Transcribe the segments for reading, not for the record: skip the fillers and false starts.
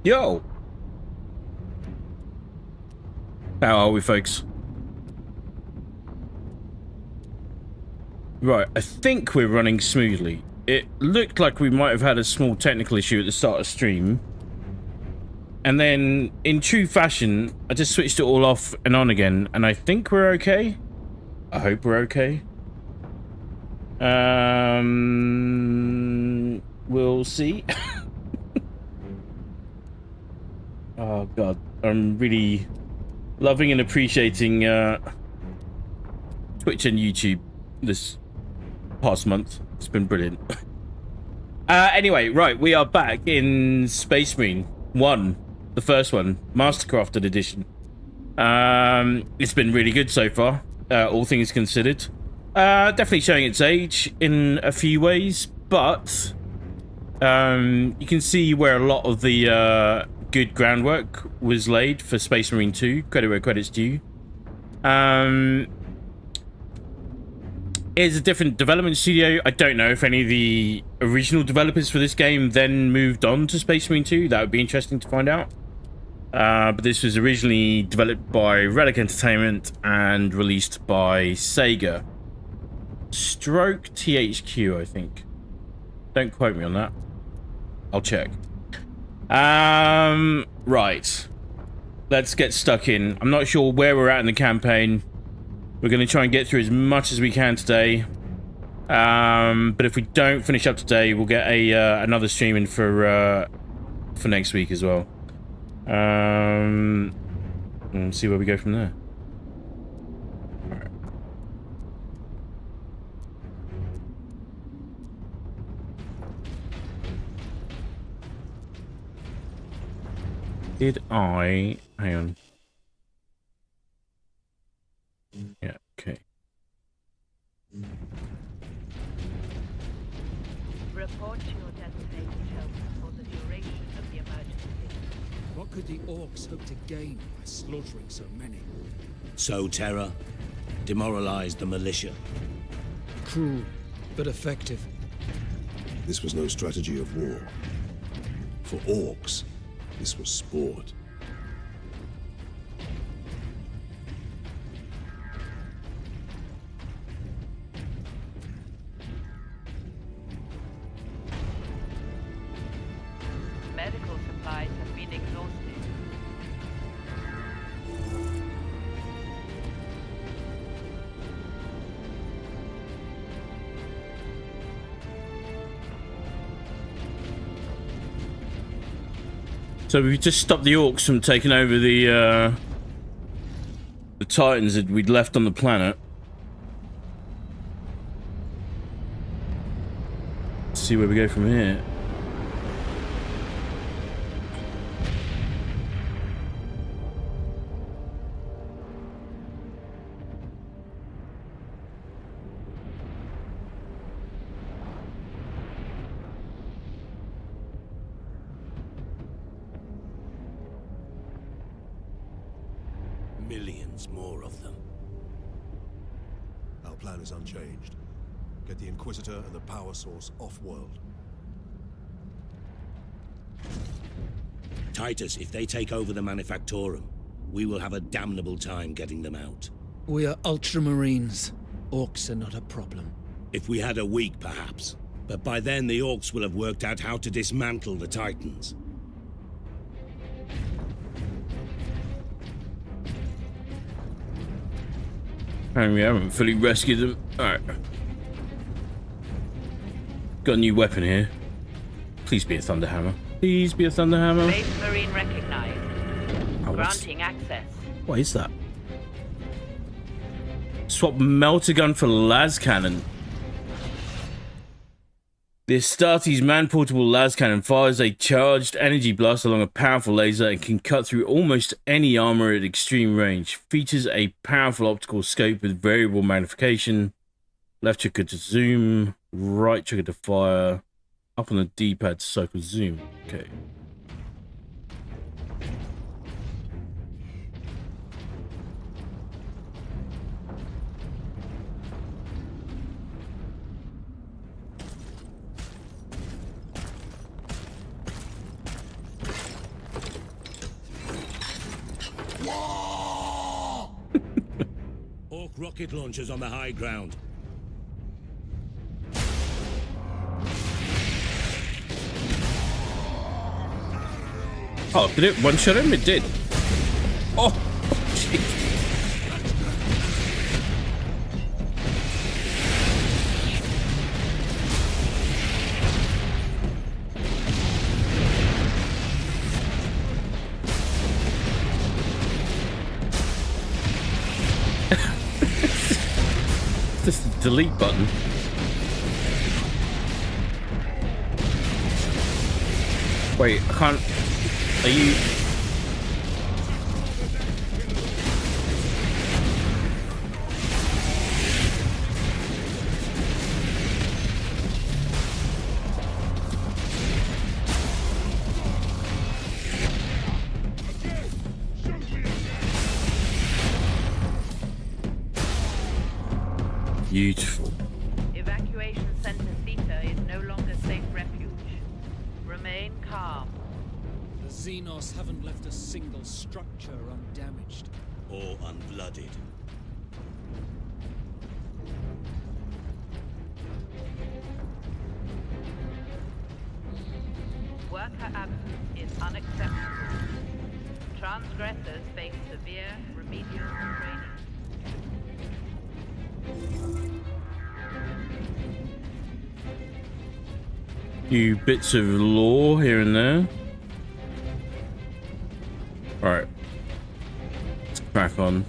Yo! How are we, folks? Right, I think we're running smoothly. It looked like we might have had a small technical issue at the start of stream. And then, in true fashion, I just switched it all off and on again, and I think we're okay. I hope we're okay. We'll see. Oh god, I'm really loving and appreciating Twitch and YouTube this past month. It's been brilliant. Anyway, right, we are back in Space Marine 1, the first one, Mastercrafted edition. It's been really good so far, all things considered. Definitely showing its age in a few ways, but you can see where a lot of the good groundwork was laid for Space Marine 2. Credit where credit's due. It's a different development studio. I don't know if any of the original developers for this game then moved on to Space Marine 2. That would be interesting to find out. But this was originally developed by Relic Entertainment and released by Sega. Stroke THQ, I think. Don't quote me on that. I'll check. Right. Let's get stuck in. I'm not sure where we're at in the campaign. We're going to try and get through as much as we can today. But if we don't finish up today, we'll get another stream in for next week as well. And see where we go from there. Did I... Hang on. Yeah, okay. Report to your designated shelter for the duration of the emergency. What could the orcs hope to gain by slaughtering so many? Sow terror, demoralize the militia. Cruel, but effective. This was no strategy of war. For orcs, this was sport. Medical supplies have been exhausted. So we just stopped the orcs from taking over the Titans that we'd left on the planet. Let's see where we go from here. Millions more of them. Our plan is unchanged. Get the Inquisitor and the power source off-world. Titus, if they take over the Manufactorum, we will have a damnable time getting them out. We are Ultramarines. Orcs are not a problem. If we had a week, perhaps. But by then, the orcs will have worked out how to dismantle the Titans. Apparently we haven't fully rescued them. Alright. Got a new weapon here. Please be a Thunderhammer. Please be a Thunderhammer. Space Marine recognized. Oh, Granting access. what is that? Swap melter gun for las cannon. The Astartes man-portable las cannon fires a charged energy blast along a powerful laser and can cut through almost any armor at extreme range. Features a powerful optical scope with variable magnification. Left trigger to zoom, right trigger to fire. Up on the D-pad to cycle zoom. Okay. rocket launchers on the high ground. Oh, did it one-shot him? It did. Oh, jeez. Just the delete button. Wait, I can't. Are you? Beautiful. Evacuation Center Theta is no longer safe refuge. Remain calm. The Xenos haven't left a single structure undamaged. Or unblooded. Worker absence is unacceptable. Transgressors face severe remedial training. Few bits of lore here and there. Alright. Let's crack on.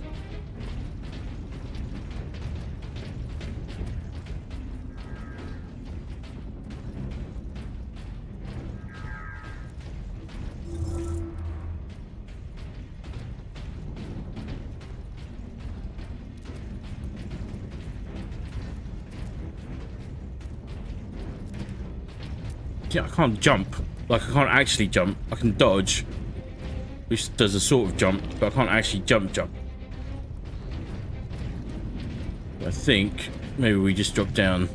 Yeah, I can't jump. Like, I can't actually jump. I can dodge, which does a sort of jump, but I can't actually jump. I think maybe we just drop down.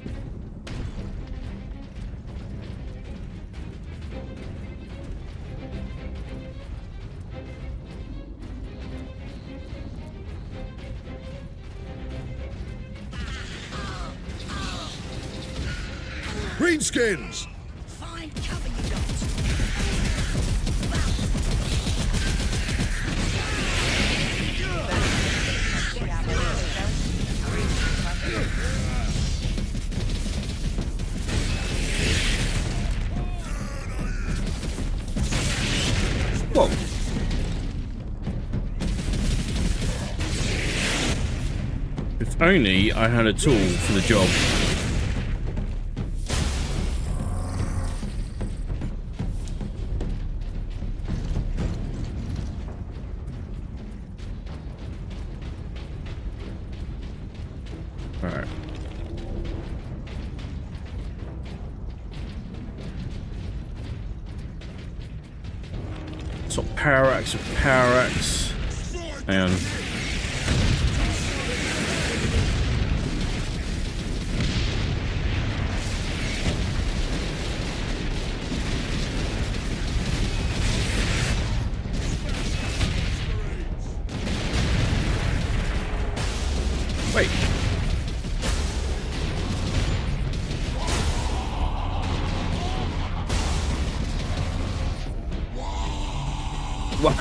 Greenskins! Find cover, you lot. Whoa. If only I had a tool for the job. Alright. So power axe with power axe. Hang on. Wait. What?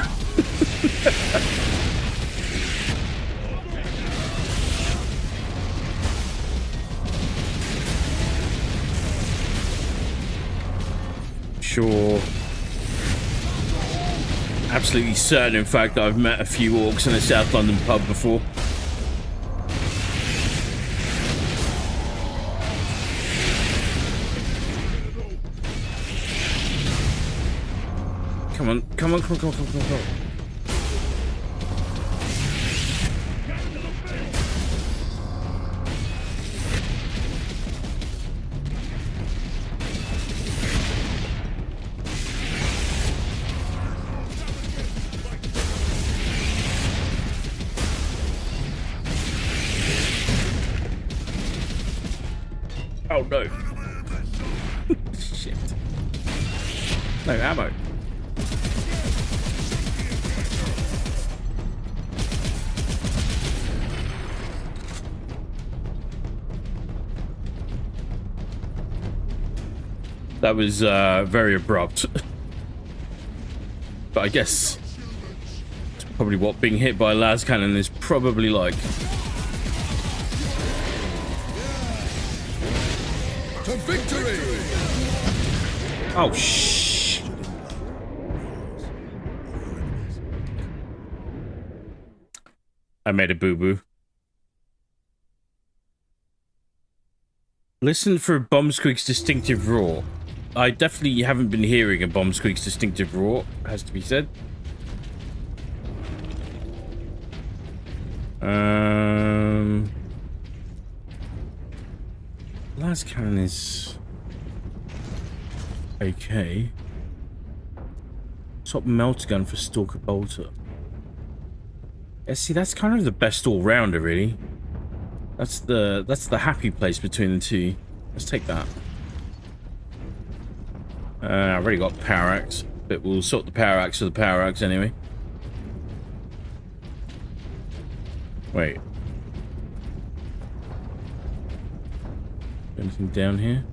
Sure. Absolutely certain, in fact, that I've met a few orcs in a South London pub before. Come on, come on, come on, come on, come on, come on. Oh no. Shit. No ammo. That was very abrupt. But I guess it's probably what being hit by a las cannon is probably like. To victory! Oh, shh. I made a boo-boo. Listen for Bombsqueak's distinctive roar. I definitely haven't been hearing a Bombsqueak's distinctive roar, has to be said. Las cannon is okay. Top melter gun for Stalker Bolter. Yeah, see, that's kind of the best all-rounder, really. That's the happy place between the two. Let's take that. I've already got power axe, but we'll sort the power axe for the power axe anyway. Wait. Anything down here?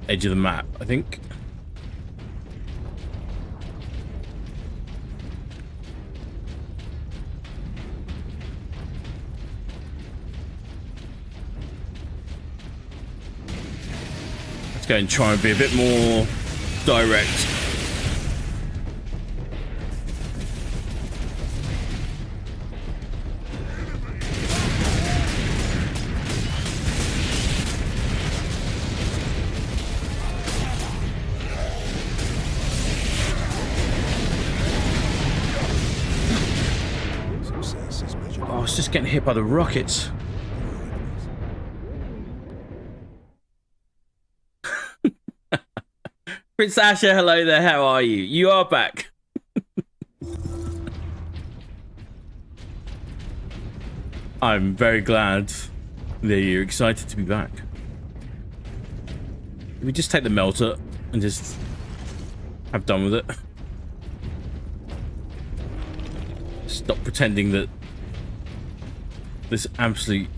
Edge of the map, I think. Let's go and try and be a bit more direct. Oh, it's just getting hit by the rockets. Prince Asher, hello there, how are you? You are back. I'm very glad that you're excited to be back. We just take the melter and just have done with it. Stop pretending that this absolute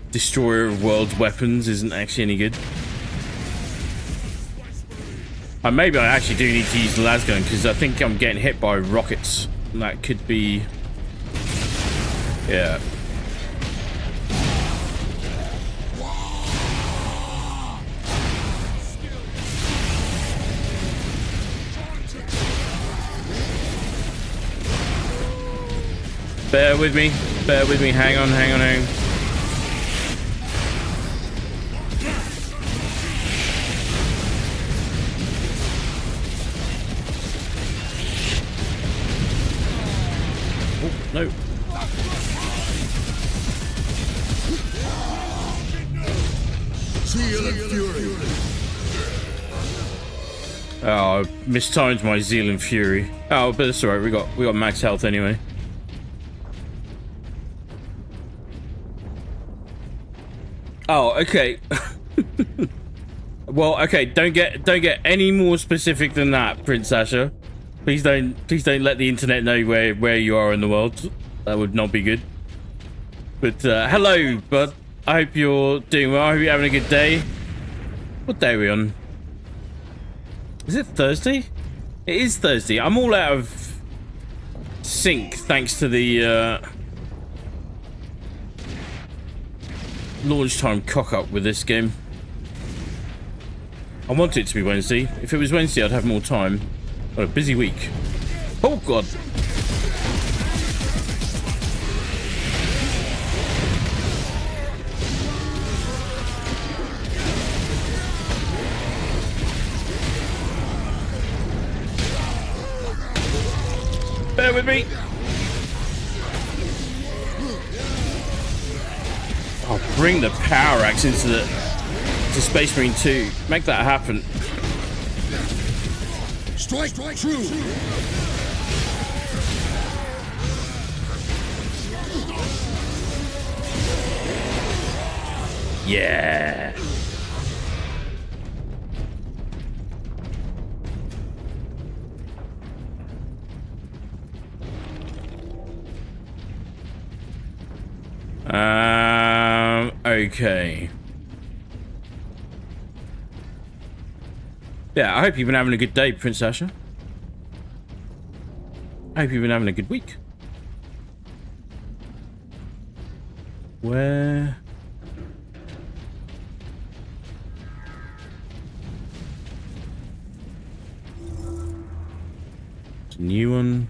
destroyer of world's weapons isn't actually any good. Maybe I actually do need to use the lasgun because I think I'm getting hit by rockets. And that could be... yeah. Bear with me. Bear with me. Hang on, hang on, hang on. No. Zeal and fury. Oh, I mistimed my zeal and fury. Oh, but it's alright. We got max health anyway. Oh, okay. Well, okay. Don't get any more specific than that, Prince Asher. Please don't let the internet know where you are in the world. That would not be good. But hello, bud. I hope you're doing well. I hope you're having a good day. What day are we on? Is it Thursday? It is Thursday. I'm all out of sync thanks to the launch time cock up with this game. I want it to be Wednesday. If it was Wednesday, I'd have more time. What a busy week. Oh, God. Bear with me. Oh, bring the power axe into Space Marine 2. Make that happen. Strike true. Yeah. Okay. Yeah, I hope you've been having a good day, Prince Asher. I hope you've been having a good week. Where? It's a new one.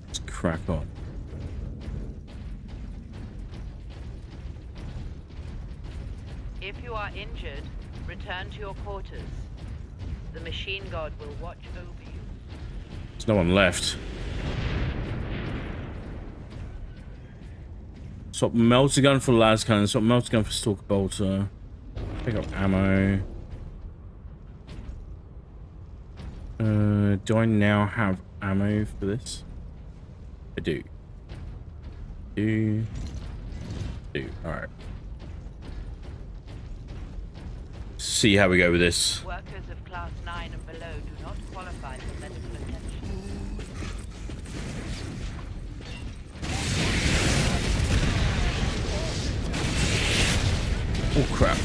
Let's crack on. If you are injured, return to your quarters. The machine god will watch over you. There's no one left. Swap melter gun for las cannon. Swap melter gun for stalker bolter. Pick up ammo. Do I now have ammo for this? I do. Do. Alright. See how we go with this. Workers of class 9 and below do not qualify for medical attention. Oh crap.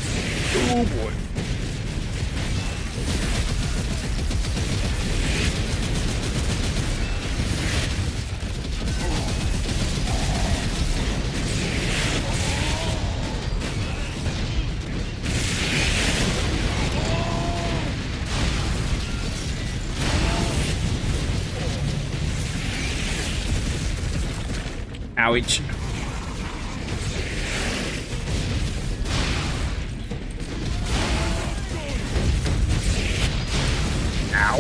Oh boy. Ouch. Ow.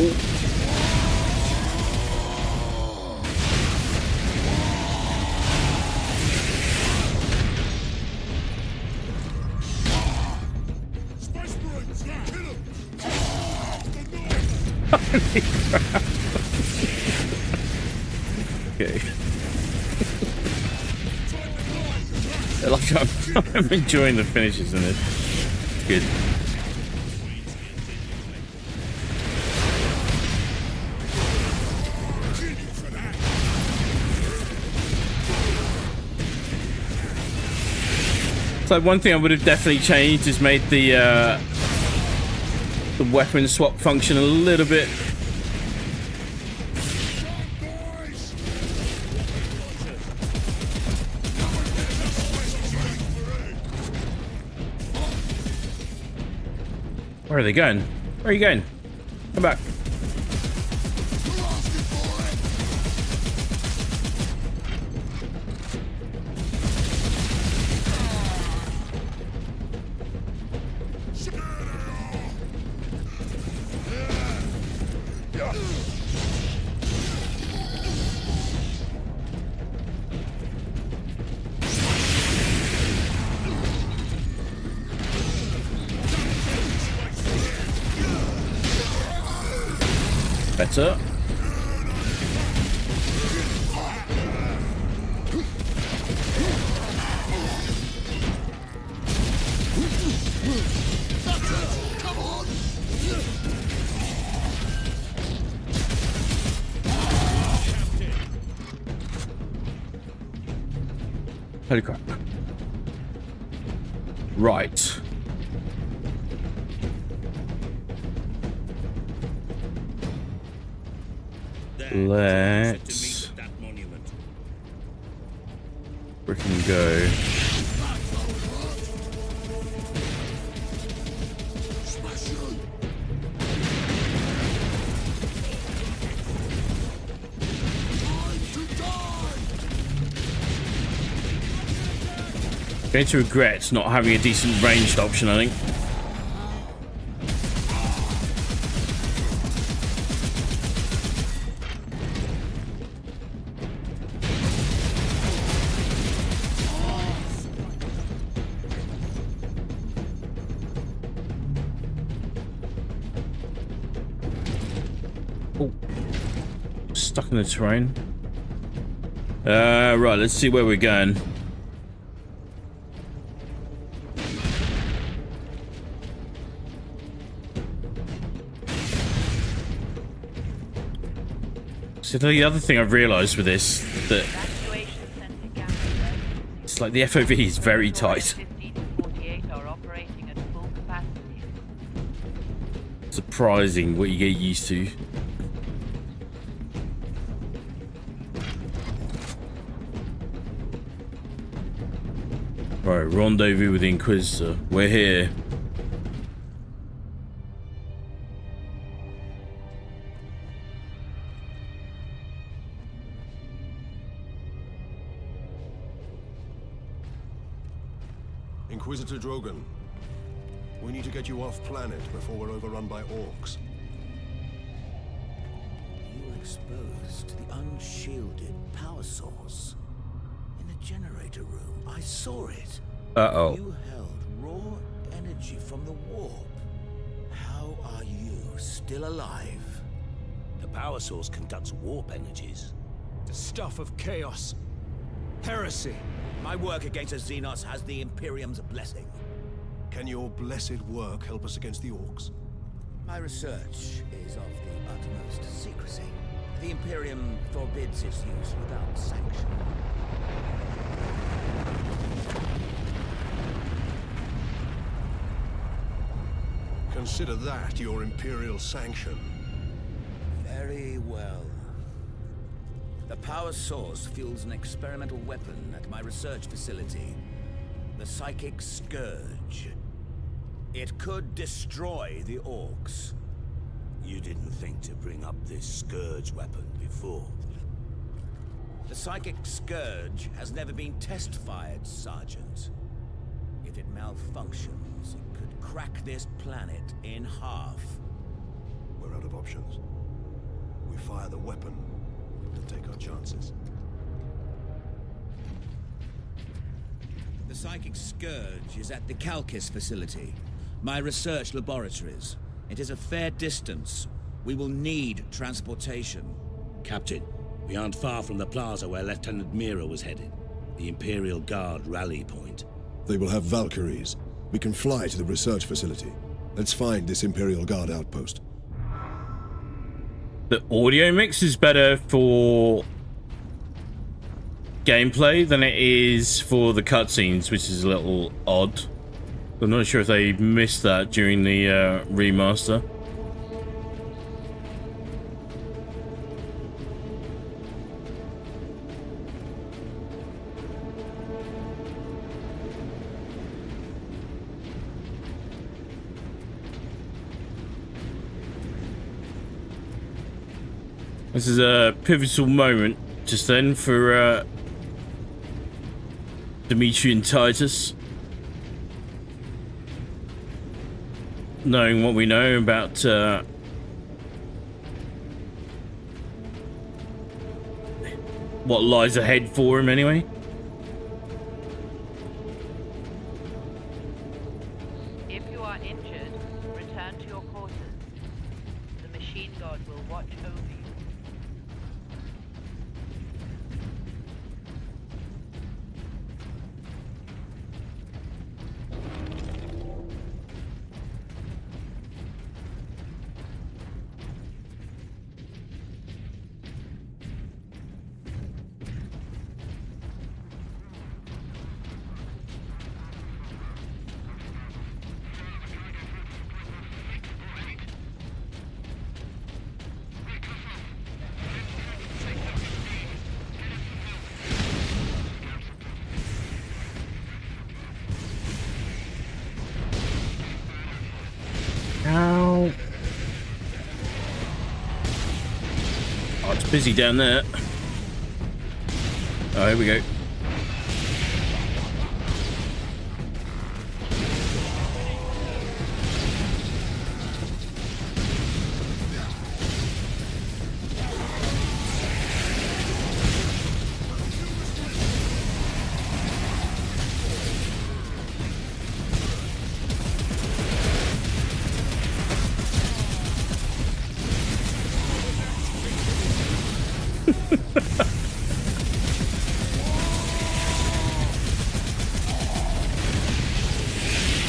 Okay. Like I'm enjoying the finishes in this. Good. So one thing I would have definitely changed is made the weapon swap function a little bit. Where are they going? Where are you going? Come back. Better. Holy crap. Right. Let's freaking go. Going to regret not having a decent ranged option, I think. Oh, stuck in the terrain. Right, let's see where we're going. So the other thing I've realised with this that Evacuation center gathered. It's like the FOV is very tight. 15 to 48 are operating at full capacity. Surprising what you get used to. Right, rendezvous with the Inquisitor. We're here. Inquisitor Drogon, we need to get you off planet before we're overrun by orcs. You exposed the unshielded power source. In the generator room, I saw it. Uh-oh. You held raw energy from the warp. How are you still alive? The power source conducts warp energies. The stuff of chaos. Heresy. My work against the Xenos has the Imperium's blessing. Can your blessed work help us against the orcs? My research is of the utmost secrecy. The Imperium forbids its use without sanction. Consider that your Imperial sanction. Very well. The power source fuels an experimental weapon at my research facility. The Psychic Scourge. It could destroy the orcs. You didn't think to bring up this scourge weapon before. The Psychic Scourge has never been test-fired, Sergeant. If it malfunctions, it could crack this planet in half. We're out of options. We fire the weapon to take our chances. The Psychic Scourge is at the Calcis facility, my research laboratories. It is a fair distance. We will need transportation. Captain, we aren't far from the plaza where Lieutenant Mira was headed. The Imperial Guard rally point. They will have Valkyries. We can fly to the research facility. Let's find this Imperial Guard outpost. The audio mix is better for gameplay than it is for the cutscenes, which is a little odd. I'm not sure if they missed that during the remaster. This is a pivotal moment just then for Dimitri and Titus. Knowing what we know about what lies ahead for him anyway. If you are injured, return to your quarters. The machine god will watch over you. Ow. Oh, it's busy down there. Oh, here we go.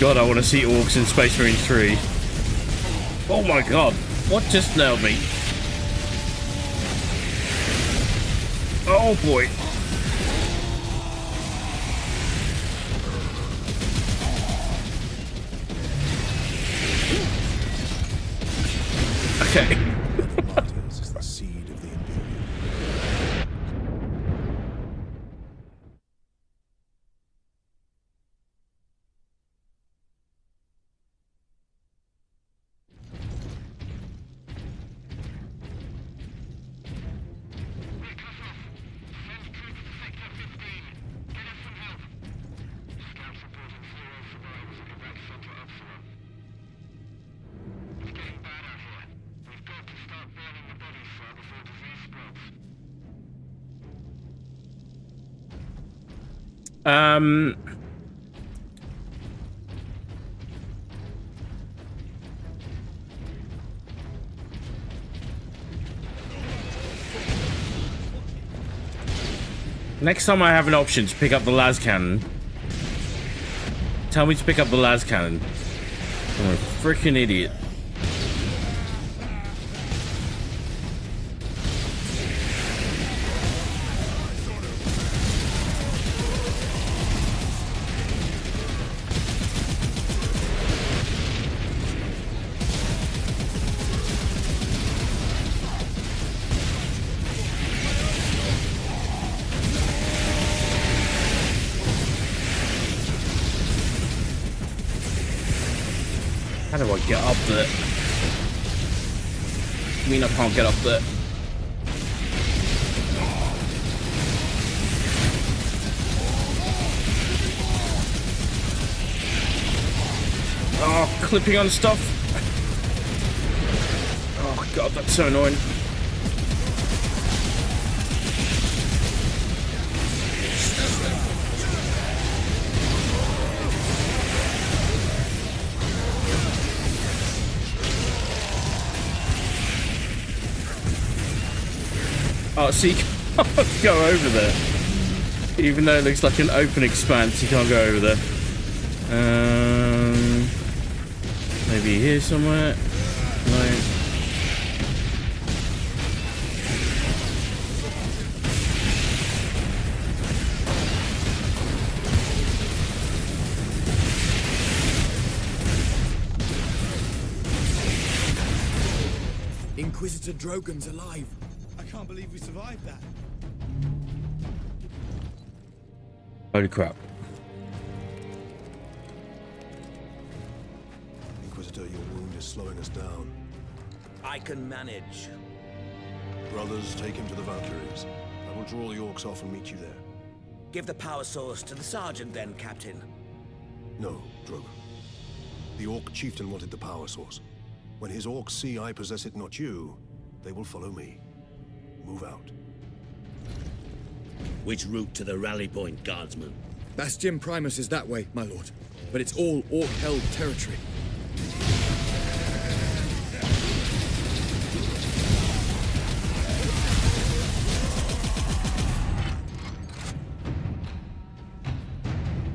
God, I want to see orcs in Space Marine 3. Oh my god, what just nailed me? Oh boy. Okay. The martyrs is the seed of the Imperium. Um. Next time I have an option to pick up the las cannon, tell me to pick up the las cannon. I'm a freaking idiot. How do I get up there? I mean, I can't get up there. Oh, clipping on stuff. Oh god, that's so annoying. Oh, so you can't go over there. Even though it looks like an open expanse, you can't go over there. Maybe here somewhere? No. Inquisitor Drogon's alive. I can't believe we survived that. Holy crap. Inquisitor, your wound is slowing us down. I can manage. Brothers, take him to the Valkyries. I will draw the orcs off and meet you there. Give the power source to the sergeant then, Captain. No, Drogo. The orc chieftain wanted the power source. When his orcs see I possess it, not you, they will follow me. Move out. Which route to the rally point, guardsman? Bastion Primus is that way, my lord. But it's all orc-held territory.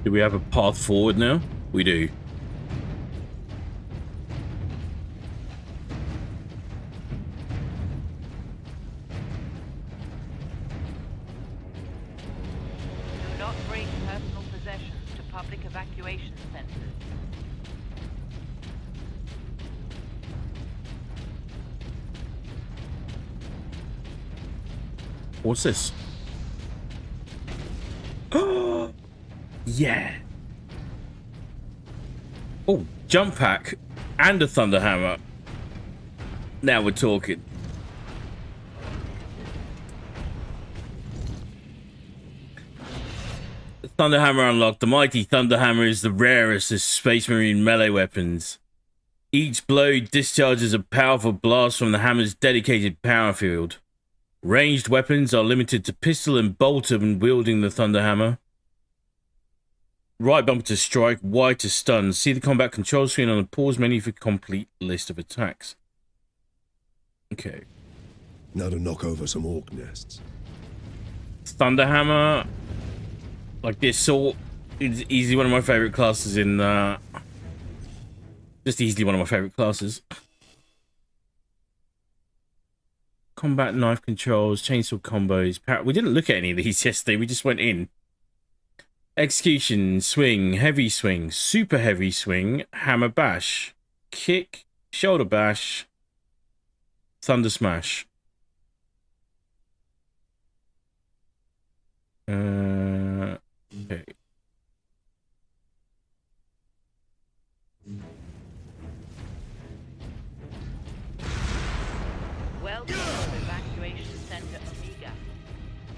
Do we have a path forward now? We do. Do not bring personal possessions to public evacuation centers. What's this? Yeah. Oh, jump pack and a thunder hammer. Now we're talking. Thunder hammer unlocked. The mighty thunder hammer is the rarest of Space Marine melee weapons. Each blow discharges a powerful blast from the hammer's dedicated power field. Ranged weapons are limited to pistol and bolter when wielding the thunder hammer. Right bumper to strike, Y to stun. See the combat control screen on the pause menu for complete list of attacks. Okay. Now to knock over some orc nests. Thunder hammer. Like the assault is easily one of my favorite classes in just easily one of my favorite classes. Combat knife controls, chainsaw combos. We didn't look at any of these yesterday, we just went in. Execution, swing, heavy swing, super heavy swing, hammer bash, kick, shoulder bash, Thunder Smash. Okay. Welcome to Evacuation Center Omega.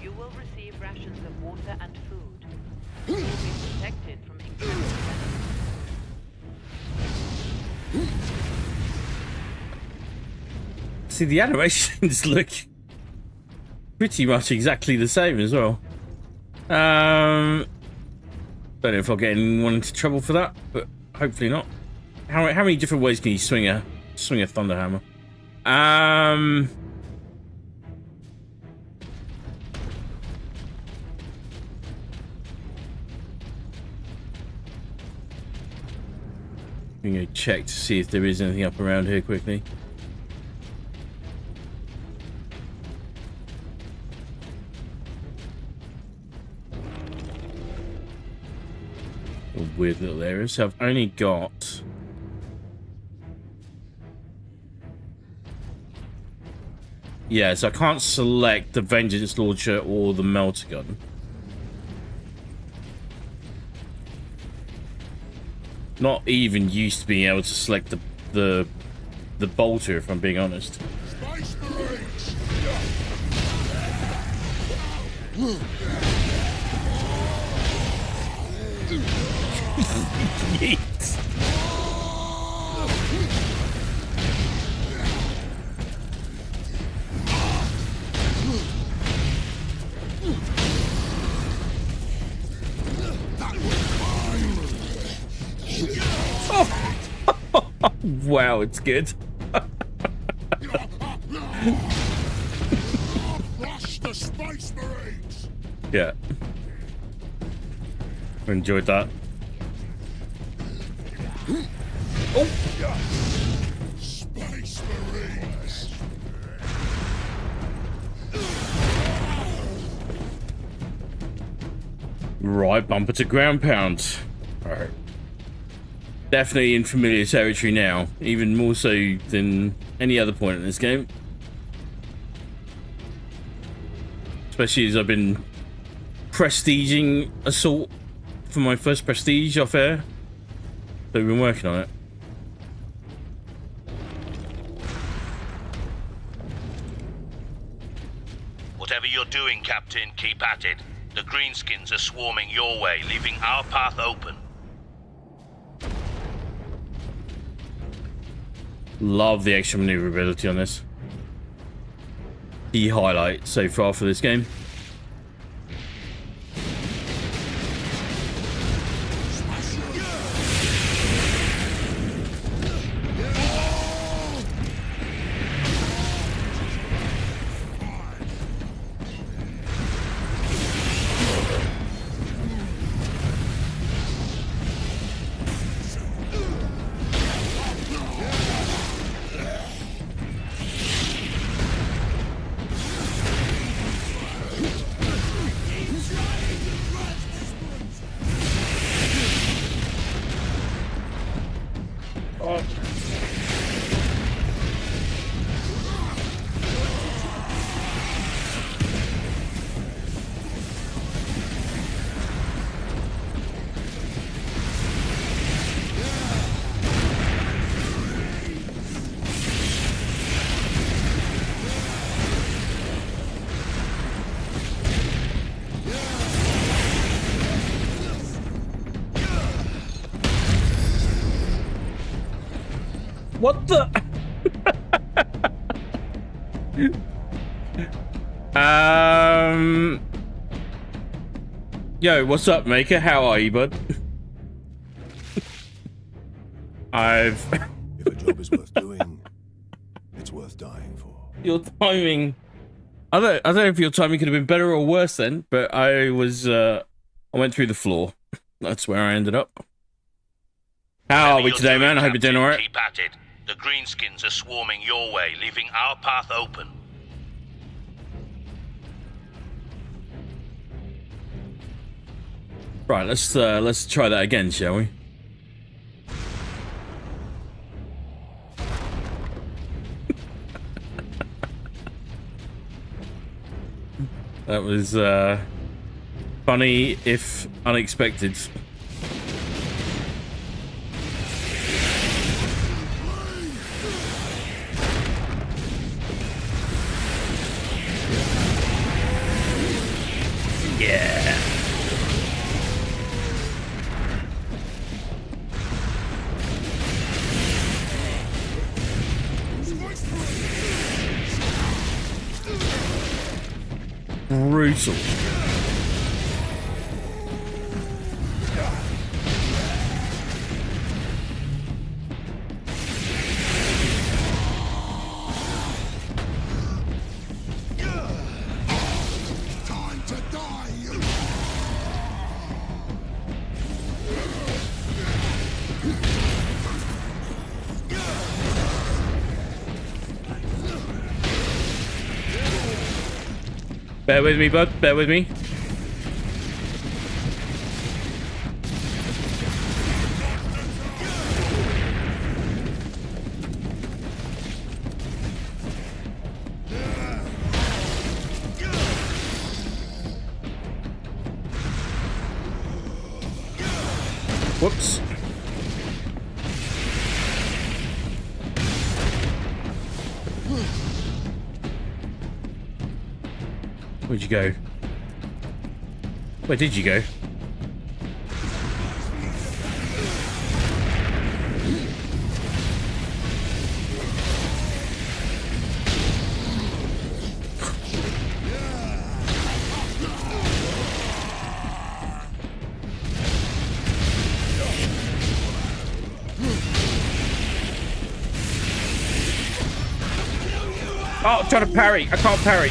You will receive rations of water and food. You will be protected from incoming enemies. See, the animations look pretty much exactly the same as well. Don't know if I'll get anyone into trouble for that, but hopefully not. How many different ways can you swing a thunder hammer? I'm gonna check to see if there is anything up around here quickly. Weird little areas. So I've only got so I can't select the Vengeance Launcher or the Melter Gun. Not even used to being able to select the bolter, if I'm being honest. Yeet. Oh. Wow, it's good. Flush the Space Marines! Yeah. Enjoyed that. Oh! Space Marines! Right, bumper to ground pound. Alright. Definitely in familiar territory now, even more so than any other point in this game. Especially as I've been prestiging Assault for my first prestige off air. So we've been working on it. Whatever you're doing, Captain, keep at it. The Greenskins are swarming your way, leaving our path open. Love the extra maneuverability on this. Key highlight so far for this game. What the? Yo, what's up, Maker? How are you, bud? If a job is worth doing, it's worth dying for. Your timing. I don't know if your timing could have been better or worse then, but I went through the floor. That's where I ended up. How are we today, man? I hope you're doing alright. Keep at it. The Greenskins are swarming your way, leaving our path open. Right, let's try that again, shall we? That was funny if unexpected. Yeah. Brutal. Time to die, you. Bear with me, bud. Bear with me. Whoops. Where'd you go? Where did you go? Oh, I'm trying to parry. I can't parry.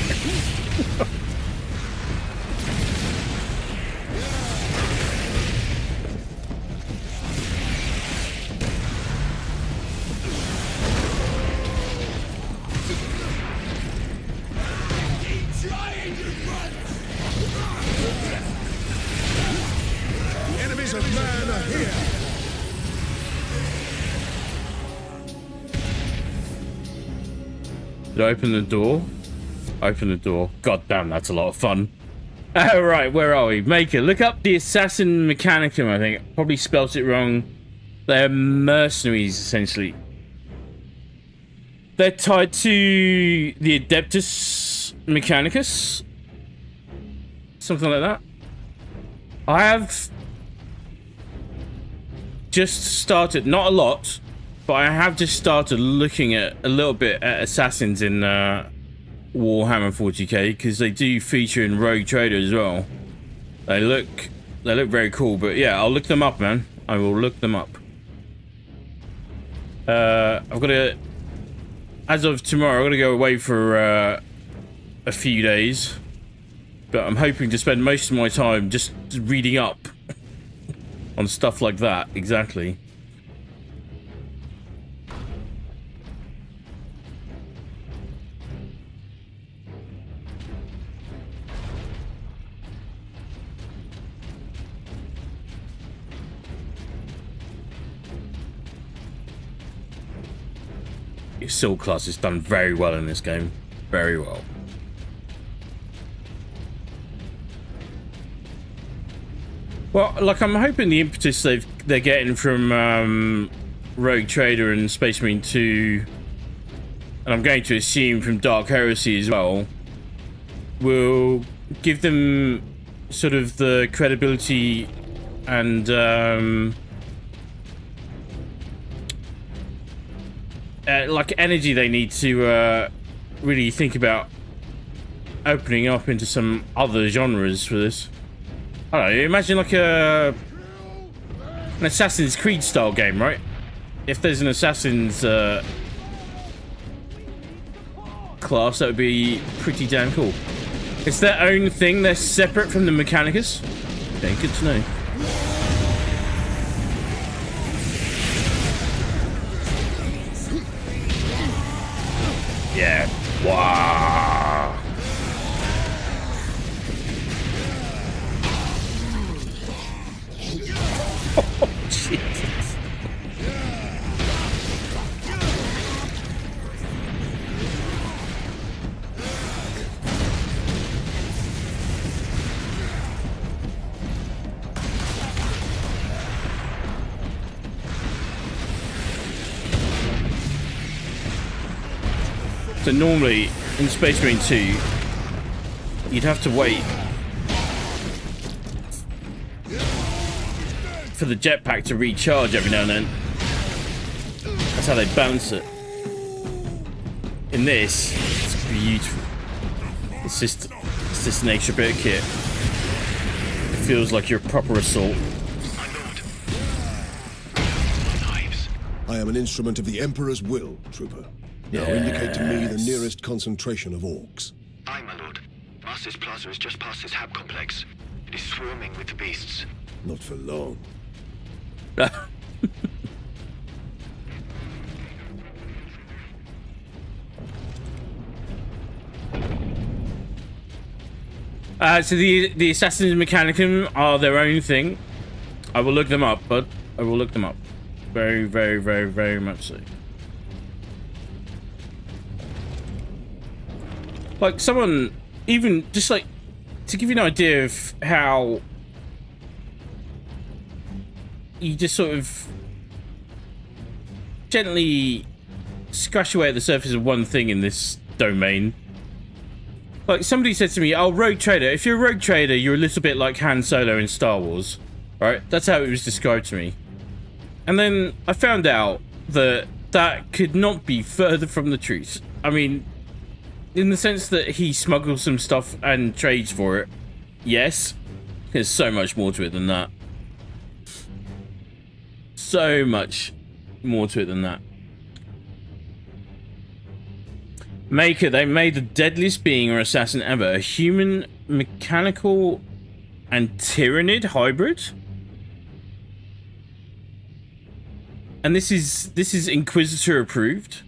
Enemies of man are here. Did I open the door? Open the door. God damn, that's a lot of fun. Alright, where are we? Maker, look up the Assassin Mechanicum, I think. Probably spelt it wrong. They're mercenaries, essentially. They're tied to the Adeptus Mechanicus. Something like that. I have just started, not a lot, but I have just started looking at a little bit at assassins in Warhammer 40k, because they do feature in Rogue Trader as well. They look very cool, but yeah, I'll look them up, man. I will look them up. I've got to, as of tomorrow, I've got to go away for a few days, but I'm hoping to spend most of my time just reading up on stuff like that. Exactly. Your Soul class is done very well in this game. Very well. Well, like, I'm hoping the impetus they're getting from Rogue Trader and Space Marine 2, and I'm going to assume from Dark Heresy as well, will give them sort of the credibility and like energy they need to really think about opening up into some other genres for this. I don't know, imagine like an Assassin's Creed style game, right? If there's an Assassin's class, that would be pretty damn cool. It's their own thing, they're separate from the Mechanicus. Okay, good to know. Yeah. Wow. Oh, Jesus. So normally in Space Marine 2, you'd have to wait for the jetpack to recharge every now and then. That's how they bounce it. In this, it's beautiful. It's just an extra bit of kit. It feels like your proper assault. I am an instrument of the Emperor's will, Trooper. Now indicate to me the nearest concentration of orcs. Aye, my lord. Master's Plaza is just past this hab complex. It is swarming with the beasts. Not for long. So the Assassins Mechanicum are their own thing. I will look them up, but I will look them up. Very, very, very, very much so. Like, someone, even just like, to give you an idea of how you just sort of gently scratch away at the surface of one thing in this domain. Like, somebody said to me, oh, Rogue Trader, if you're a Rogue Trader, you're a little bit like Han Solo in Star Wars. Right? That's how it was described to me. And then I found out that that could not be further from the truth. I mean, in the sense that he smuggles some stuff and trades for it, yes. There's so much more to it than that. So much more to it than that. Maker, they made the deadliest being or assassin ever. A human, mechanical, and tyrannid hybrid? And this is Inquisitor approved.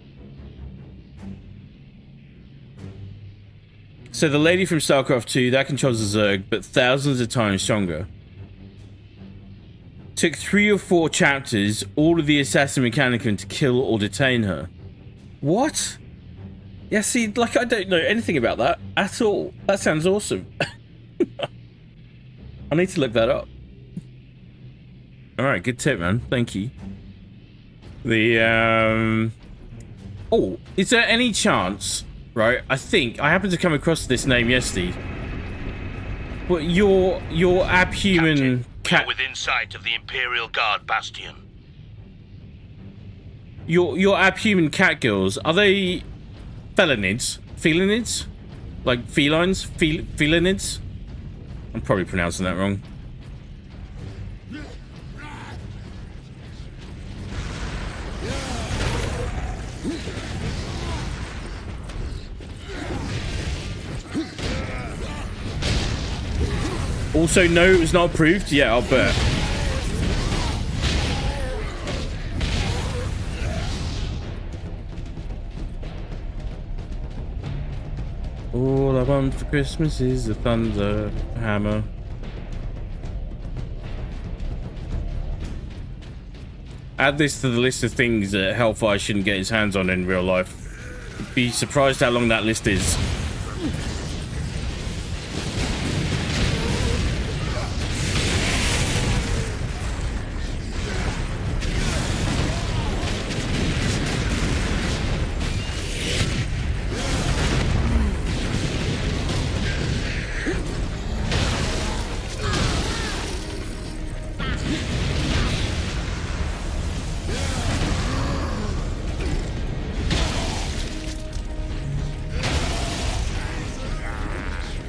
So the lady from StarCraft 2, that controls a Zerg, but thousands of times stronger. Took 3 or 4 chapters, all of the Assassin Mechanicum to kill or detain her. What? Yeah, see, like, I don't know anything about that at all. That sounds awesome. I need to look that up. Alright, good tip, man. Thank you. The, oh, is there any chance, right? I think I happened to come across this name yesterday. But your abhuman cat within sight of the Imperial Guard bastion. Your abhuman cat girls, are they felinids? Felinids? Like felines? Felinids? I'm probably pronouncing that wrong. Also, no, it was not approved. Yeah, I'll bet. All I want for Christmas is a thunder hammer. Add this to the list of things that Hellfire shouldn't get his hands on in real life. Be surprised how long that list is.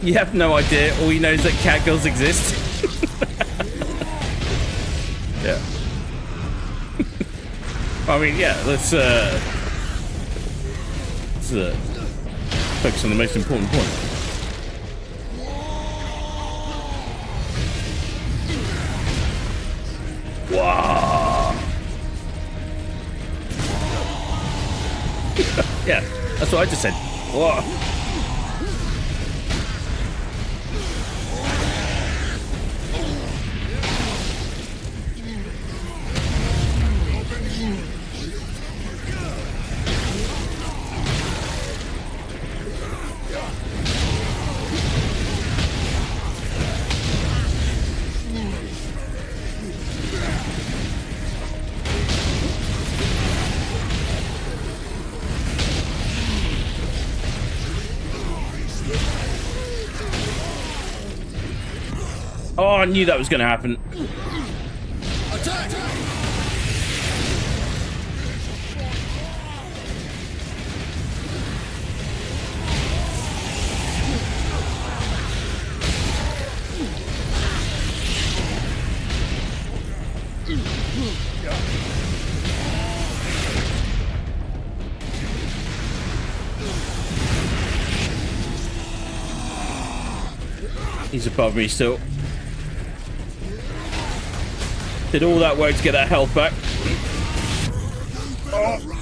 You have no idea. All you know is that catgirls exist. Yeah. I mean, yeah. Let's focus on the most important point. Wow. Yeah, that's what I just said. Whoa. Oh, I knew that was going to happen. Attack! He's above me still. Did all that work to get that health back. Oh.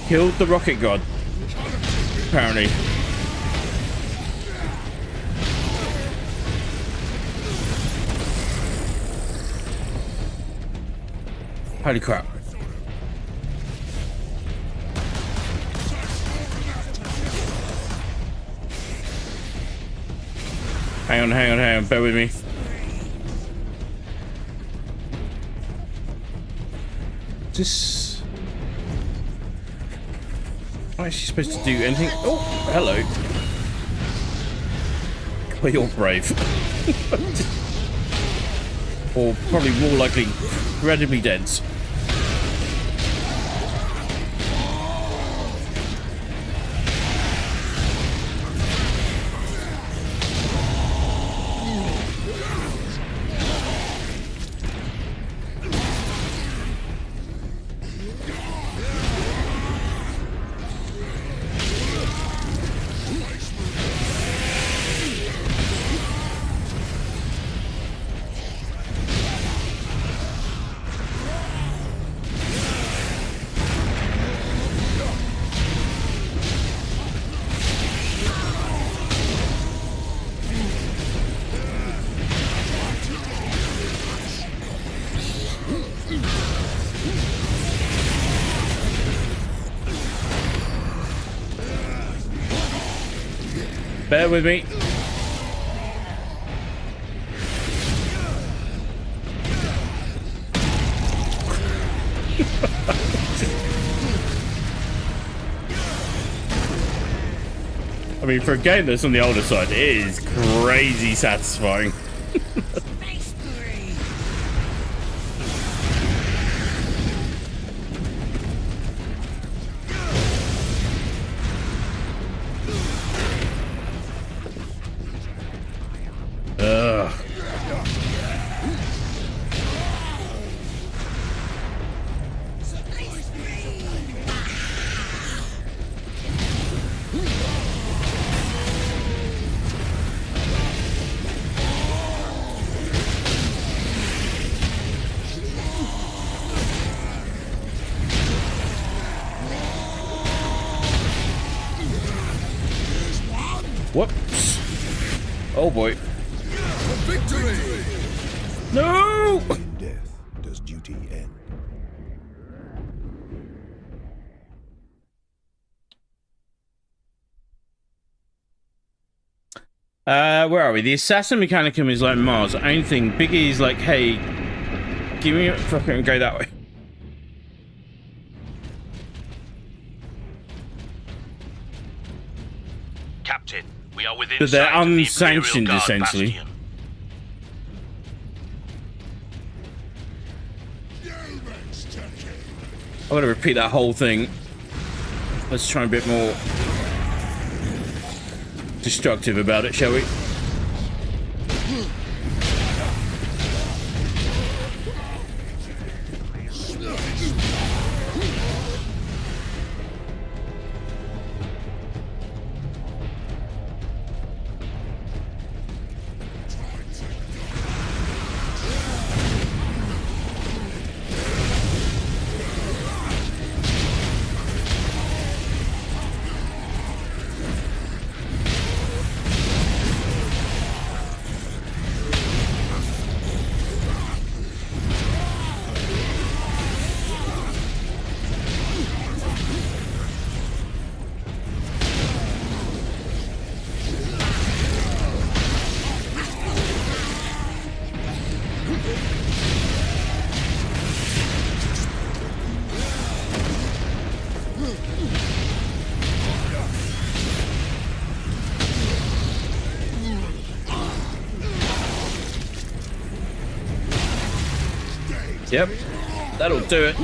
Killed the rocket god, apparently. Holy crap. Hang on, bear with me. Just... Am I actually supposed to do anything? Oh, hello. Well, you're brave. Or probably more likely incredibly dense. Bear with me. I mean, for a game that's on the older side, it is crazy satisfying. Whoops. Oh boy. Victory! No! In death does duty end. Where are we? The assassin mechanicum is like Mars. Only thing, Biggie is like, hey, give me a fucking go that way. Captain, we are within But they're sight of the unsanctioned, Imperial Guard essentially. bastion. I'm gonna repeat that whole thing. Let's try and be a bit more destructive about it, shall we? Yep, that'll do it.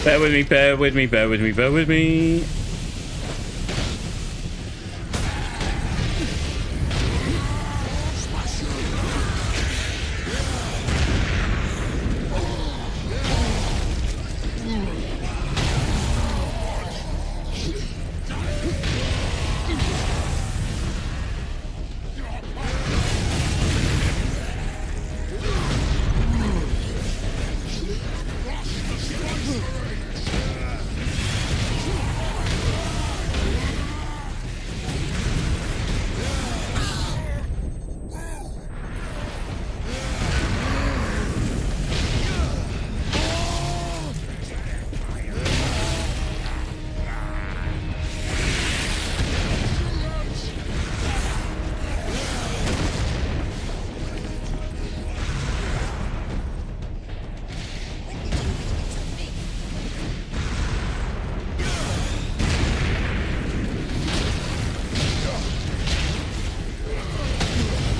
Bear with me, bear with me, bear with me, bear with me.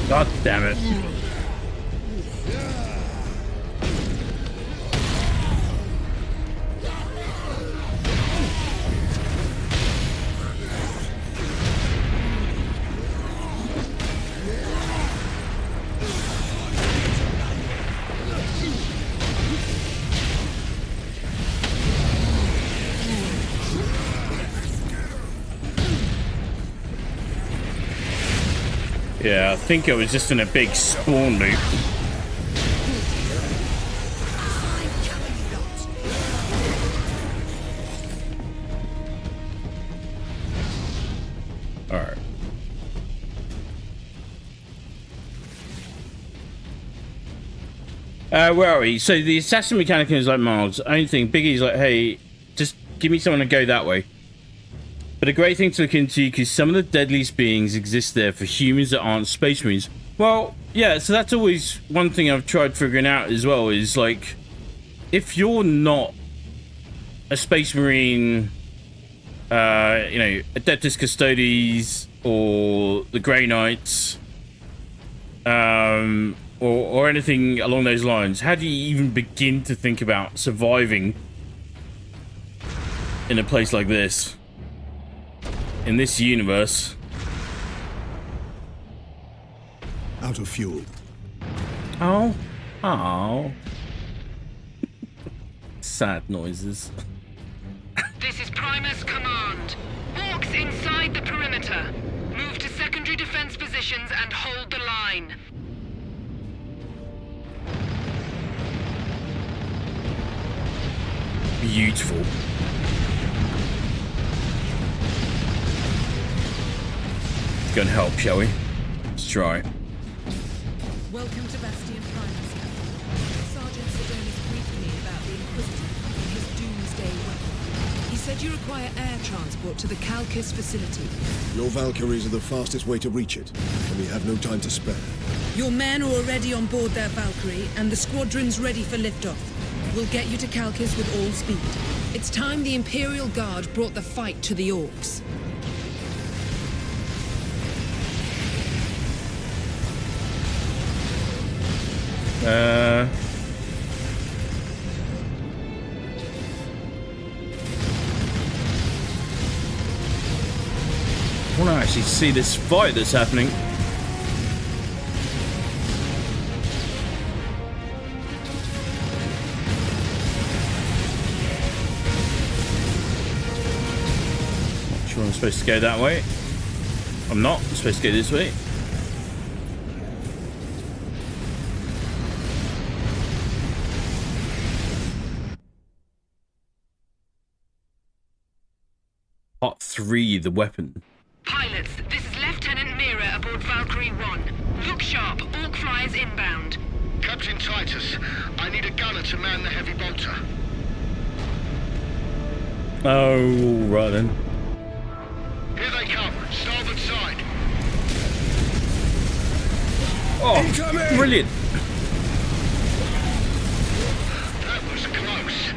God damn it. Yeah, I think I was just in a big spawn loop. Alright. Where are we? So the assassin mechanic is like miles. Only thing, Biggie's like, hey, just give me someone to go that way. But a great thing to look into, because some of the deadliest beings exist there for humans that aren't space marines. Well, yeah, so that's always one thing I've tried figuring out as well, is like, if you're not a space marine, you know, Adeptus Custodes or the Grey Knights, or anything along those lines, how do you even begin to think about surviving in a place like this? In this universe. Out of fuel. Oh. Oh. Sad noises. This is Primus Command. Orcs inside the perimeter. Move to secondary defense positions and hold the line. Beautiful. Go and help, shall we? Let's try. Welcome to Bastion Primus, Captain. Sergeant Sidonis briefed me about the Inquisitor and his doomsday weapon. He said you require air transport to the Calcus facility. Your Valkyries are the fastest way to reach it, and we have no time to spare. Your men are already on board their Valkyrie, and the squadron's ready for liftoff. We'll get you to Calcus with all speed. It's time the Imperial Guard brought the fight to the Orcs. I want to actually see this fight that's happening. Not sure I'm supposed to go that way. I'm not. I'm supposed to go this way. Part 3, the weapon. Pilots, this is Lieutenant Mira aboard Valkyrie 1. Look sharp, Orc flyers inbound. Captain Titus, I need a gunner to man the heavy bolter. Oh, right then. Here they come, starboard side. Oh, Incoming! brilliant. That was close.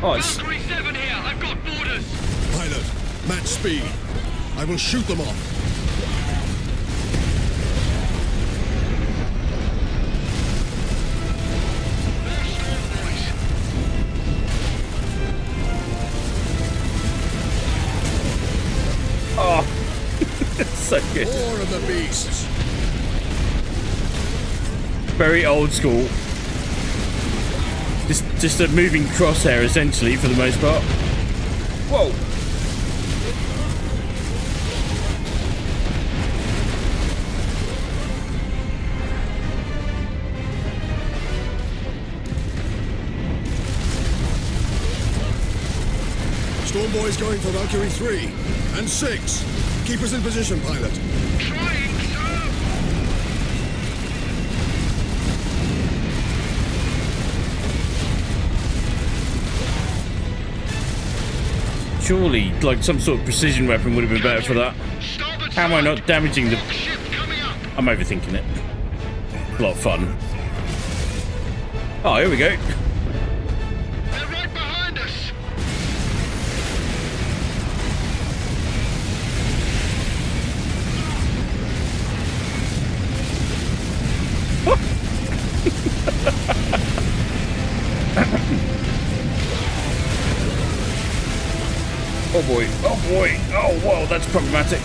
Oh, it's... Valkyrie 7 here, I've got boarders. Pilot, match speed. I will shoot them off. Oh, so good. More of the beasts. Very old school. Just a moving crosshair, essentially, for the most part. Whoa. Storm Boy's going for Valkyrie 3 and 6. Keep us in position, pilot. Trying, sir. Surely, like, some sort of precision weapon would have been better for that. Starboard How am I side. not damaging the... Orc ship coming up. I'm overthinking it. A lot of fun. Oh, here we go. They're right behind us. Oh boy, oh boy, oh whoa, that's problematic.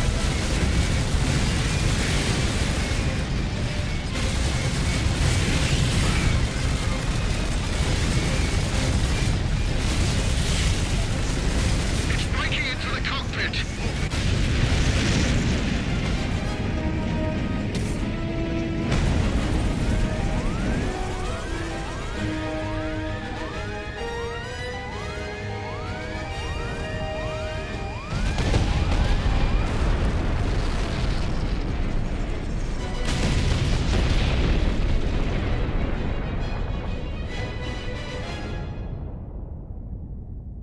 It's breaking into the cockpit.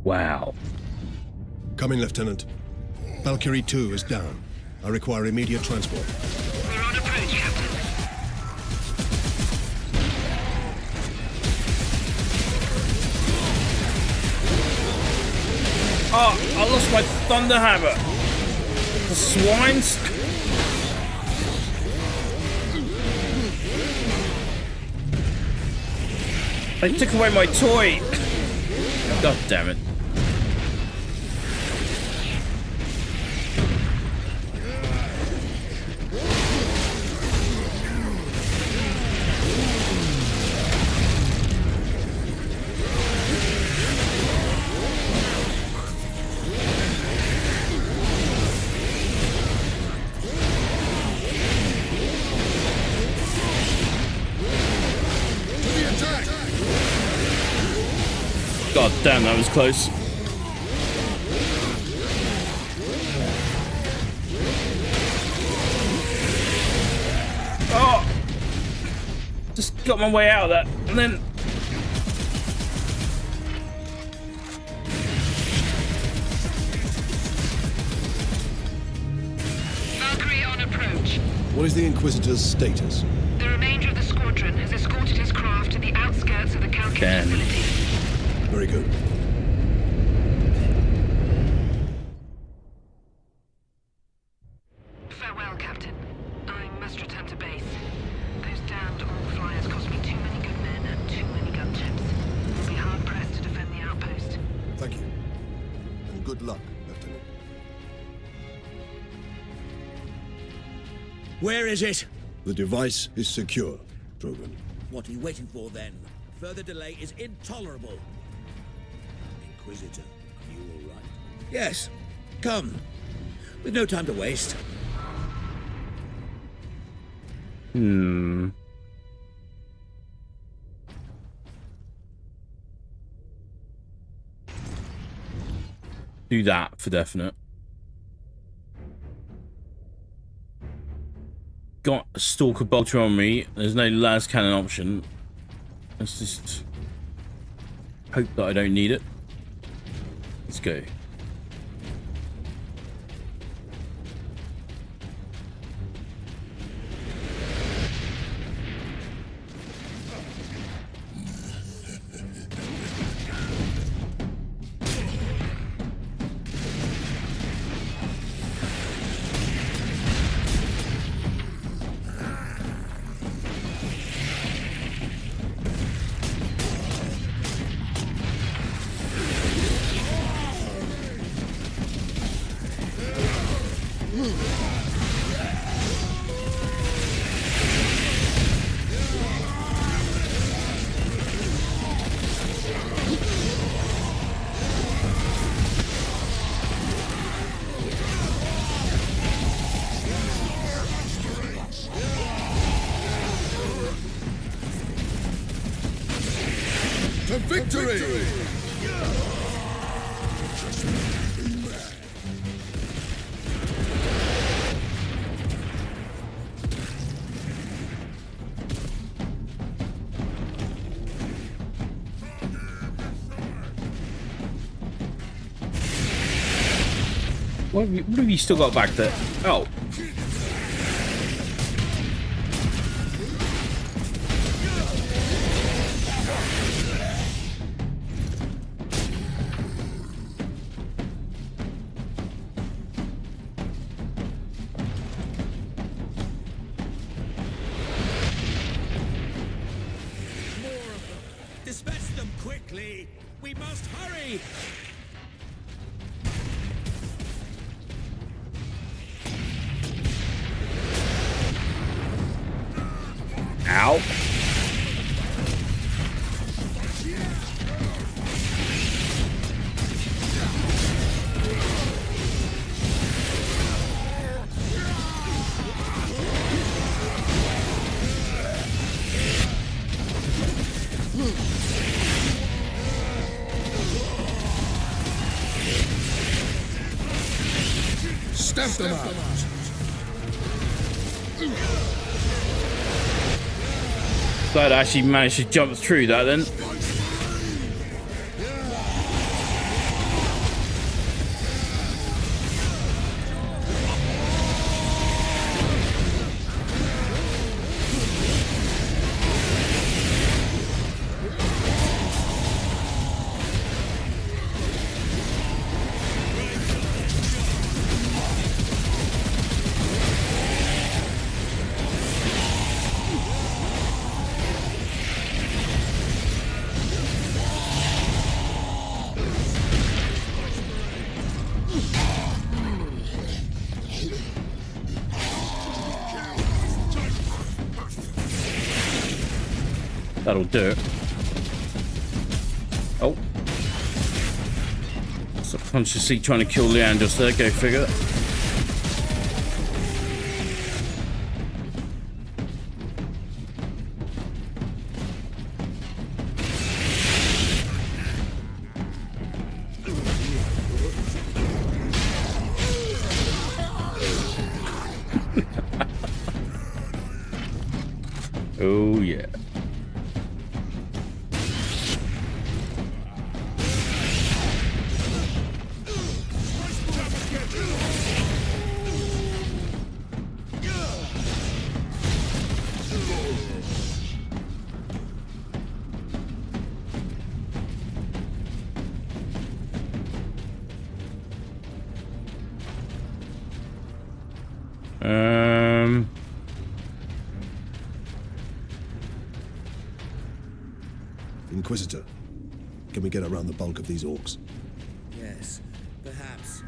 Wow. Come in, Lieutenant. Valkyrie 2 is down. I require immediate transport. We're on approach, Captain. Oh, I lost my thunder hammer. The swines. They took away my toy. God damn it. God damn, that was close. Oh! Just got my way out of that, and then... Valkyrie on approach. What is the Inquisitor's status? The remainder of the squadron has escorted his craft to the outskirts of the Calcutta Damn. facility. Very good. Farewell, Captain. I must return to base. Those damned Orc flyers cost me too many good men and too many gunships. We'll be hard-pressed to defend the outpost. Thank you. And good luck, Lieutenant. Where is it? The device is secure, Drogon. What are you waiting for then? Further delay is intolerable. Inquisitor, are you all right? Yes. Come. We've no time to waste. Do that for definite. Got a Stalker Bolter on me. There's no las cannon option. Let's just hope that I don't need it. Let's go. To victory! What have you still got back there? Oh. Dispatch them quickly! We must hurry! Ow. Stamp them out! Glad I actually managed to jump through that then. That'll do it. Oh. Subconsciously trying to kill Leandros there, go figure. Oh yeah. Inquisitor, can we get around the bulk of these orcs? Yes, perhaps.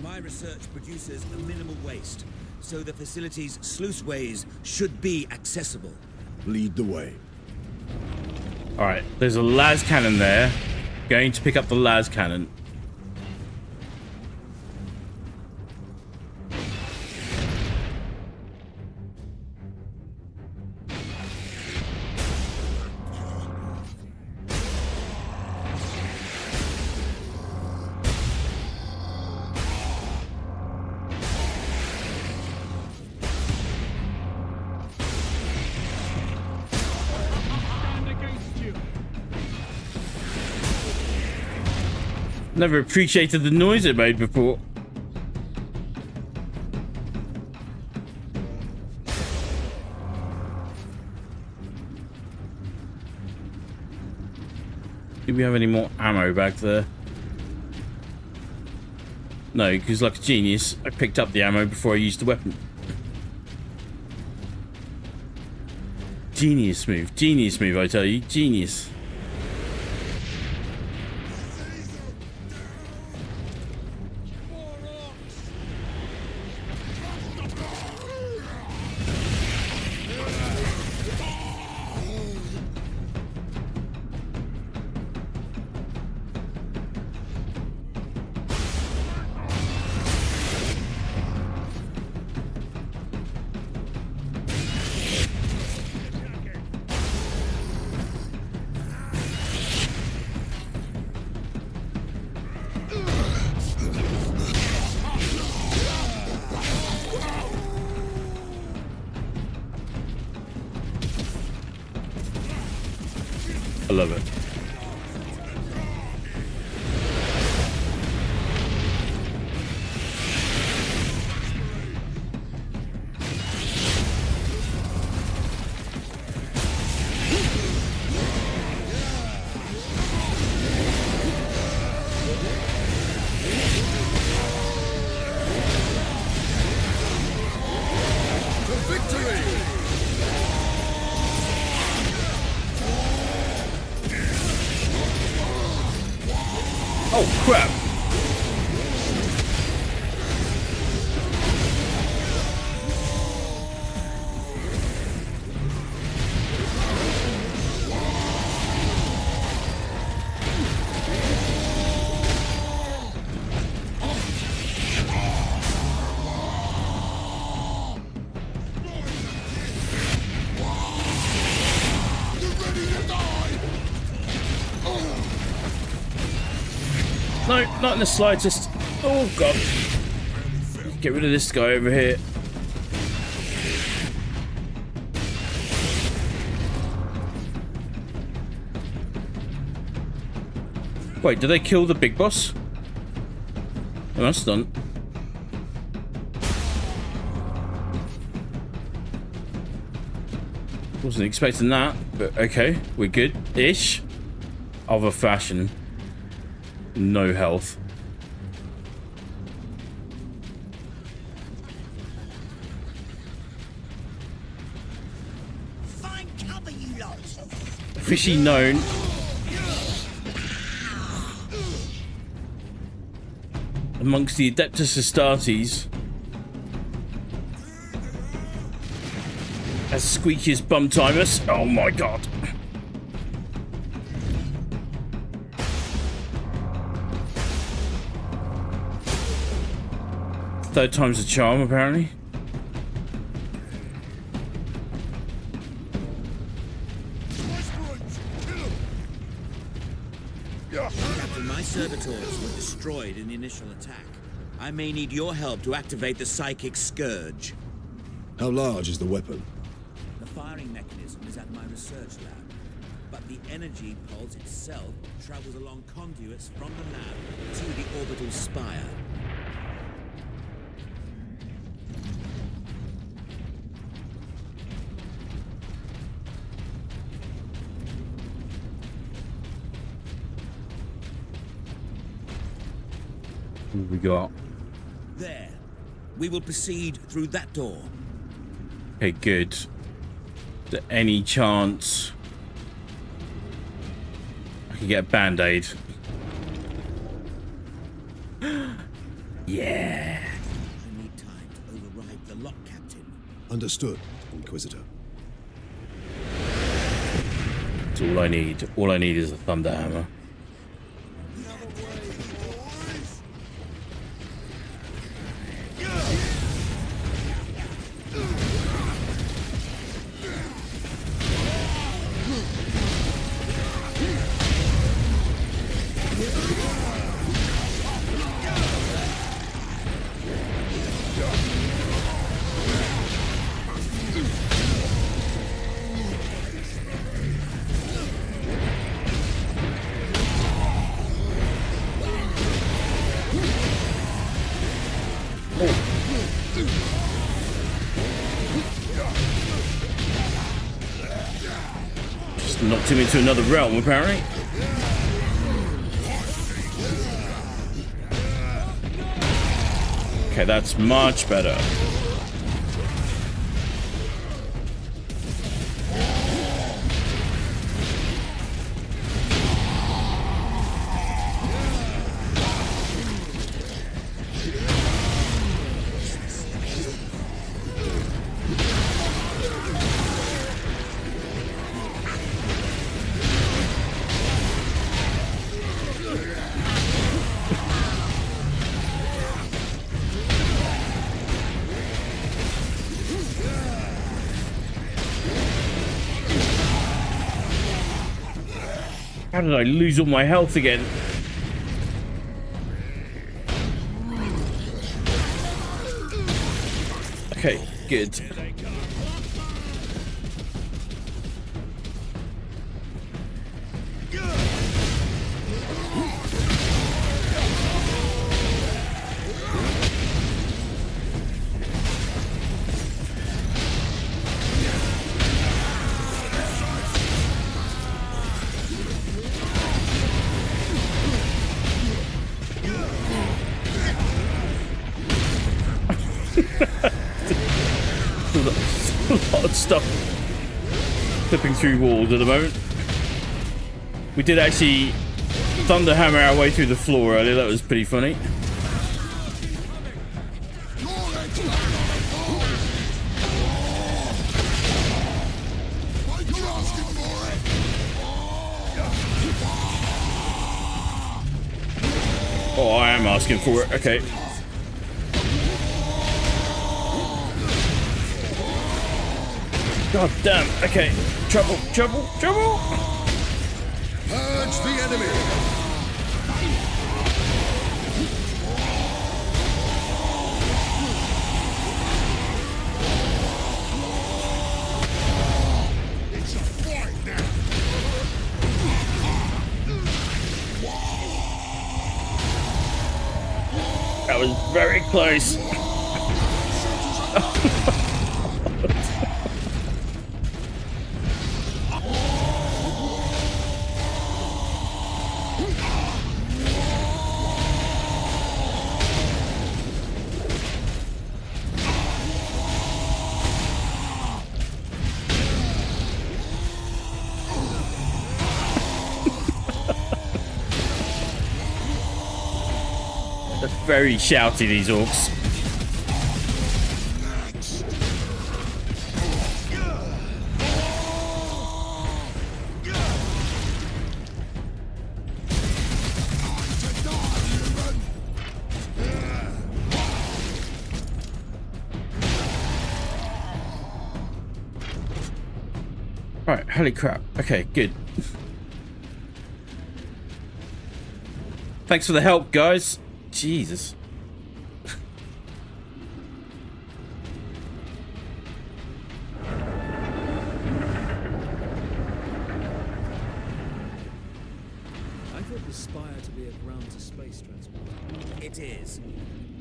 My research produces a minimal waste, so the facility's sluiceways should be accessible. Lead the way. Alright, there's a las cannon there. Going to pick up the las cannon. Never appreciated the noise it made before. Do we have any more ammo back there? No, because like a genius, I picked up the ammo before I used the weapon. Genius move, I tell you, genius. I love it. Oh crap! No, not in the slightest. Oh god. Get rid of this guy over here. Wait, did they kill the big boss? Oh, that's done. Wasn't expecting that, but okay, we're good-ish. Of a fashion. No health. Find cover, you lot. Fishy known. Amongst the Adeptus Astartes. As squeaky as bum timers. Oh my god. Third time's a charm, apparently. Captain, my servitors were destroyed in the initial attack. I may need your help to activate the psychic scourge. How large is the weapon? The firing mechanism is at my research lab, but the energy pulse itself travels along conduits from the lab to the orbital spire. What have we got? There. We will proceed through that door. Okay, good. Is there any chance I can get a band-aid? Yeah. I need time to override the lock, Captain. Understood, Inquisitor. That's all I need. All I need is a thunder hammer. knocked him into another realm, apparently. Okay, that's much better. How did I lose all my health again? Okay, good. A lot of stuff flipping through walls at the moment. We did actually thunderhammer our way through the floor earlier. That was pretty funny. Oh, I am asking for it. Okay. God damn. Okay. Trouble, trouble, trouble. Purge the enemy. It's a fight now. That was very close. They're very shouty, these orcs. Right, holy crap. Okay, good. Thanks for the help, guys. Jesus. I thought the Spire to be a ground-to-space transport. It is.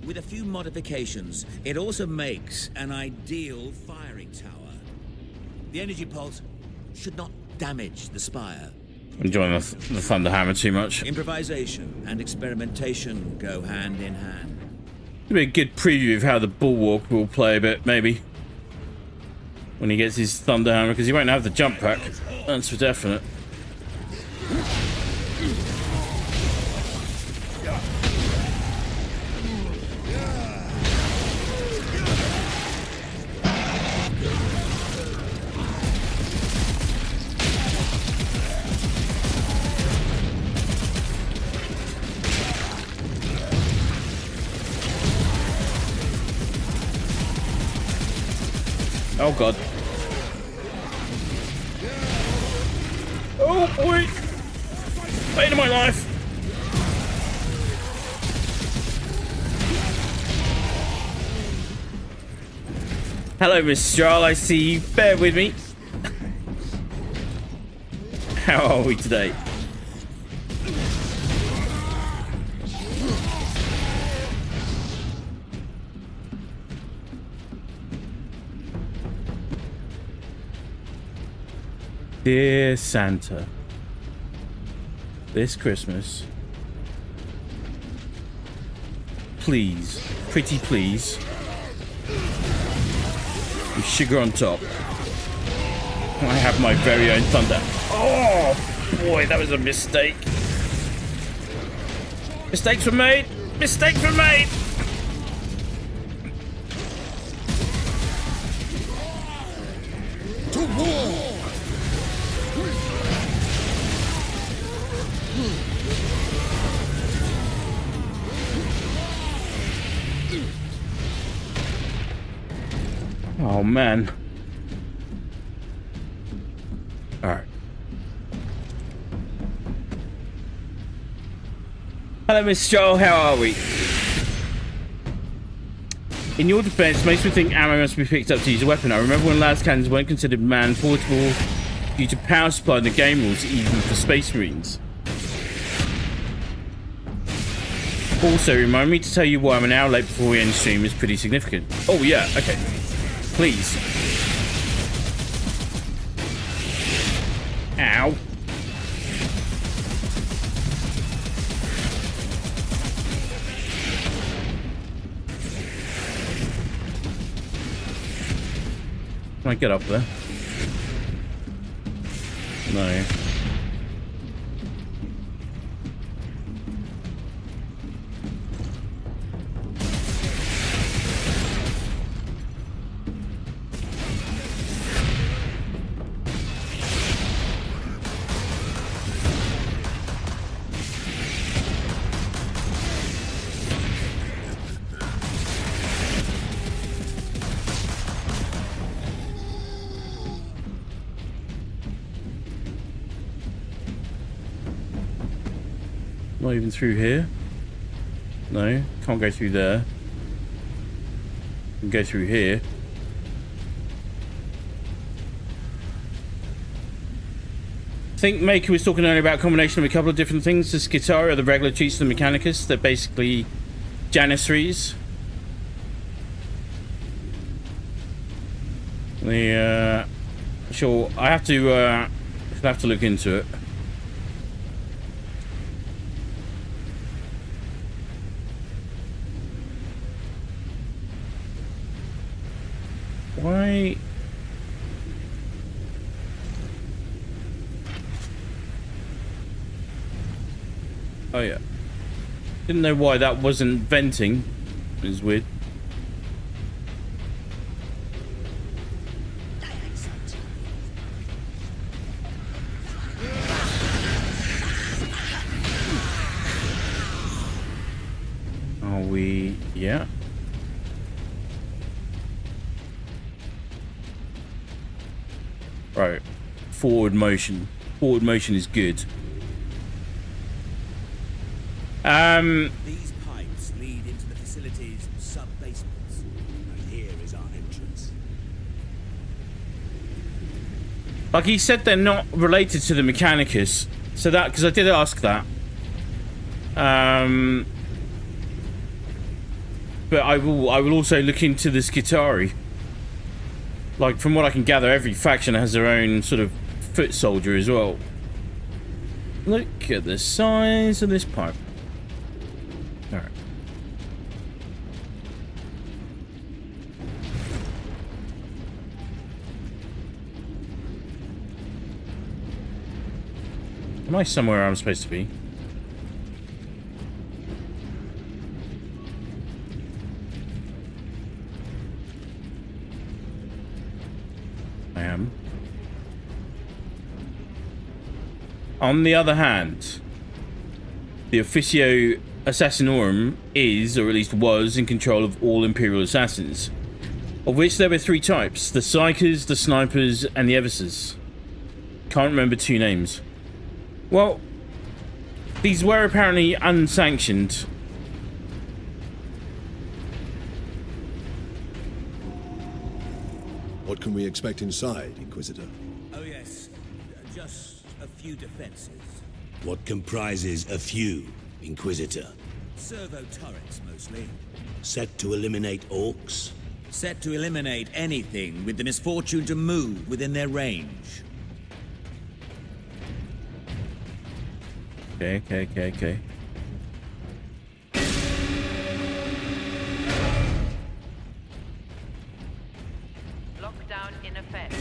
With a few modifications, it also makes an ideal firing tower. The energy pulse should not damage the Spire. Enjoying the thunderhammer too much. Improvisation and experimentation go hand in hand. It'll be a good preview of how the bulwark will play a bit, maybe. When he gets his thunderhammer, because he won't have the jump pack. That's for definite. Oh god. Oh boy! Pain of my life! Hello, Miss Strahl, I see you. Bear with me. How are we today? Dear Santa, this Christmas, please, pretty please, with sugar on top, I have my very own thunder. Oh boy, that was a mistake. Mistakes were made. Mistakes were made. To war! Oh man. Alright. Hello, Miss Joel, how are we? In your defense, makes me think ammo must be picked up to use a weapon. I remember when las cannons weren't considered man-portable due to power supply in the game rules, even for Space Marines. Also, remind me to tell you why I'm an hour late before we end stream is pretty significant. Oh yeah, okay. Please. Ow. Can I get up there? No. Not even through here. No, can't go through there. Can go through here. I think Maker was talking earlier about a combination of a couple of different things. The Skitarii are the regular cheats of the Mechanicus. They're basically Janissaries. Sure, I have to look into it. Why? Oh yeah. Didn't know why that wasn't venting. It was weird. Are we? Yeah. Right, forward motion. Forward motion is good. These pipes lead into the facility's sub-basements, and here is our entrance. Like he said, they're not related to the Mechanicus, so that because I did ask that. But I will also look into the Skitarii. Like, from what I can gather, every faction has their own sort of foot soldier as well. Look at the size of this pipe. Alright. Am I somewhere I'm supposed to be? I am. On the other hand, the Officio Assassinorum is, or at least was, in control of all Imperial assassins, of which there were 3 types: the Psychers, the Snipers, and the Eversers. Can't remember 2 names. Well, these were apparently unsanctioned. What can we expect inside, Inquisitor? Oh yes, just a few defenses. What comprises a few, Inquisitor? Servo turrets, mostly. Set to eliminate orcs? Set to eliminate anything with the misfortune to move within their range. Okay. Lockdown in effect.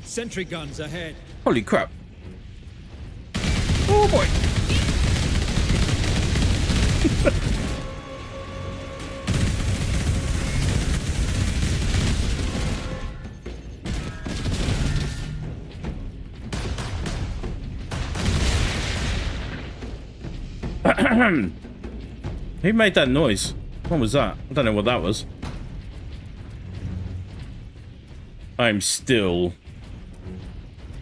Sentry guns ahead. Holy crap. Oh boy. Who made that noise? What was that? I don't know what that was. I'm still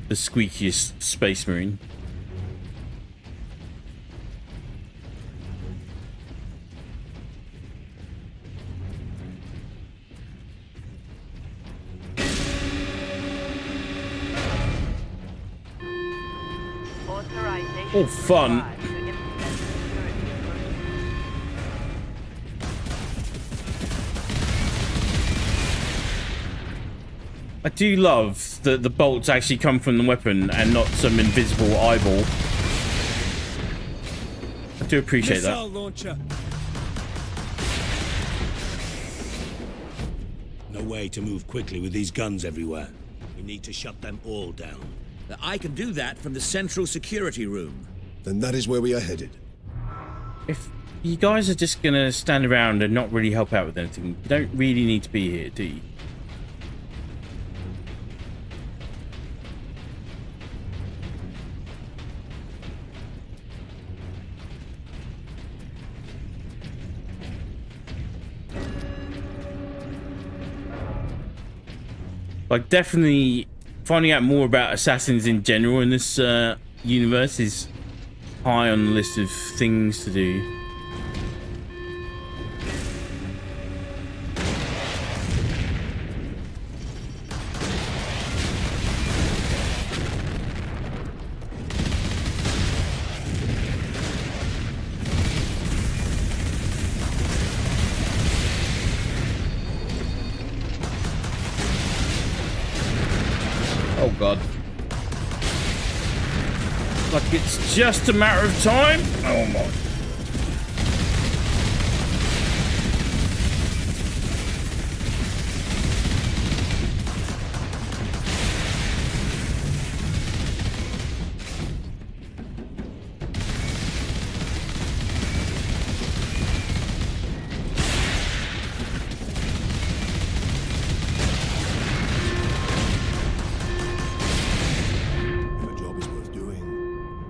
the squeakiest space marine. Authorization Oh, fun. required to implement security protocols. I do love that the bolts actually come from the weapon and not some invisible eyeball. I do appreciate that. Missile launcher. No way to move quickly with these guns everywhere. We need to shut them all down. I can do that from the central security room. Then that is where we are headed. If you guys are just gonna stand around and not really help out with anything, you don't really need to be here, do you? Like, definitely finding out more about assassins in general in this universe is high on the list of things to do. Oh god. Like it's just a matter of time. Oh my.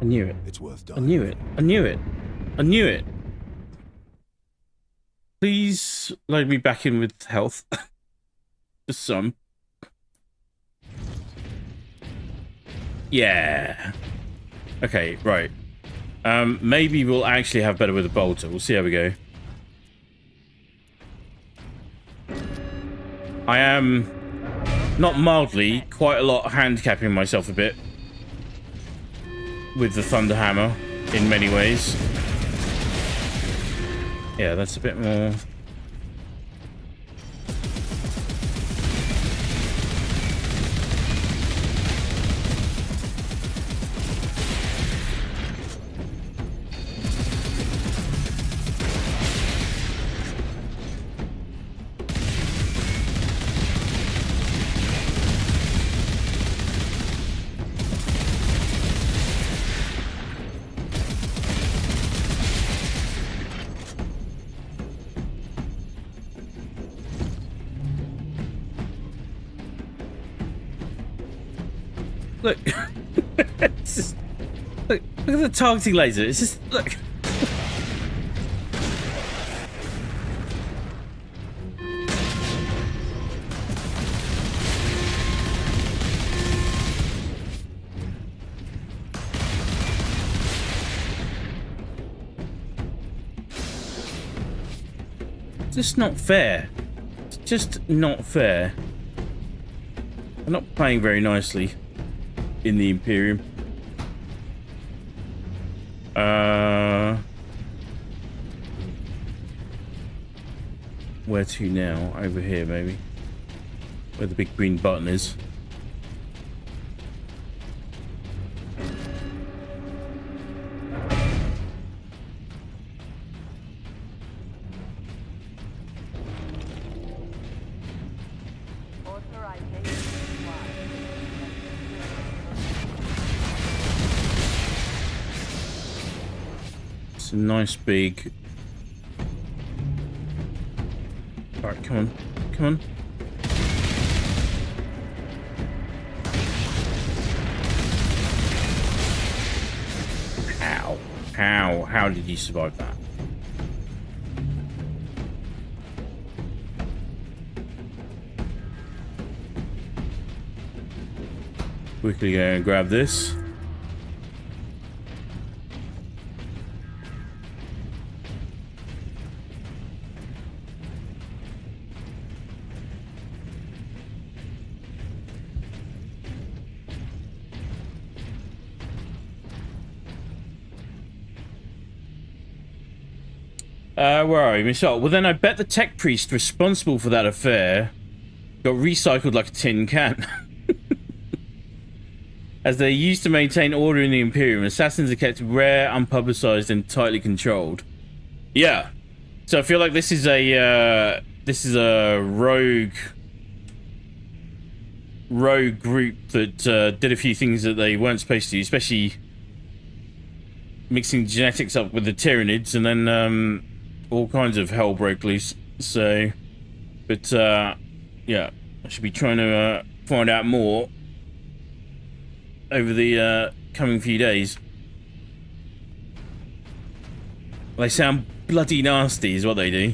I knew it. It's worth I dying. knew it. I knew it. I knew it. Please load me back in with health. Just some. Yeah. Okay, right. Maybe we'll actually have better with a bolter. We'll see how we go. I am not mildly, quite a lot handicapping myself a bit with the Thunder Hammer in many ways. Yeah, that's a bit more. Look. It's just, look at the targeting laser. It's just, look. It's just not fair. It's just not fair. I'm not playing very nicely in the Imperium. Where to now? Over here, maybe. Where the big green button is. It's a nice big... Alright, come on. Come on. How did you survive that? Quickly go and grab this. Where are you, Michelle? Well, then I bet the tech priest responsible for that affair got recycled like a tin can. As they used to maintain order in the Imperium, assassins are kept rare, unpublicized, and tightly controlled. Yeah. So I feel like this is a rogue group that did a few things that they weren't supposed to, especially mixing genetics up with the Tyranids, and then all kinds of hell broke loose. So, but yeah, I should be trying to find out more over the coming few days. They sound bloody nasty is what they do.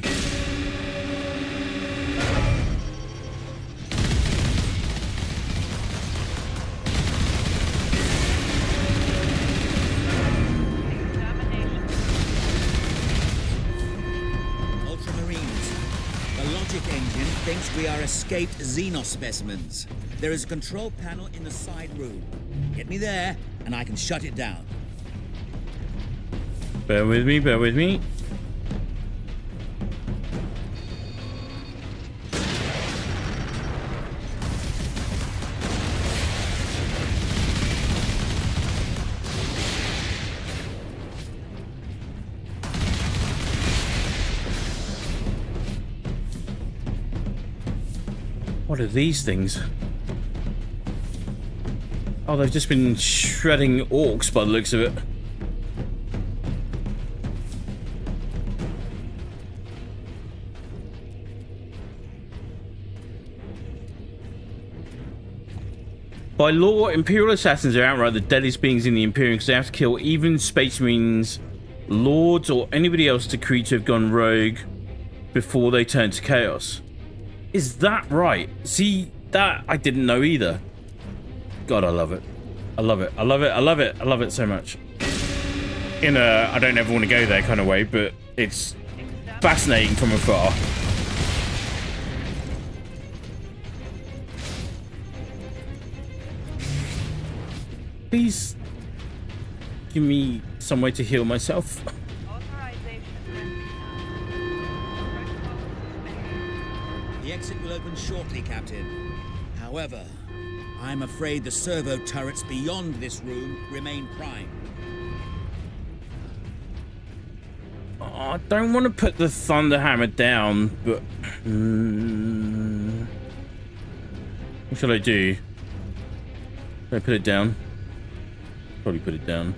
We are escaped Xenos specimens. There is a control panel in the side room. Get me there, and I can shut it down. Bear with me, bear with me. What are these things? Oh, they've just been shredding orcs by the looks of it. By law, Imperial assassins are outright the deadliest beings in the Imperium because they have to kill even Space Marines, Lords, or anybody else decreed to have gone rogue before they turn to chaos. Is that right? See, that I didn't know either. God, I love it. I love it. I love it. I love it. I love it so much. In a I don't ever want to go there kind of way, but it's fascinating from afar. Please give me some way to heal myself. The exit will open shortly, Captain. However, I'm afraid the servo turrets beyond this room remain primed. Oh, I don't want to put the Thunderhammer down, but... what should I do? Should I put it down? Probably put it down.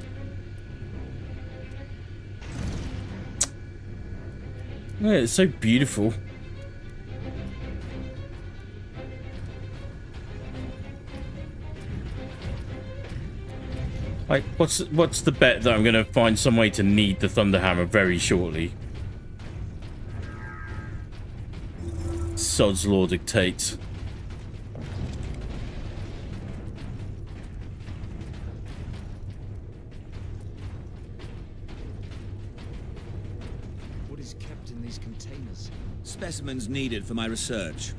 Yeah, it's so beautiful. Like, what's the bet that I'm gonna find some way to need the Thunderhammer very shortly? Sod's law dictates. What is kept in these containers? Specimens needed for my research.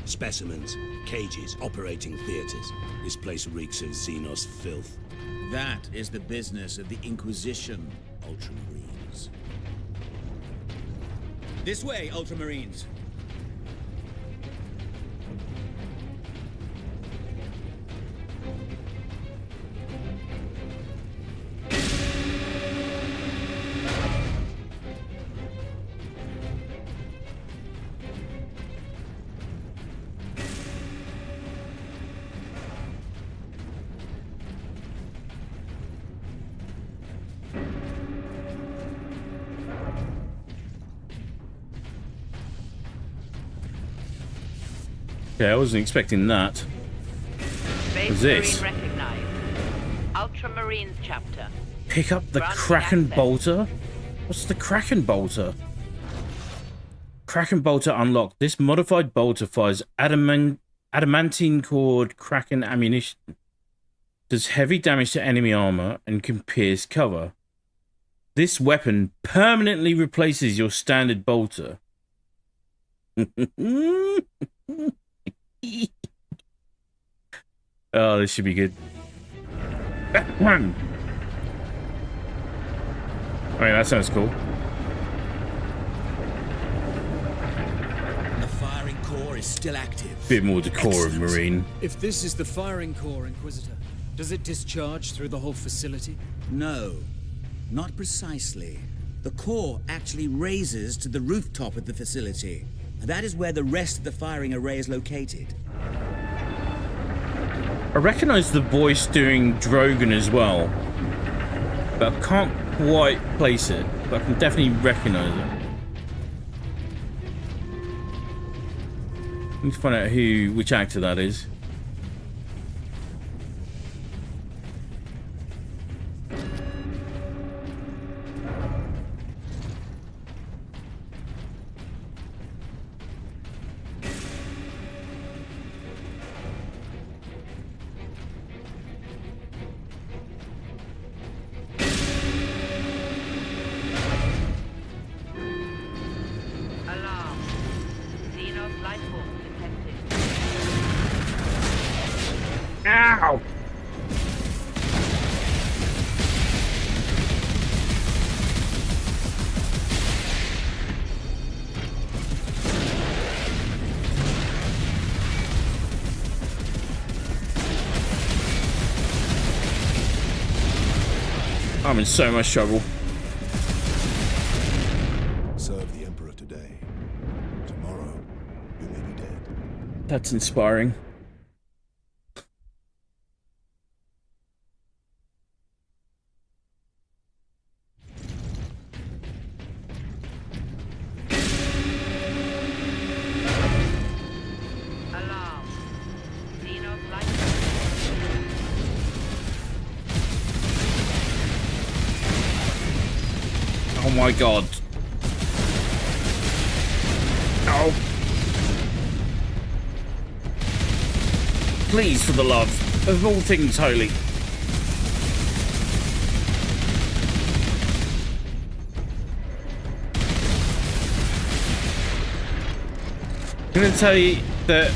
Specimens, cages, operating theaters. This place reeks of Xenos filth. That is the business of the Inquisition, Ultramarines. This way, Ultramarines. Okay, I wasn't expecting that. Space What's this? Marine recognized. Ultramarines chapter. Pick up the Granting Kraken access. Bolter? What's the Kraken Bolter? Kraken Bolter unlocked. This modified bolter fires adamantine cord Kraken ammunition. Does heavy damage to enemy armor and can pierce cover. This weapon permanently replaces your standard bolter. Oh, this should be good. I mean, that sounds cool. The firing core is still active. Bit more decorum, Marine. If this is the firing core, Inquisitor, does it discharge through the whole facility? No, not precisely. The core actually raises to the rooftop of the facility. And that is where the rest of the firing array is located. I recognise the voice doing Drogon as well, but I can't quite place it, but I can definitely recognise it. Need to find out which actor that is. Alarm. Xenos life form detected. Ow! I'm in so much trouble. Serve the Emperor today. Tomorrow, you may be dead. That's inspiring. Alarm. Xenos life Oh my god. Oh. Please, for the love of all things holy. I'm going to tell you that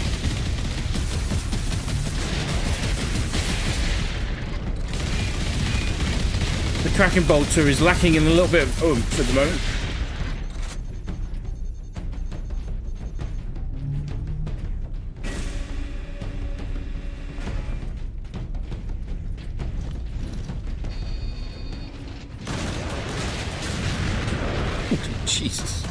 the Kraken Bolter is lacking in a little bit of oomph at the moment. Jesus.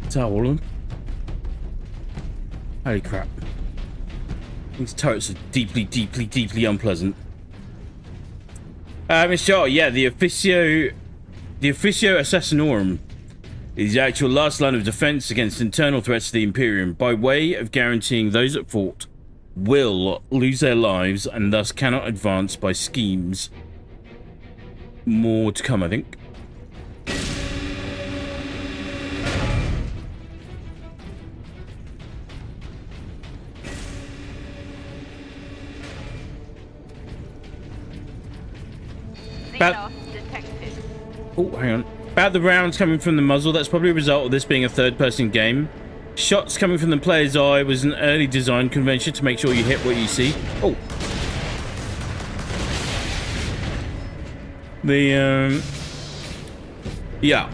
Is that all of them? Holy crap. These turrets are deeply, deeply, deeply unpleasant. Mr. Jar, yeah, the Officio Assassinorum is the actual last line of defense against internal threats to the Imperium by way of guaranteeing those at fault will lose their lives and thus cannot advance by schemes. More to come, I think. About, oh, hang on. About the rounds coming from the muzzle, that's probably a result of this being a third-person game. Shots coming from the player's eye was an early design convention to make sure you hit what you see. Oh. Yeah.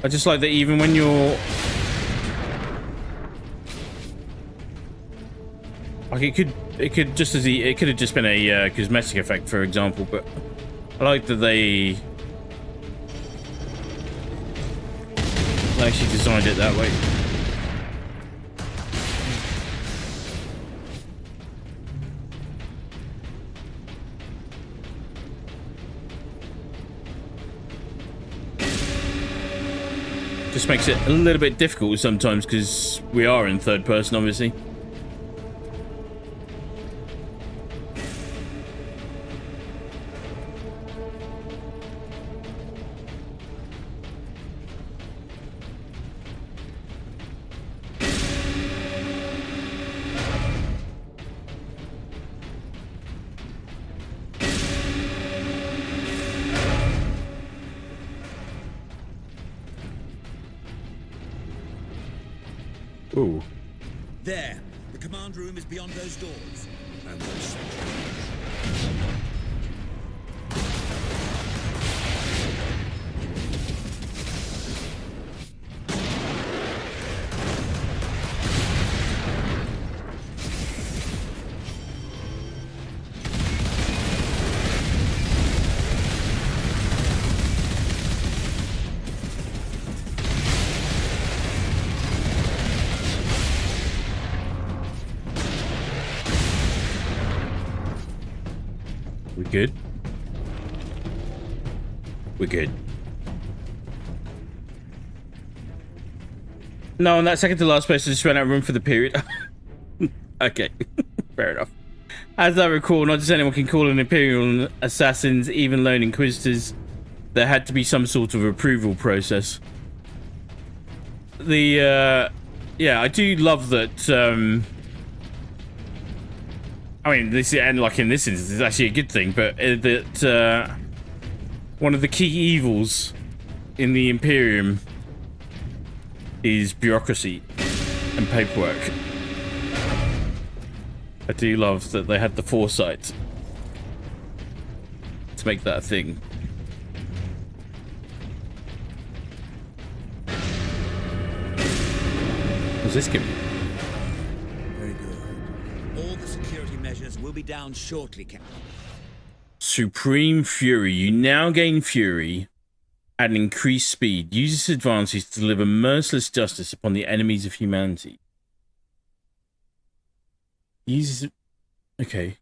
I just like that even when you're... Like it could just as it could have just been a cosmetic effect, for example. But I like that they actually designed it that way. Just makes it a little bit difficult sometimes because we are in third person, obviously. Ooh. There. The command room is beyond those doors. And those We good? We're good. No, on that second to last place, I just ran out of room for the period. Okay, fair enough. As I recall, not just anyone can call an Imperial assassins, even lone Inquisitors. There had to be some sort of approval process. Yeah, I do love that, I mean, this, and like in this instance, it's actually a good thing, but that one of the key evils in the Imperium is bureaucracy and paperwork. I do love that they had the foresight to make that a thing. What's this give me? very good. All the security measures will be down shortly, Captain. Supreme Fury. You now gain Fury at an increased speed. Use this advantage to deliver merciless justice upon the enemies of humanity. Use... Okay.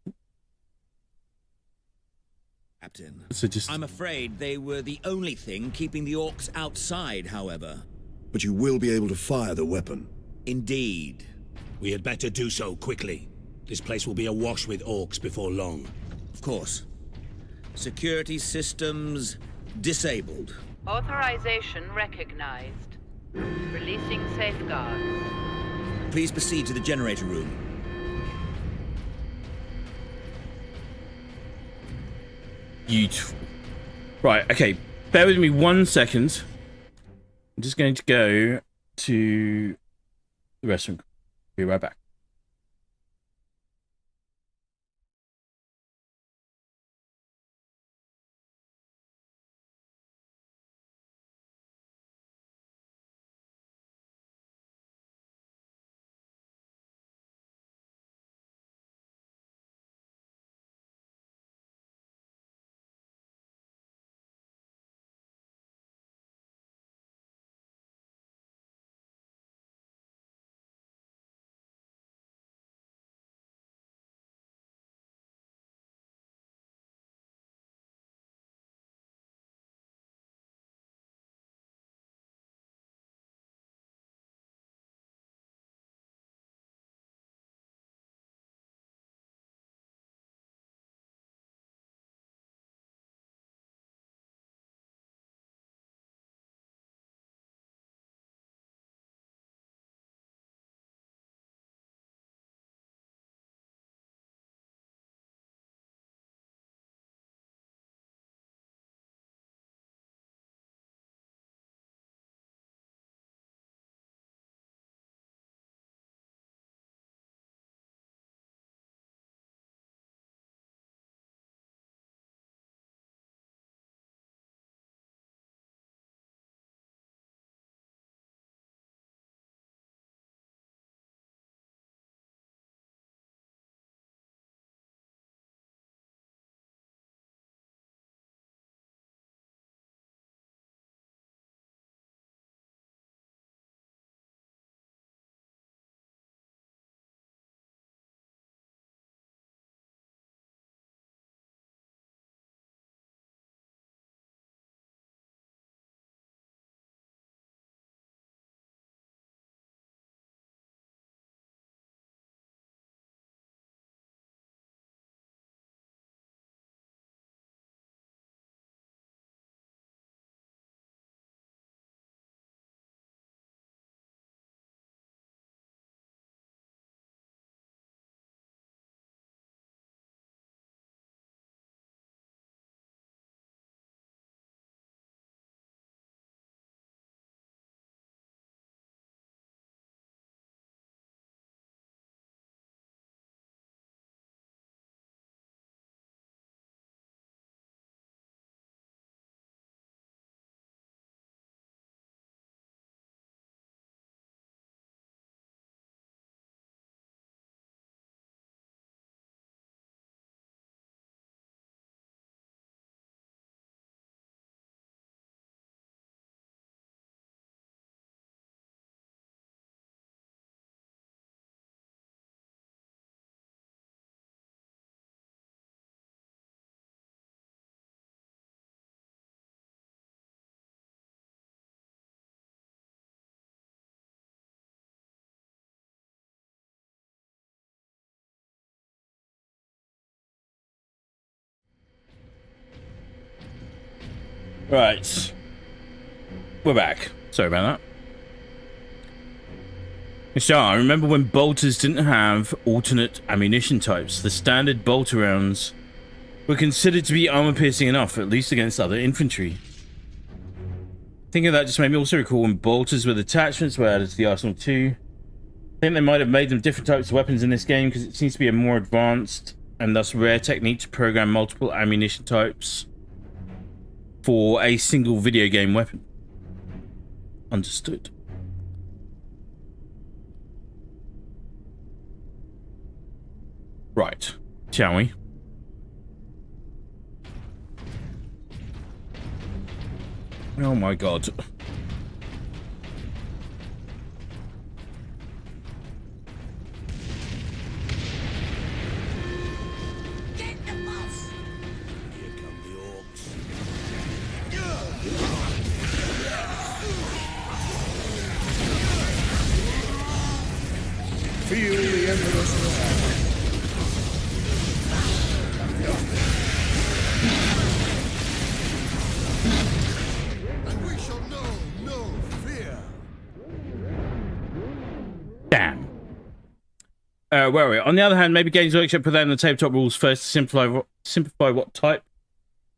Captain, So just... I'm afraid they were the only thing keeping the orcs outside, however. But you will be able to fire the weapon. Indeed. We had better do so quickly. This place will be awash with orcs before long. Of course. Security systems disabled. Authorization recognized. Releasing safeguards. Please proceed to the generator room. Beautiful. Right, okay. Bear with me 1 second. I'm just going to go to the restroom. Be right back. Right. We're back. Sorry about that. So, I remember when bolters didn't have alternate ammunition types. The standard bolter rounds were considered to be armor-piercing enough, at least against other infantry. Thinking of that just made me also recall when bolters with attachments were added to the arsenal too. I think they might have made them different types of weapons in this game because it seems to be a more advanced and thus rare technique to program multiple ammunition types for a single video game weapon. Understood. Right, shall we? Oh my god. Feel the endless wrath. And we shall know no fear. Damn. Where are we? On the other hand, maybe Games Workshop put that in the tabletop rules first to simplify what type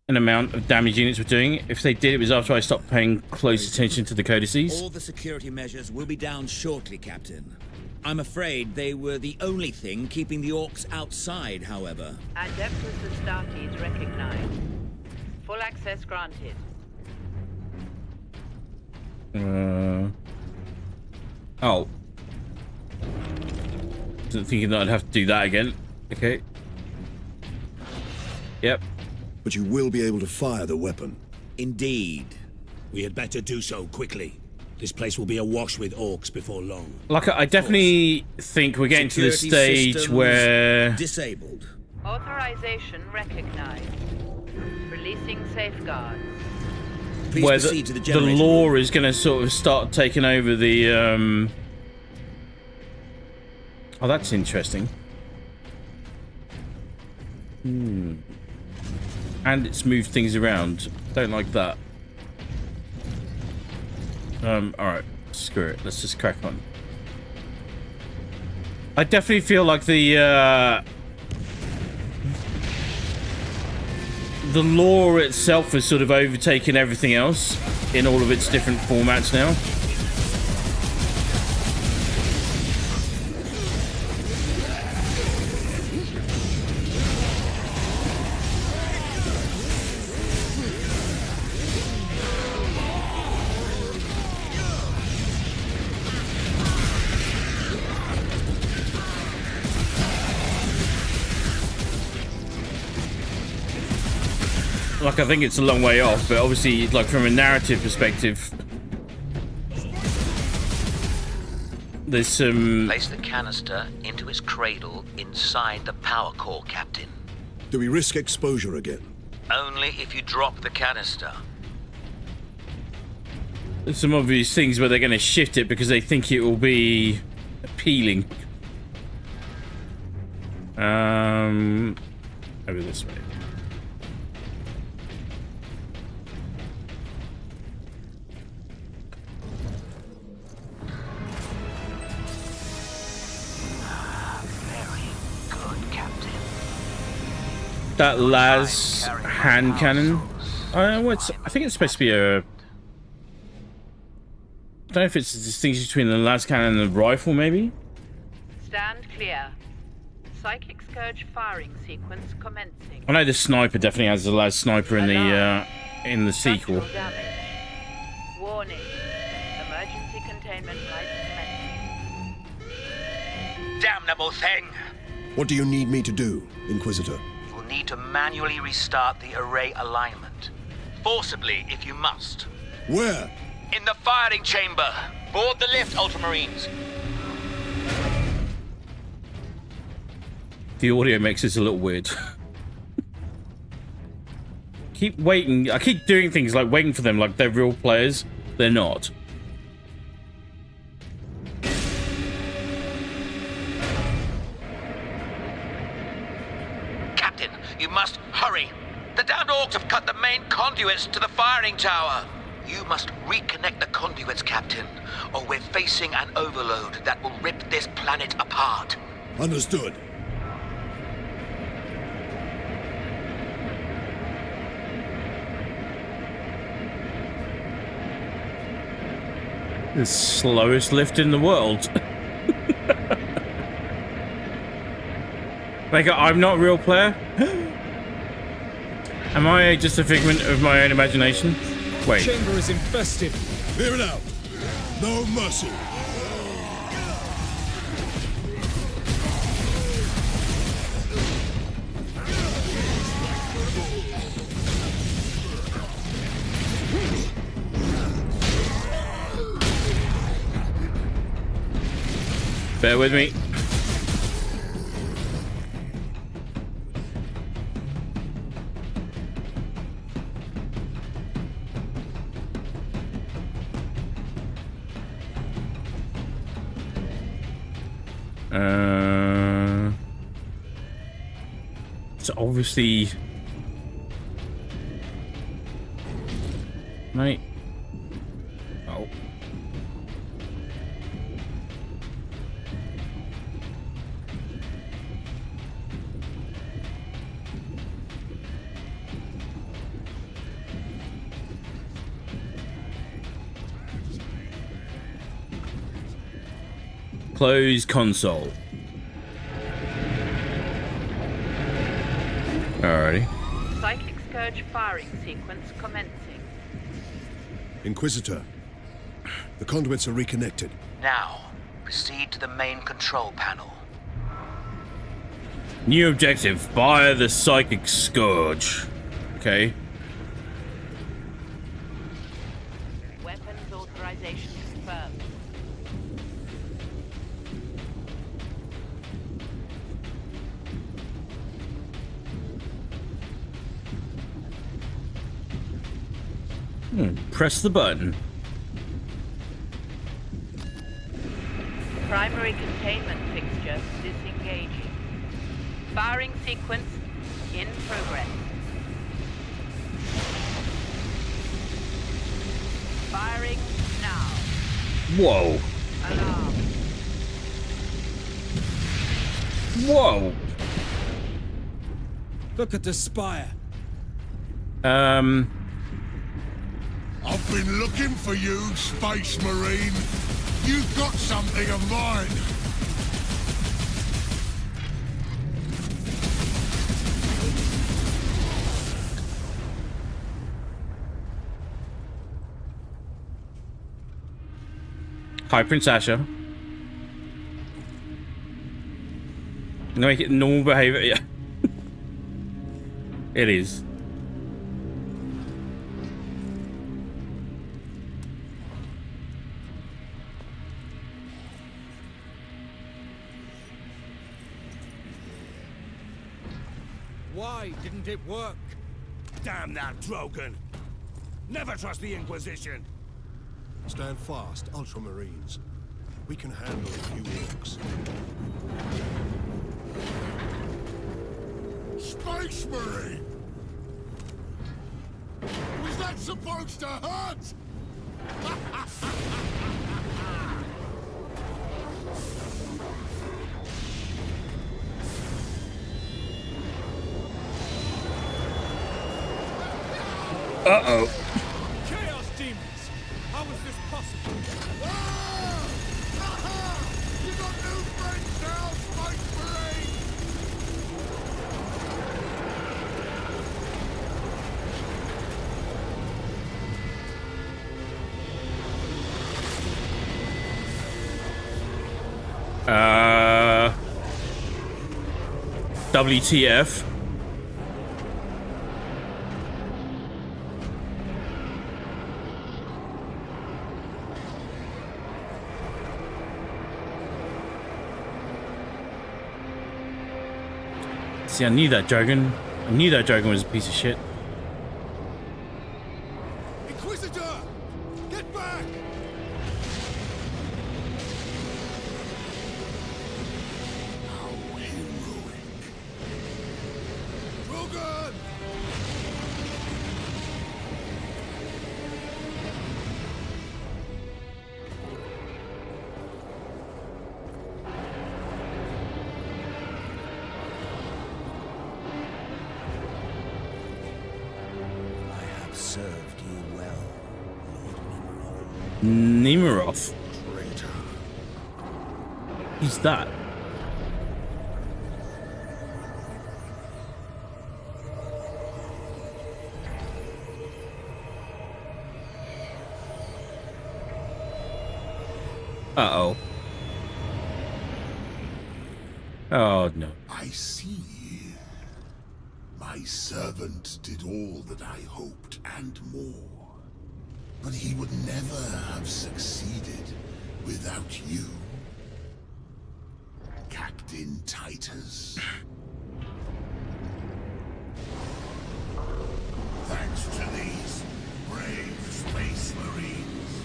and amount of damage units were doing. If they did, it was after I stopped paying close attention to the codices. All the security measures will be down shortly, Captain. I'm afraid they were the only thing keeping the orcs outside, however. Adeptus Astartes recognized. Full access granted. Oh. Wasn't thinking that I'd have to do that again. Okay. Yep. But you will be able to fire the weapon. Indeed. We had better do so quickly. This place will be awash with orcs before long. Like, I definitely think we're getting to the Security stage systems where... disabled. Authorization recognized. Releasing safeguards. Please where proceed to the the generator law room. is going to sort of start taking over the... Oh, that's interesting. And it's moved things around. Don't like that. Alright. Screw it. Let's just crack on. I definitely feel like the lore itself has sort of overtaken everything else in all of its different formats now. Like, I think it's a long way off, but obviously, like, from a narrative perspective, there's some... Place the canister into its cradle inside the power core, Captain. Do we risk exposure again? Only if you drop the canister. There's some obvious things where they're going to shift it because they think it will be appealing. Over this way. That las hand cannon. I think it's supposed to be a... I don't know if it's a distinction between the las cannon and the rifle, maybe? Stand clear. Psychic Scourge firing sequence commencing. I know the sniper definitely has the las sniper in the sequel. Structural damage. Warning. Emergency containment lights commencing. Damnable thing! What do you need me to do, Inquisitor? You'll need to manually restart the array alignment. Forcibly, if you must. Where? In the firing chamber. Board the lift, Ultramarines. The audio makes this a little weird. Keep waiting. I keep doing things like waiting for them like they're real players. They're not. Captain, you must hurry. The downed orcs have cut the main conduits to the firing tower. You must reconnect the conduits, Captain, or we're facing an overload that will rip this planet apart. Understood. The slowest lift in the world. Like, I'm not a real player? Am I just a figment of my own imagination? Wait. The chamber is infested. Clear it out. No mercy. Bear with me. So obviously, mate. Oh. Close console. Alrighty. Psychic Scourge firing sequence commencing. Inquisitor, the conduits are reconnected. Now, proceed to the main control panel. New objective, fire the Psychic Scourge. Okay. Weapons authorization confirmed. Press the button. Primary containment fixture disengaging. Firing sequence in progress. Firing now. Whoa. Alarm. Whoa. Look at the spire. I've been looking for you, Space Marine. You've got something of mine. Hi, Prince Asher. I'm gonna make it normal behavior. Yeah. It is. Why didn't it work? Damn that Drogon. Never trust the Inquisition. Stand fast, Ultramarines. We can handle a few orcs. Space Marine! Was that supposed to hurt? Uh-oh. Chaos demons! How is this possible? You got new friends now, Space Marine! WTF? See, I knew that Dragon. I knew that Dragon was a piece of shit. Inquisitor! Get back! How heroic. Drogon! Nemiroth. Who's that? Uh-oh. Oh, no. I see. My servant did all that I hoped and more. But he would never have succeeded without you. Captain Titus. Thanks to these brave space marines,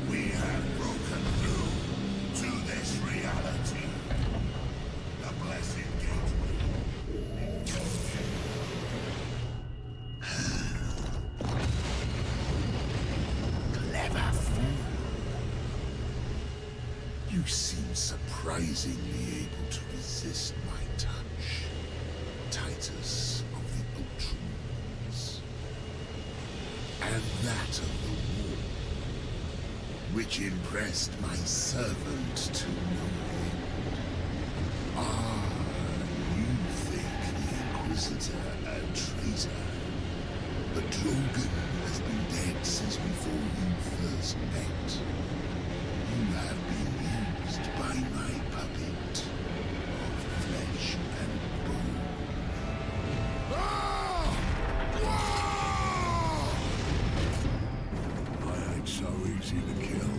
we have broken through to this reality. The blessed gateway. Clever fool. You seem surprisingly able to resist my touch, Titus of the Ultramarines. And that of the war, which impressed my servant to no end. Ah, you think the Inquisitor a traitor, but Drogon has been dead since before you first met. You have been used by my puppet of flesh and bone. I ain't so easy to kill.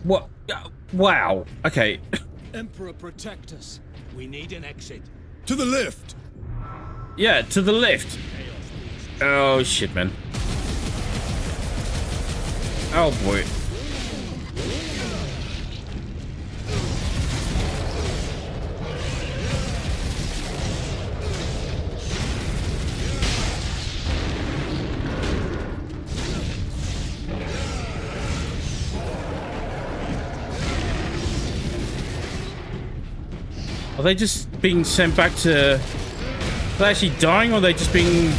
What? Wow. Okay. Emperor, protect us. We need an exit. To the lift! Yeah, to the left. Oh, shit, man. Oh, boy. Are they just being sent back to... Are they actually dying, or are they just being...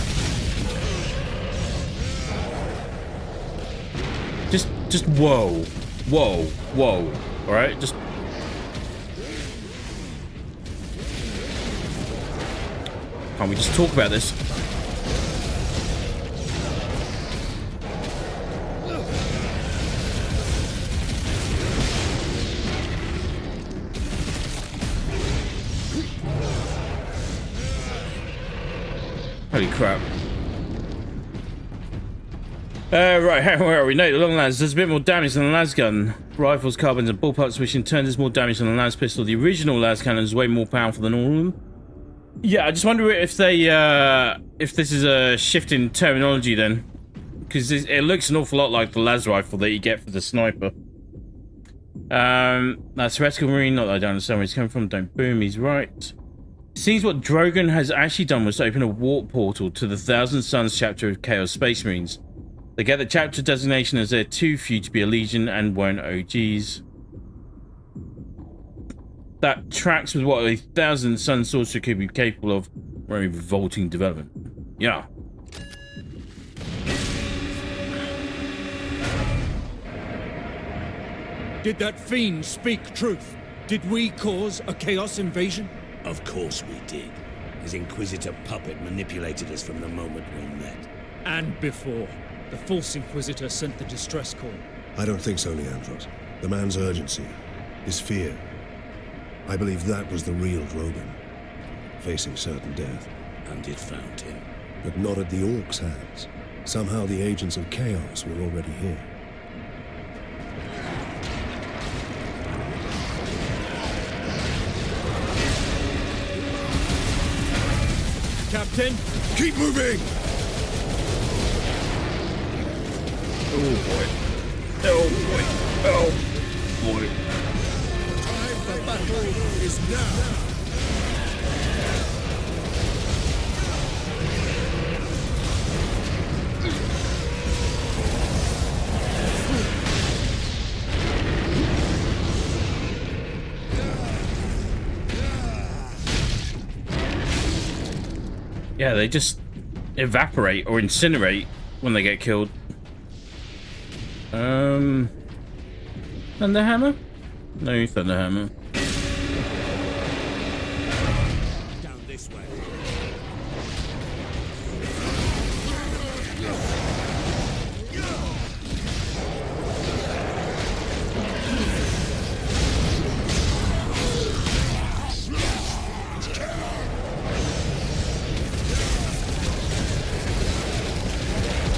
Just whoa. Whoa. Whoa. Alright, just... Can't we just talk about this? Holy crap. Right, where are we? No, the long lance does a bit more damage than the las gun. Rifles, carbines, and bullpups, which in turn does more damage than the las pistol. The original las cannon is way more powerful than all of them. Yeah, I just wonder if they, if this is a shift in terminology then. Because it looks an awful lot like the las rifle that you get for the sniper. That's Heretical Marine, not that I don't understand where he's coming from. Don't boom, he's right. It seems what Drogon has actually done was to open a warp portal to the Thousand Suns chapter of Chaos Space Marines. They get the chapter designation as they're too few to be a legion and weren't OGs. That tracks with what a Thousand Sun sorcerer could be capable of. Very revolting development. Yeah. Did that fiend speak truth? Did we cause a chaos invasion? Of course we did. His Inquisitor puppet manipulated us from the moment we met. And before. The false Inquisitor sent the distress call. I don't think so, Leandros. The man's urgency, his fear. I believe that was the real Drogon, facing certain death. And it found him. But not at the Orcs' hands. Somehow the agents of Chaos were already here. Captain? Keep moving! Oh boy. Oh boy. Oh boy. Time for battle is now! Yeah, they just evaporate or incinerate when they get killed. Thunderhammer? No Thunderhammer. Down this way.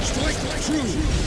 Strike true!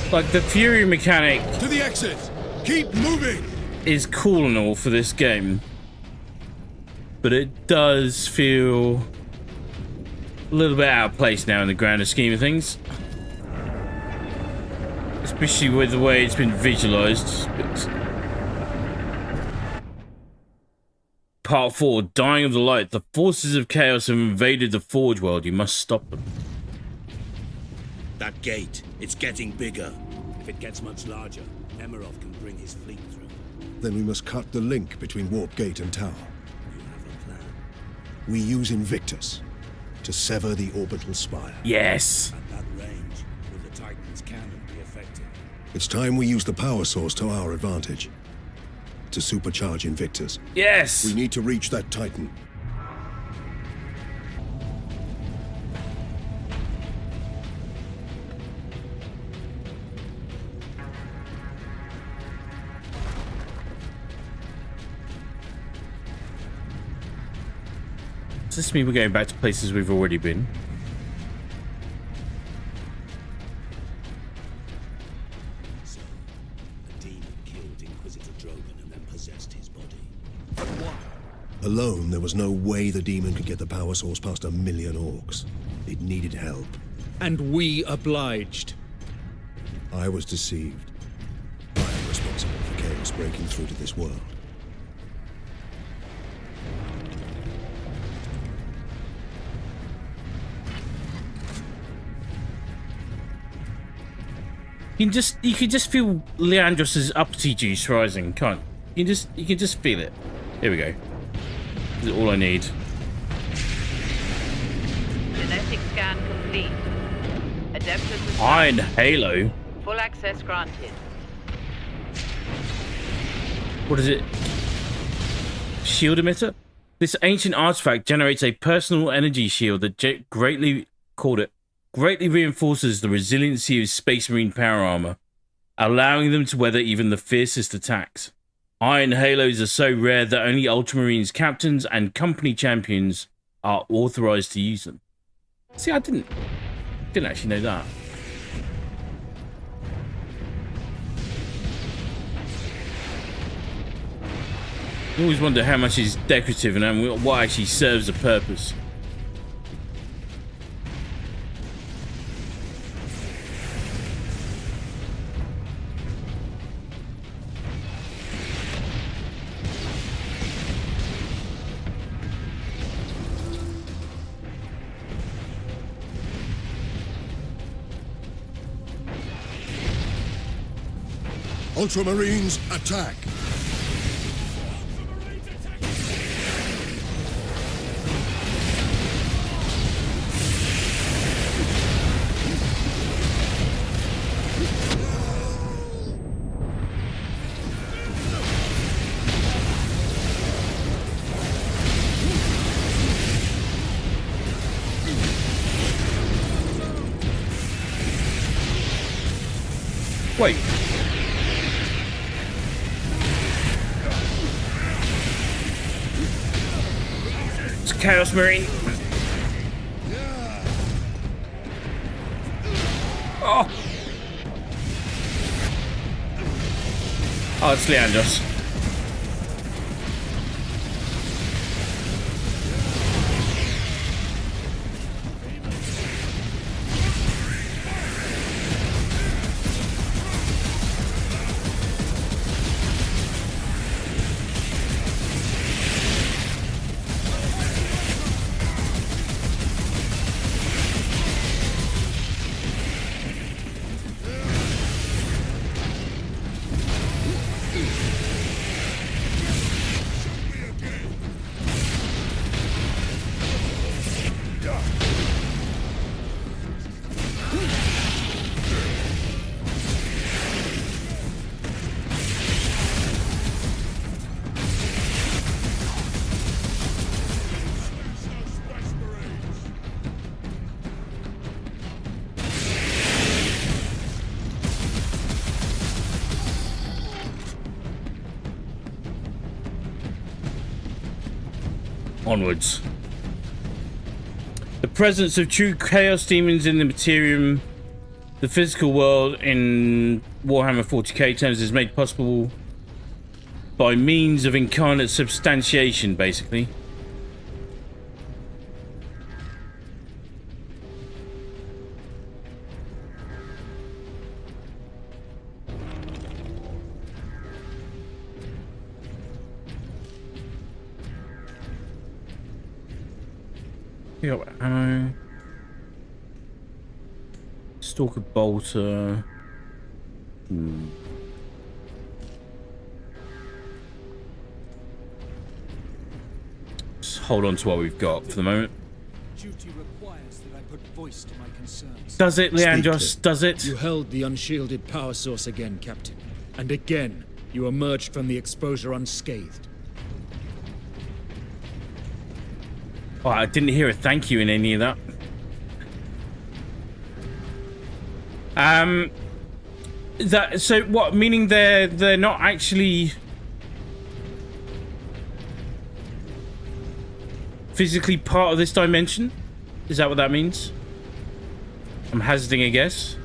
Like, the Fury mechanic To the exit! Keep moving! is cool and all for this game, but it does feel a little bit out of place now in the grander scheme of things. Especially with the way it's been visualized. Part 4, Dying of the Light. The forces of chaos have invaded the Forge world. You must stop them. That gate, it's getting bigger. If it gets much larger, Emerald can bring his fleet through. Then we must cut the link between Warp Gate and Tower. You have a plan. We use Invictus to sever the orbital spire. Yes. At that range, will the Titan's cannon be effective? It's time we use the power source to our advantage. To supercharge Invictus. Yes. We need to reach that Titan. Does this mean we're going back to places we've already been? So, the demon killed Inquisitor Drogon and then possessed his body. Alone, there was no way the demon could get the power source past 1 million orcs. It needed help. And we obliged. I was deceived. I am responsible for chaos breaking through to this world. You can just feel Leandros' uppity juice rising, can't you? You can just feel it. Here we go. This is all I need. Genetic scan complete. Adeptus Iron Halo. full access granted. What is it? Shield emitter? This ancient artifact generates a personal energy shield that greatly reinforces the resiliency of Space Marine power armor, allowing them to weather even the fiercest attacks. Iron Halos are so rare that only Ultramarines captains and company champions are authorized to use them. See, I didn't actually know that. I always wonder how much is decorative and what actually serves a purpose. Ultramarines, attack! Wait. It's Chaos Marine. Oh. Oh, it's Leandros. onwards. The presence of true chaos demons in the materium, the physical world in Warhammer 40k terms, is made possible by means of incarnate substantiation, basically. We got ammo. Stalker bolter. Just hold on to what we've got for the moment. Duty requires that I put voice to my concerns. Does it, Leandros? Does it? You held the unshielded power source again, Captain. And again, you emerged from the exposure unscathed. Oh, I didn't hear a thank you in any of that. So what? Meaning they're not actually physically part of this dimension? Is that what that means? I'm hazarding a guess.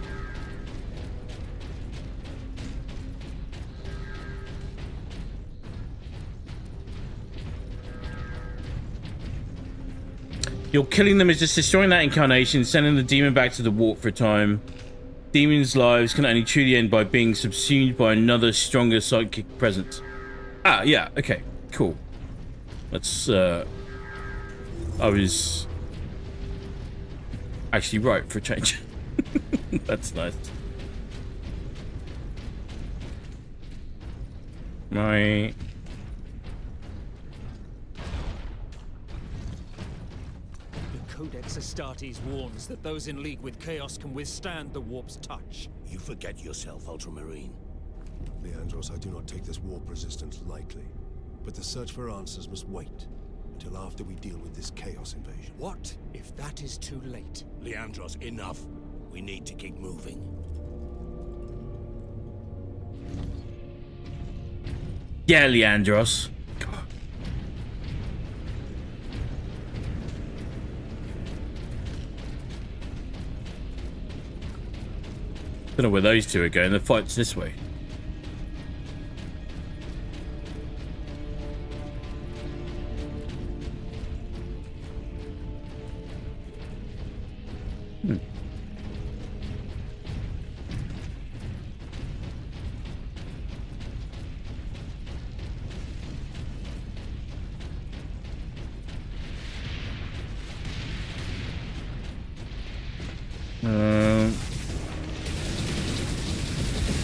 You're killing them is just destroying that incarnation, sending the demon back to the warp for a time. Demons' lives can only truly end by being subsumed by another stronger psychic presence. Ah, yeah, okay, cool. That's, I was actually right for a change. That's nice. My... Codex Astartes warns that those in league with Chaos can withstand the warp's touch. You forget yourself, Ultramarine. Leandros, I do not take this warp resistance lightly. But the search for answers must wait until after we deal with this Chaos invasion. What if that is too late? Leandros, enough. We need to keep moving. Yeah, Leandros. Don't know where those two are going. The fight's this way.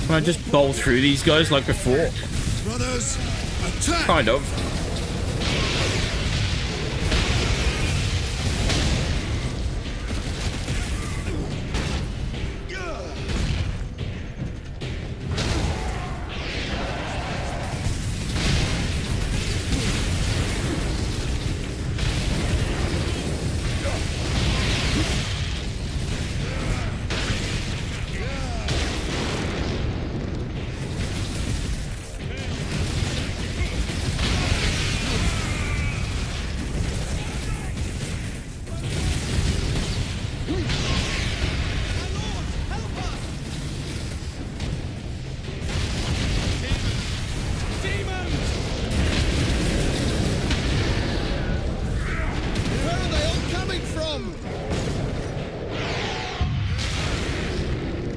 Can I just bowl through these guys like before? Brothers, attack! Kind of.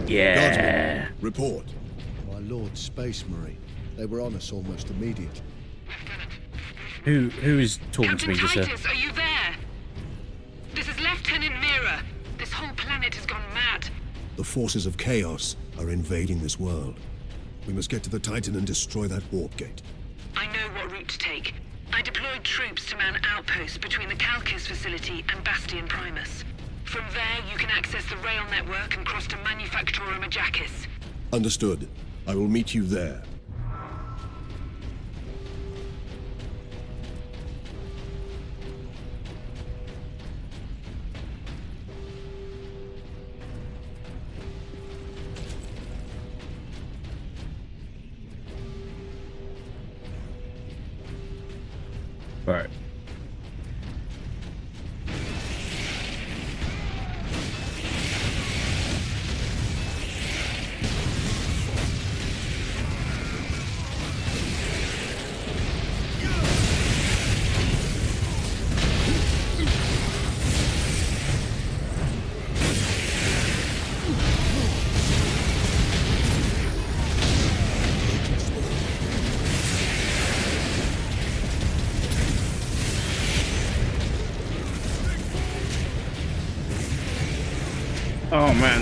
Yeah. Report. My Lord Space Marine. They were on us almost immediately. Who is talking to me just there? Titus, are you there? This is Lieutenant Mira. This whole planet has gone mad. The forces of Chaos are invading this world. We must get to the Titan and destroy that warp gate. I know what route to take. I deployed troops to man outposts between the Calcus facility and Bastion Primus. From there, you can access the rail network and cross to Manufactorum Ajakis. Understood. I will meet you there. Right. Oh man.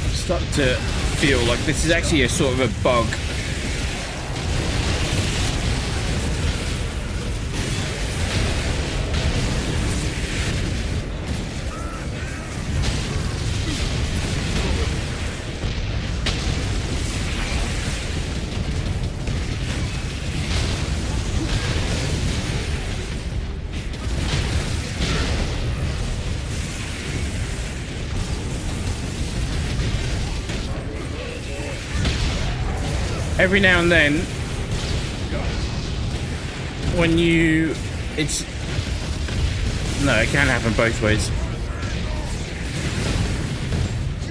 I'm starting to feel like this is actually a sort of a bug. Every now and then, when you, it can happen both ways.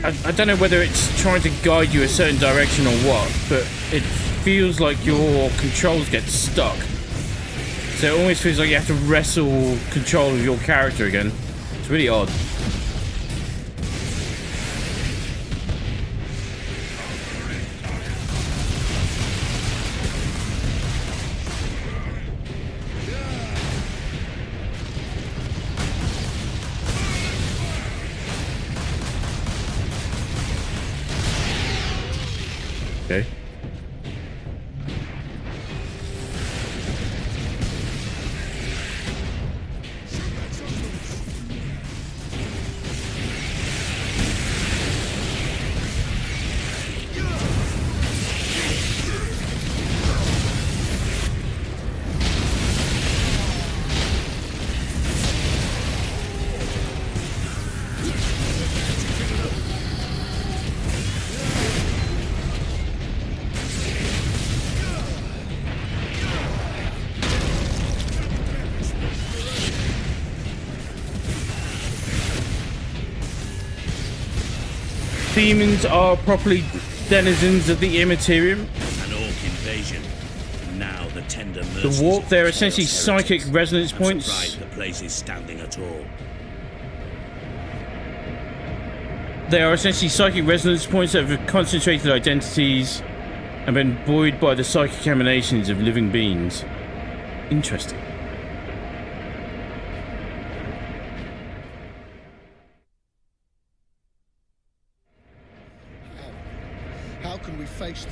I don't know whether it's trying to guide you a certain direction or what, but it feels like your controls get stuck. So it almost feels like you have to wrestle control of your character again. It's really odd. Okay. Demons are properly denizens of the Immaterium. An orc invasion. Now the tender The warp, they're essentially psychic resonance points. Surprised the place is standing at all. They are essentially psychic resonance points that have concentrated identities and been buoyed by the psychic emanations of living beings. Interesting. How can we face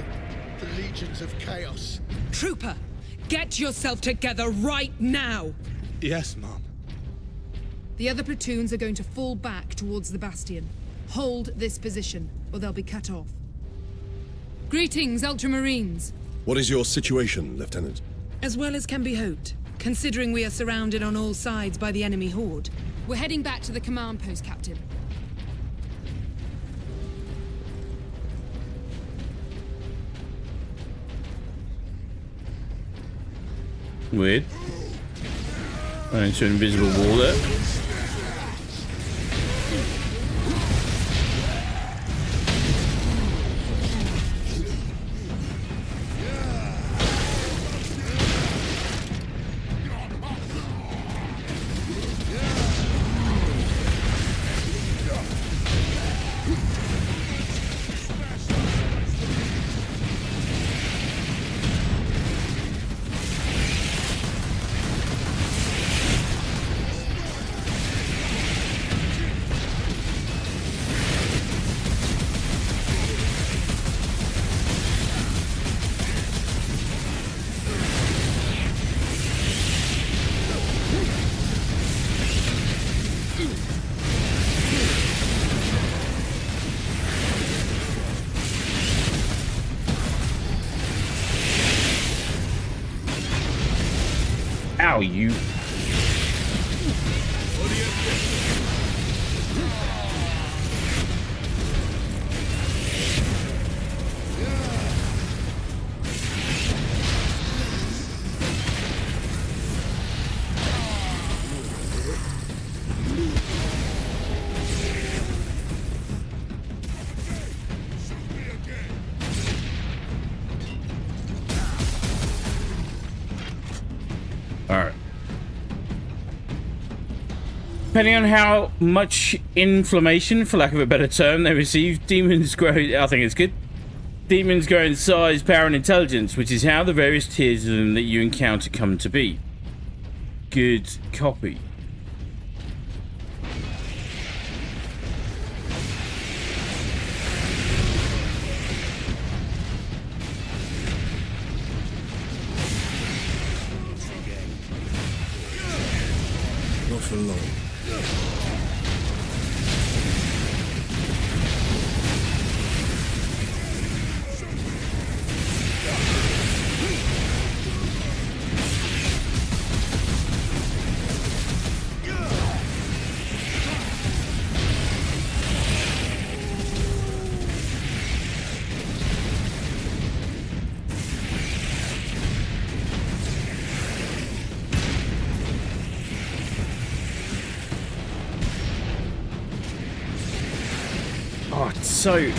the legions of chaos? Trooper, get yourself together right now! Yes, Mom. The other platoons are going to fall back towards the Bastion. Hold this position, or they'll be cut off. Greetings, Ultramarines. What is your situation, Lieutenant? As well as can be hoped, considering we are surrounded on all sides by the enemy horde. We're heading back to the command post, Captain. Weird. Running into an invisible wall there. Ow, you. Alright. Depending on how much inflammation, for lack of a better term, they receive, demons grow. I think it's good. Demons grow in size, power, and intelligence, which is how the various tiers of them that you encounter come to be. good copy. Not for long. Oh, it's so...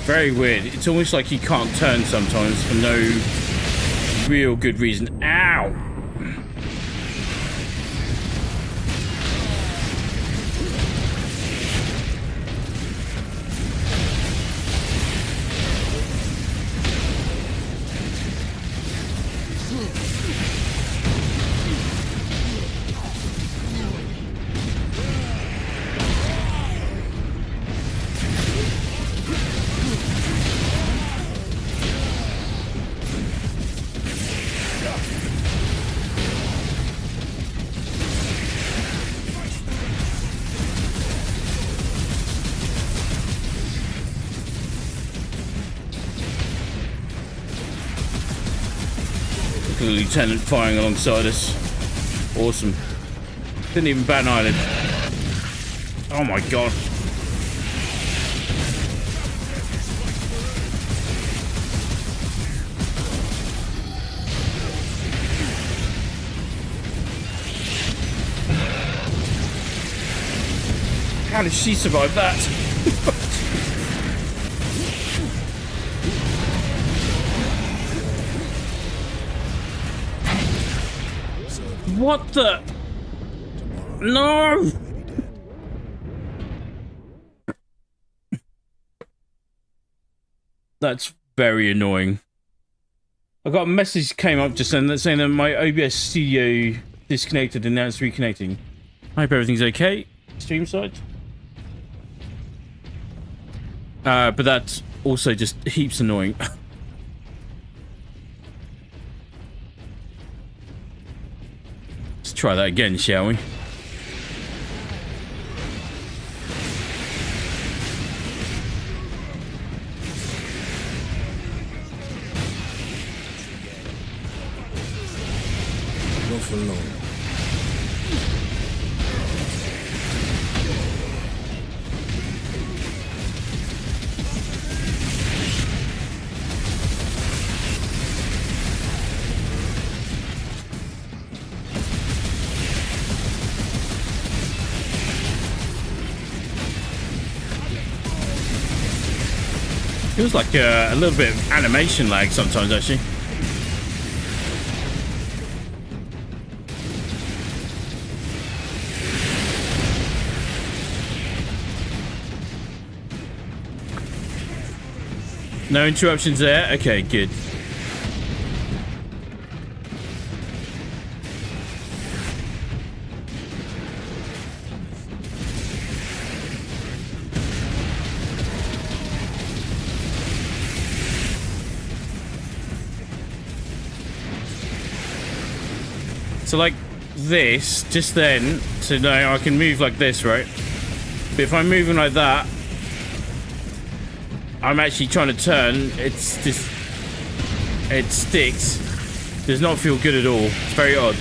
very weird. It's almost like you can't turn sometimes for no real good reason. Ow! The lieutenant firing alongside us. Awesome. Didn't even bat an eyelid. Oh my god. How did she survive that? What the? No! That's very annoying. I got a message came up just then saying that my OBS studio disconnected and now it's reconnecting. I hope everything's okay. Stream side. But that's also just heaps annoying. Let's try that again, shall we? Not for long. Feels like a little bit of animation lag sometimes, actually. No interruptions there? Okay, good. So like this, just then, so now I can move like this, right? But if I'm moving like that, I'm actually trying to turn, it's just, it sticks. Does not feel good at all. It's very odd.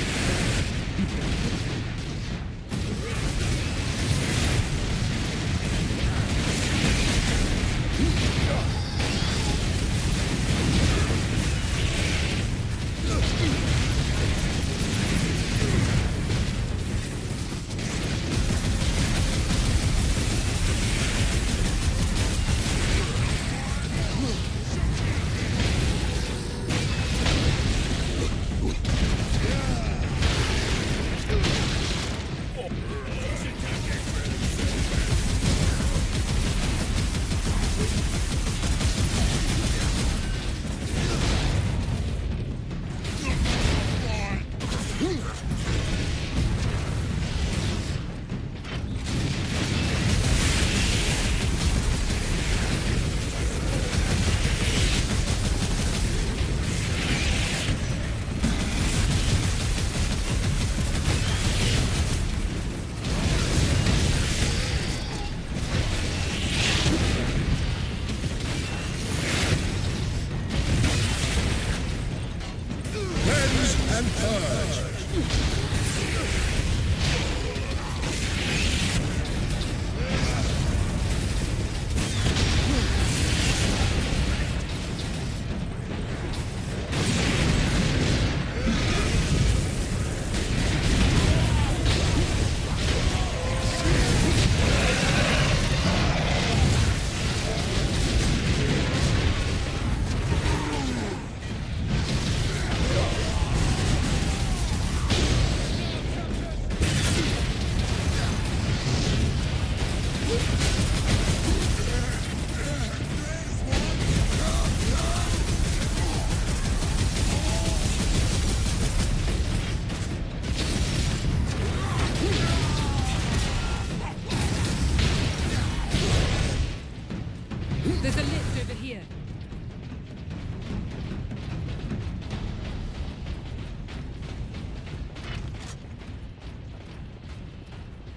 There's a lift over here.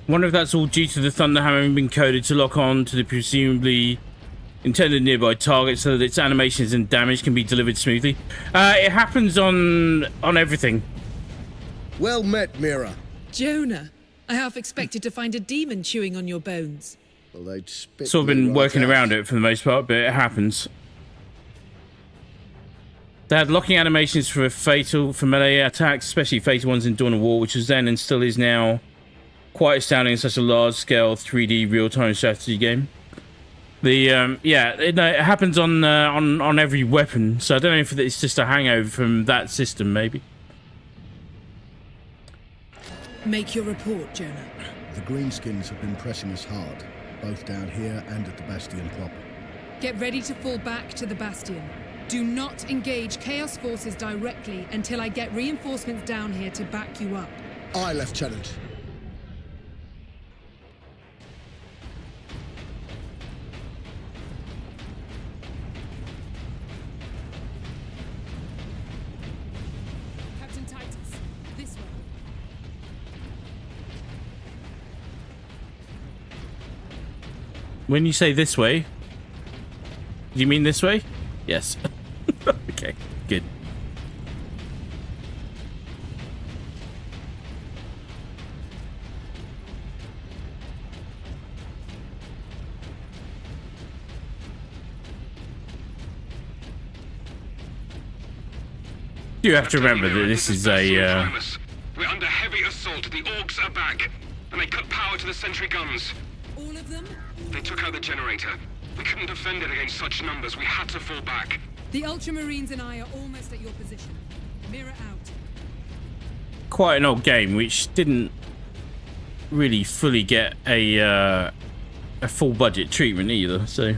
Wonder if that's all due to the thunder having been coded to lock on to the presumably intended nearby target so that its animations and damage can be delivered smoothly. It happens on everything. Well met, Mira. Jonah, I half expected to find a demon chewing on your bones. Well, they'd spit Sort of me been right working out. around it for the most part, but it happens. They had locking animations for melee attacks, especially fatal ones in Dawn of War, which was then and still is now quite astounding in such a large-scale 3D real-time strategy game. It happens on every weapon, so I don't know if it's just a hangover from that system, maybe. Make your report, Jonah. The Greenskins have been pressing us hard, both down here and at the Bastion proper. Get ready to fall back to the Bastion. Do not engage Chaos forces directly until I get reinforcements down here to back you up. Aye, Lieutenant. Captain Titus, this way. When you say this way, do you mean this way? Yes. Okay, good. You have to remember that this is a We're under heavy assault. The orcs are back, and they cut power to the sentry guns. All of them? They took out the generator. We couldn't defend it against such numbers. We had to fall back. The Ultramarines and I are almost at your position. Mirror out. quite an old game which didn't really fully get a full budget treatment either, so.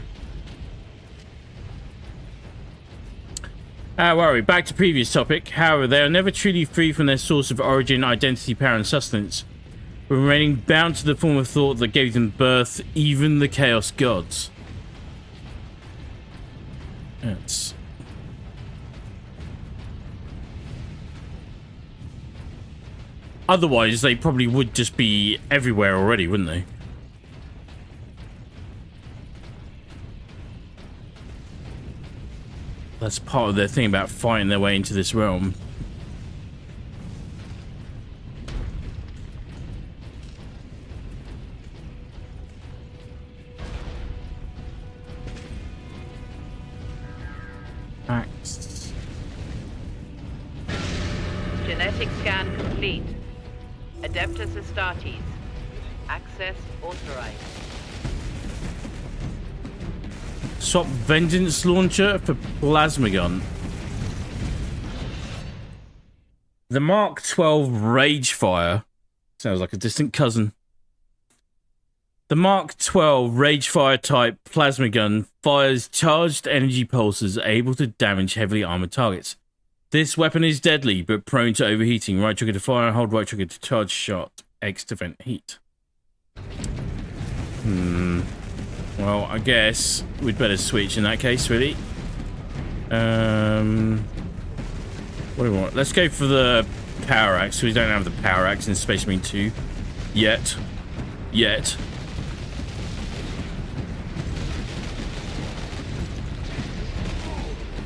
Worry, back to previous topic. However, they are never truly free from their source of origin, identity, power, and sustenance, remaining bound to the form of thought that gave them birth, even the Chaos Gods. That's... Otherwise, they probably would just be everywhere already, wouldn't they? That's part of their thing about fighting their way into this realm. Axe. Genetic scan complete. Adeptus Astartes. Access authorized. Swap Vengeance Launcher for Plasma Gun. The Mark 12 Ragefire. Sounds like a distant cousin. The Mark 12 Ragefire type plasma gun fires charged energy pulses able to damage heavily armored targets. This weapon is deadly, but prone to overheating. Right trigger to fire, hold right trigger to charge shot. X to vent heat. Well, I guess we'd better switch in that case, really. What do we want? Let's go for the Power Axe. We don't have the Power Axe in Space Marine 2. Yet.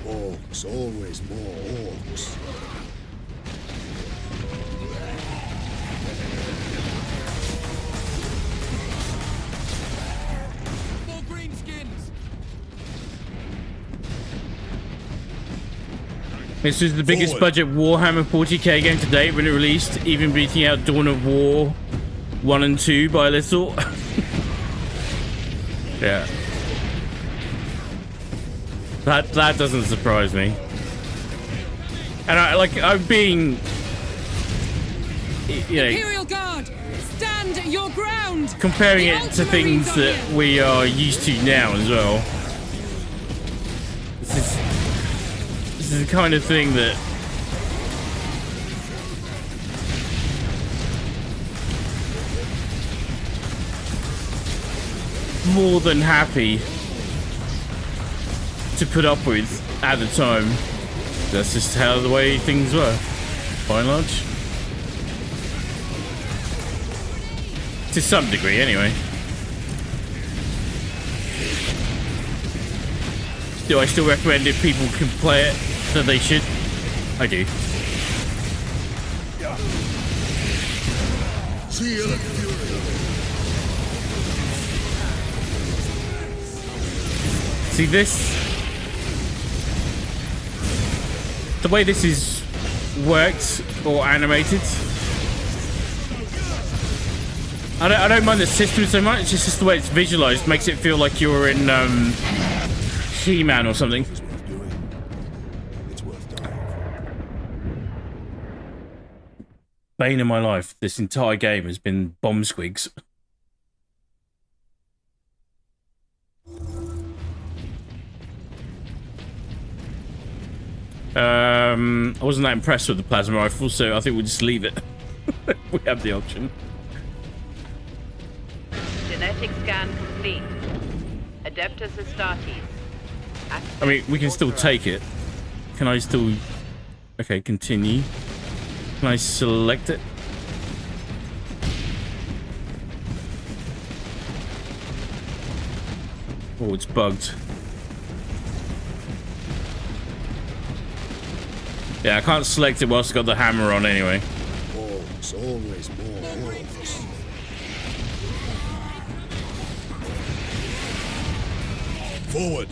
Orcs, always more orcs. More greenskins! This is the biggest budget Warhammer 40k game to date when it released, even beating out Dawn of War 1 and 2 by a little. Yeah. That doesn't surprise me. And I'm being... You know, Imperial Guard! Stand your ground. Comparing The it to Ultima things Marines are that here. we are used to now as well. This is the kind of thing that more than happy to put up with at the time. That's just how the way things were, by and large. To some degree, anyway. Do I still recommend if people can play it that they should? I do. See this? The way this is worked or animated, I don't mind the system so much. It's just the way it's visualized makes it feel like you're in He-Man or something. Bane of my life. This entire game has been bomb squigs. I wasn't that impressed with the plasma rifle, so I think we'll just leave it. We have the option. Genetic scan complete. Adeptus Astartes. I mean, we can still take it. Can I still... Okay, continue. Can I select it? Oh, it's bugged. Yeah, I can't select it whilst I've got the hammer on anyway. Oh, it's always more orcs. Forward.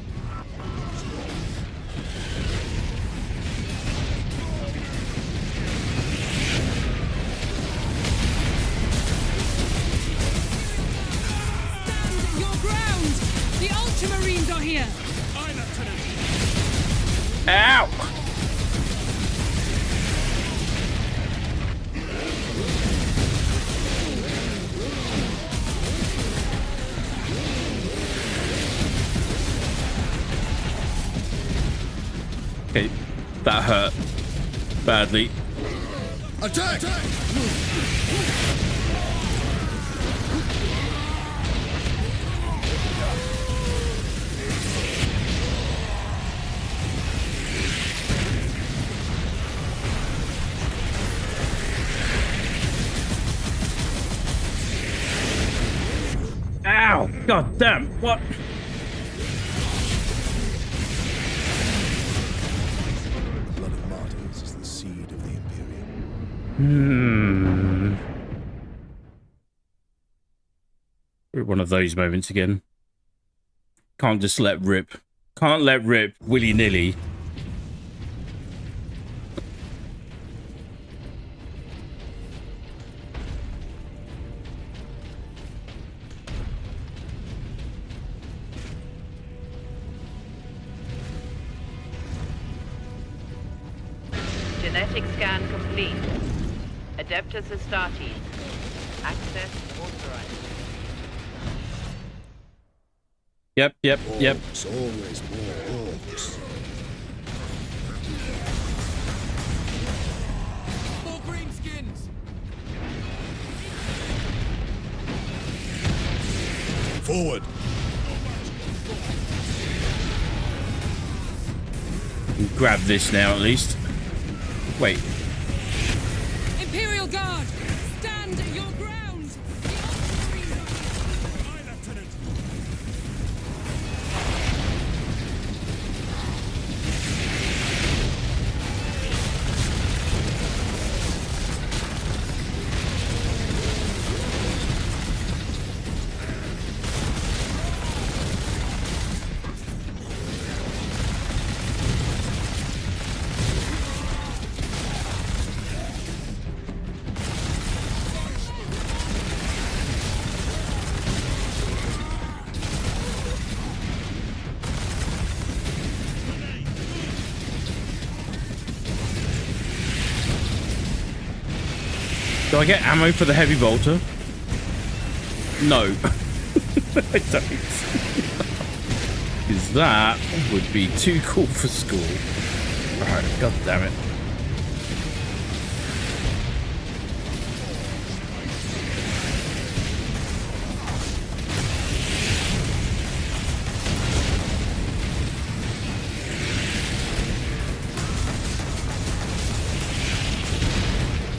Stand your ground. The Ultramarines are here. Aye, Lieutenant. Ow! Okay, that hurt badly. Attack! Ow! God damn! What? The blood of martyrs is the seed of the Imperium. We're at one of those moments again. Can't just let rip. Can't let rip willy-nilly. Genetic scan complete. Adeptus Astartes. Access authorized. Yep. It's always more orcs. More greenskins. Forward. Grab this now at least. Wait. Imperial Guard. Stand your ground. The Ultramarines are here. Aye, Lieutenant. Do I get ammo for the heavy bolter? No. I don't. Because that would be too cool for school. Alright, god damn it.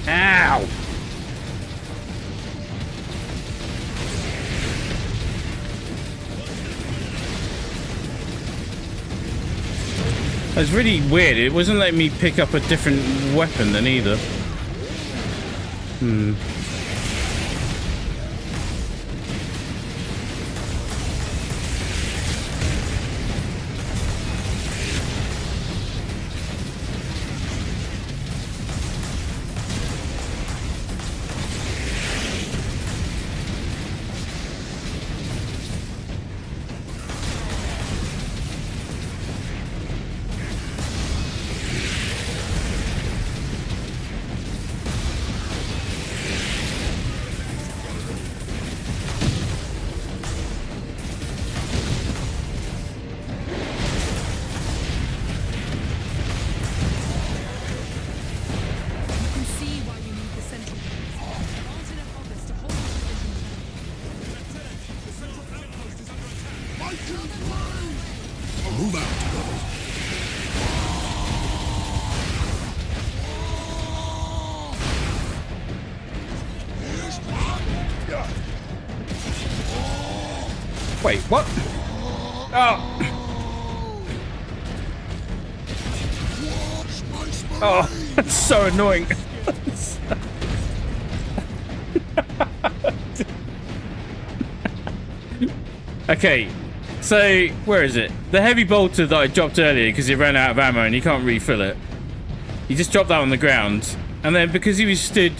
Ow! It's really weird. It wasn't letting me pick up a different weapon then either. Move out, brothers. Wait, what? Oh. Oh, that's so annoying. Okay, so where is it? The heavy bolter that I dropped earlier because he ran out of ammo and he can't refill it. He just dropped that on the ground, and then because he was stood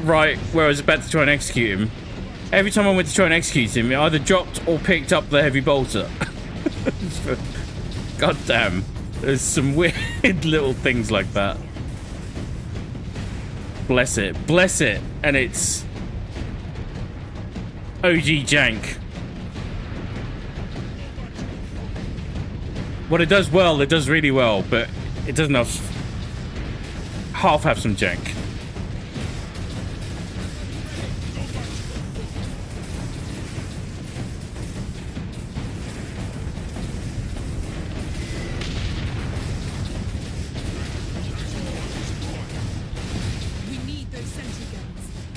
right where I was about to try and execute him, every time I went to try and execute him, it either dropped or picked up the heavy bolter. God damn. There's some weird little things like that. Bless it. Bless it. And it's OG jank. What it does well, it does really well, but it doesn't have some jank.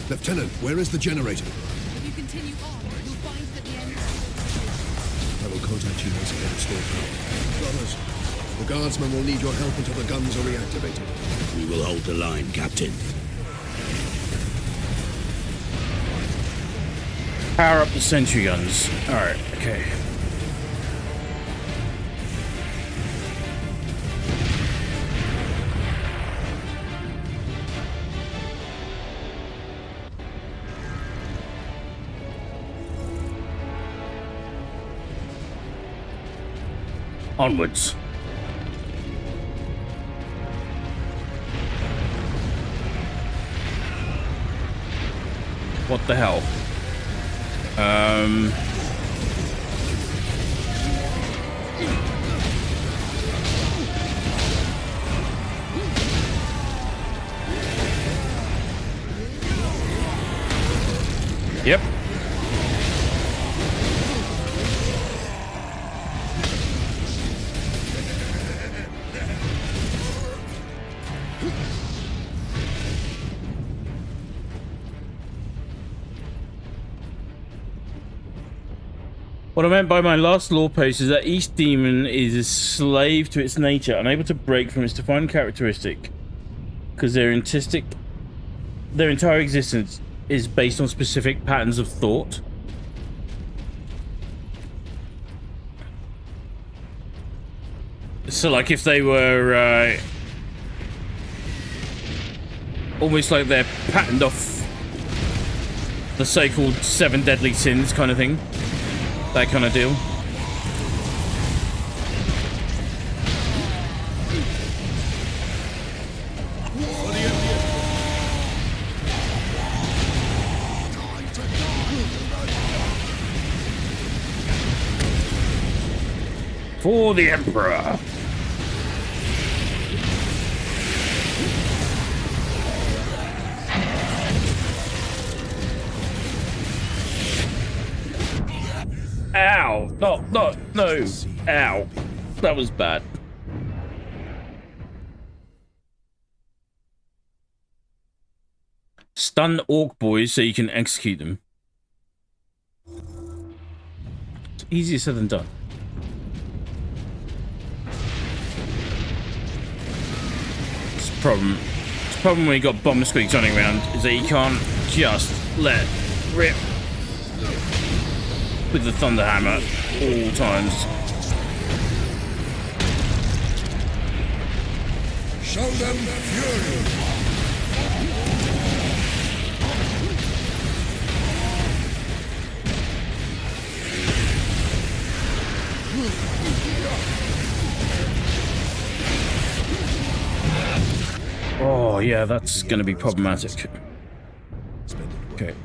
Lieutenant, where is the generator? If you continue on, you'll find that the end. I will contact you once I get restored power. Brothers, the guardsmen will need your help until the guns are reactivated. We will hold the line, Captain. Power up the sentry guns. Alright, okay. Onwards. What the hell? Yep. What I meant by my last law post is that each demon is a slave to its nature, unable to break from its defined characteristic, because their entire existence is based on specific patterns of thought. So, like, if they were almost like they're patterned off the so-called 7 deadly sins kind of thing. That kind of deal. For the Emperor. Ow! No! Ow! That was bad. Stun orc boys so you can execute them. It's easier said than done. It's a problem. It's a problem when you got bomb squeaks running around is that you can't just let rip with the thunder hammer all times. Show them fury! Oh yeah, that's gonna be problematic. Okay.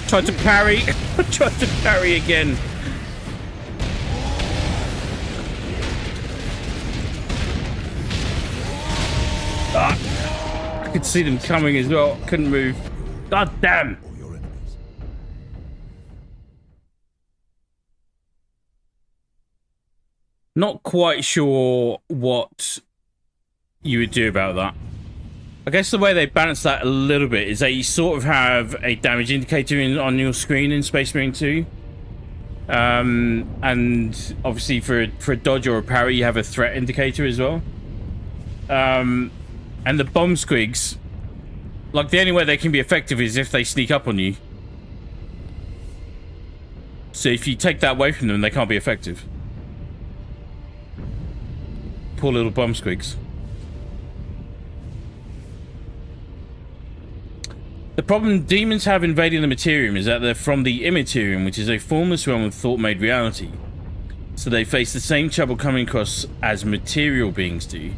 Tried to parry. Tried to parry again. I could see them coming as well. Couldn't move. God damn. Not quite sure what you would do about that. I guess the way they balance that a little bit is that you sort of have a damage indicator on your screen in Space Marine 2. And obviously for a dodge or a parry, you have a threat indicator as well. And the bomb squigs, like the only way they can be effective is if they sneak up on you. So if you take that away from them, they can't be effective. Poor little bomb squigs. The problem demons have invading the Materium is that they're from the Immaterium, which is a formless realm of thought made reality. So they face the same trouble coming across as material beings do.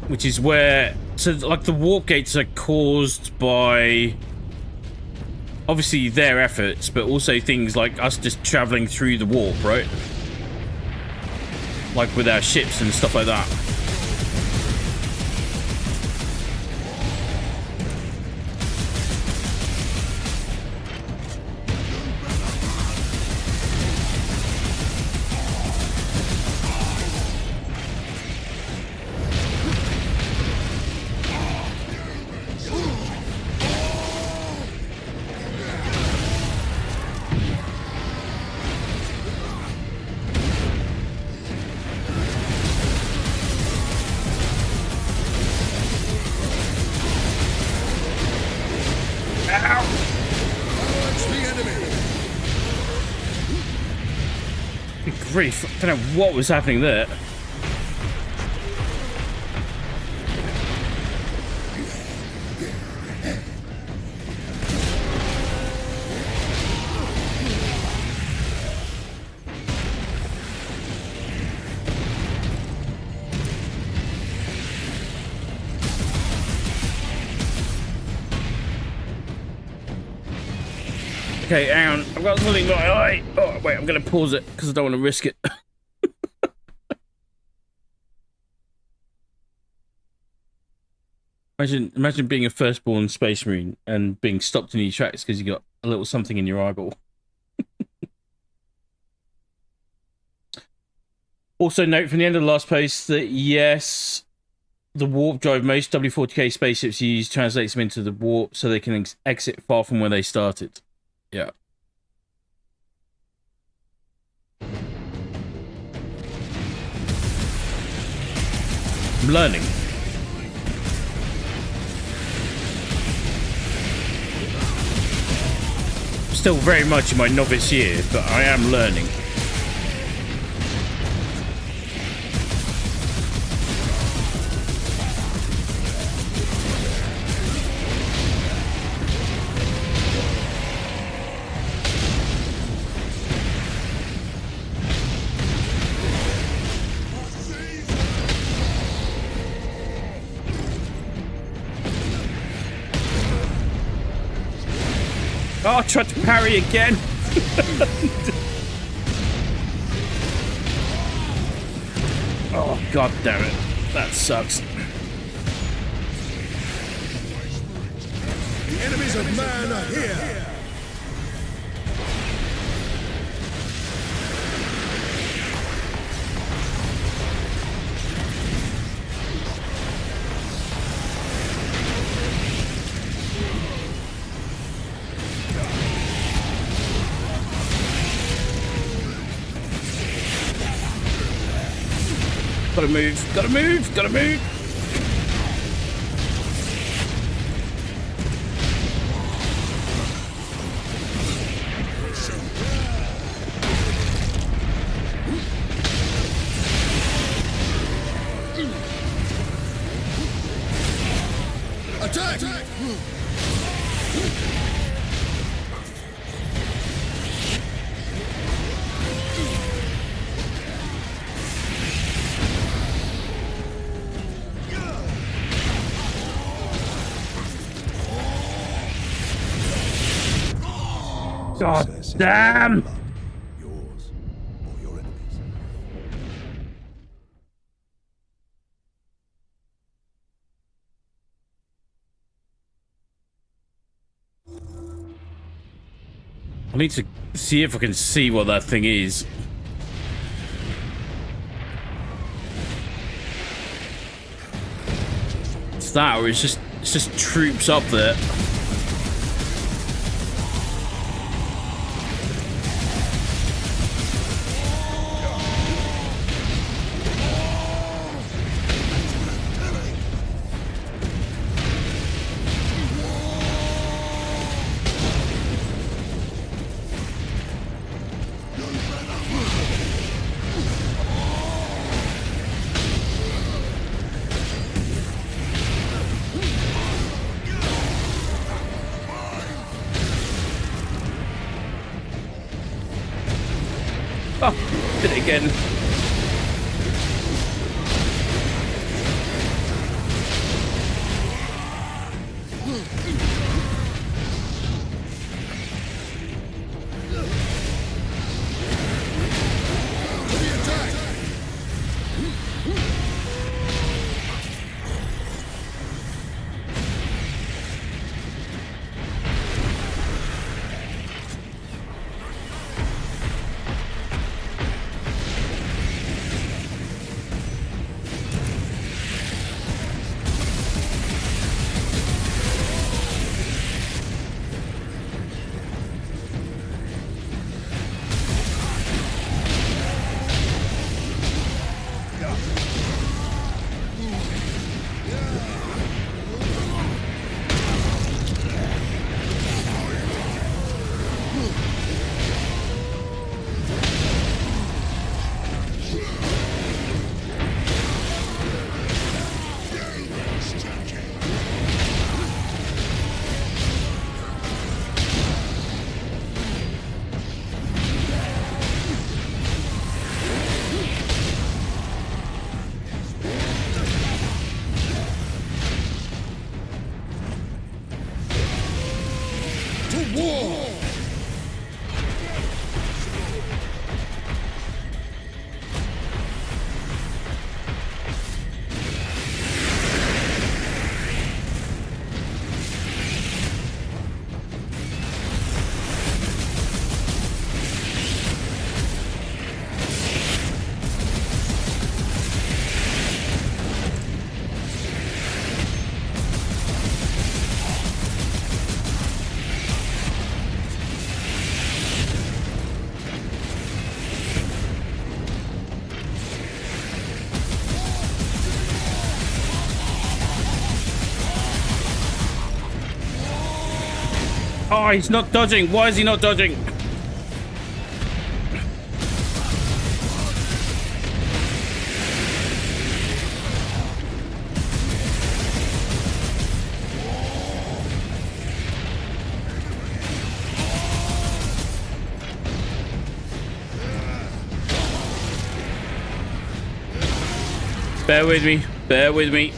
Which is where, so like the warp gates are caused by obviously their efforts, but also things like us just traveling through the warp, right? Like with our ships and stuff like that. Grief, I don't know what was happening there. Okay, hang on. I've got something in my eye. Oh, wait, I'm going to pause it because I don't want to risk it. Imagine being a firstborn space marine and being stopped in your tracks because you got a little something in your eyeball. Also note from the end of the last post that yes, the warp drive most W40k spaceships use translates them into the warp so they can exit far from where they started. Yeah. I'm learning. still very much in my novice year, but I am learning. Oh, I tried to parry again. Oh, god damn it. That sucks. The enemies of man are here! Gotta move, gotta move, gotta move. Attack! God damn! Yours or your enemies. I need to see if I can see what that thing is. It's that, or it's just troops up there. Oh, did it again. Oh, he's not dodging. Why is he not dodging? Bear with me. Bear with me.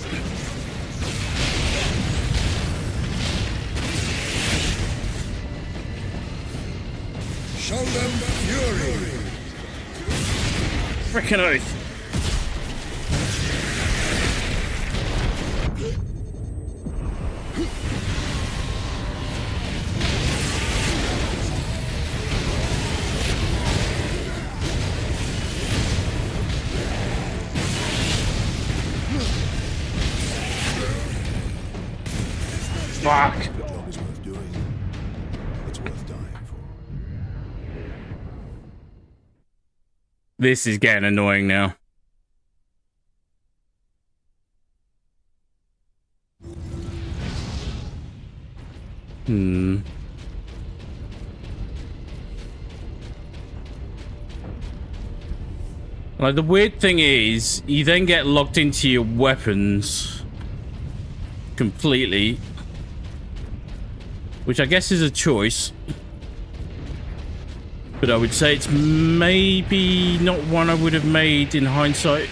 Show them fury! Frickin' oath. Fuck. The job is worth doing. It's worth dying for. This is getting annoying now. Like, the weird thing is, you then get locked into your weapons completely, which I guess is a choice, but I would say it's maybe not one I would have made in hindsight.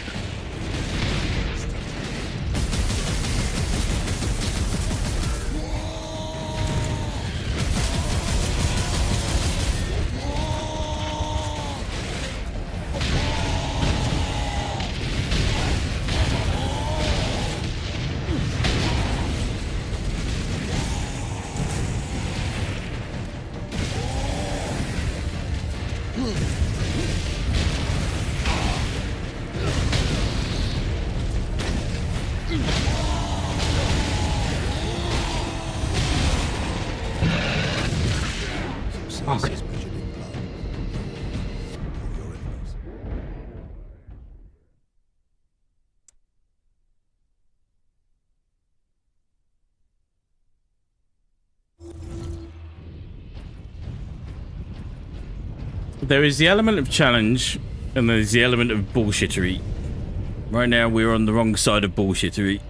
There is the element of challenge, and there's the element of bullshittery. Right now, we're on the wrong side of bullshittery.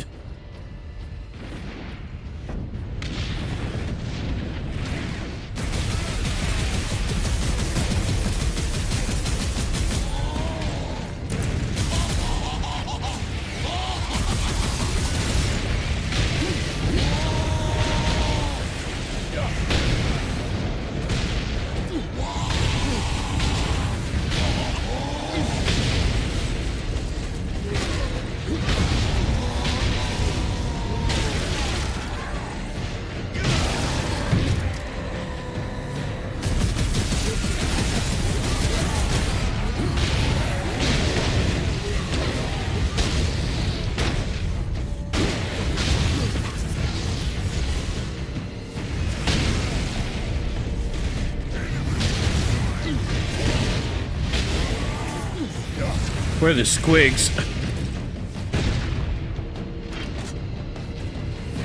Where are the squigs?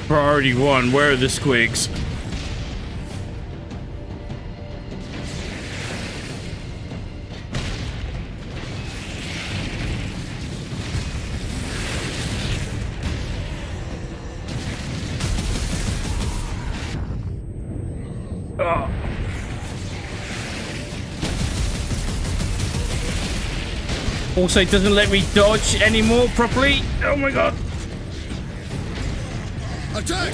Priority 1, where are the squigs? Oh. Also, it doesn't let me dodge anymore properly. Oh my god. Attack!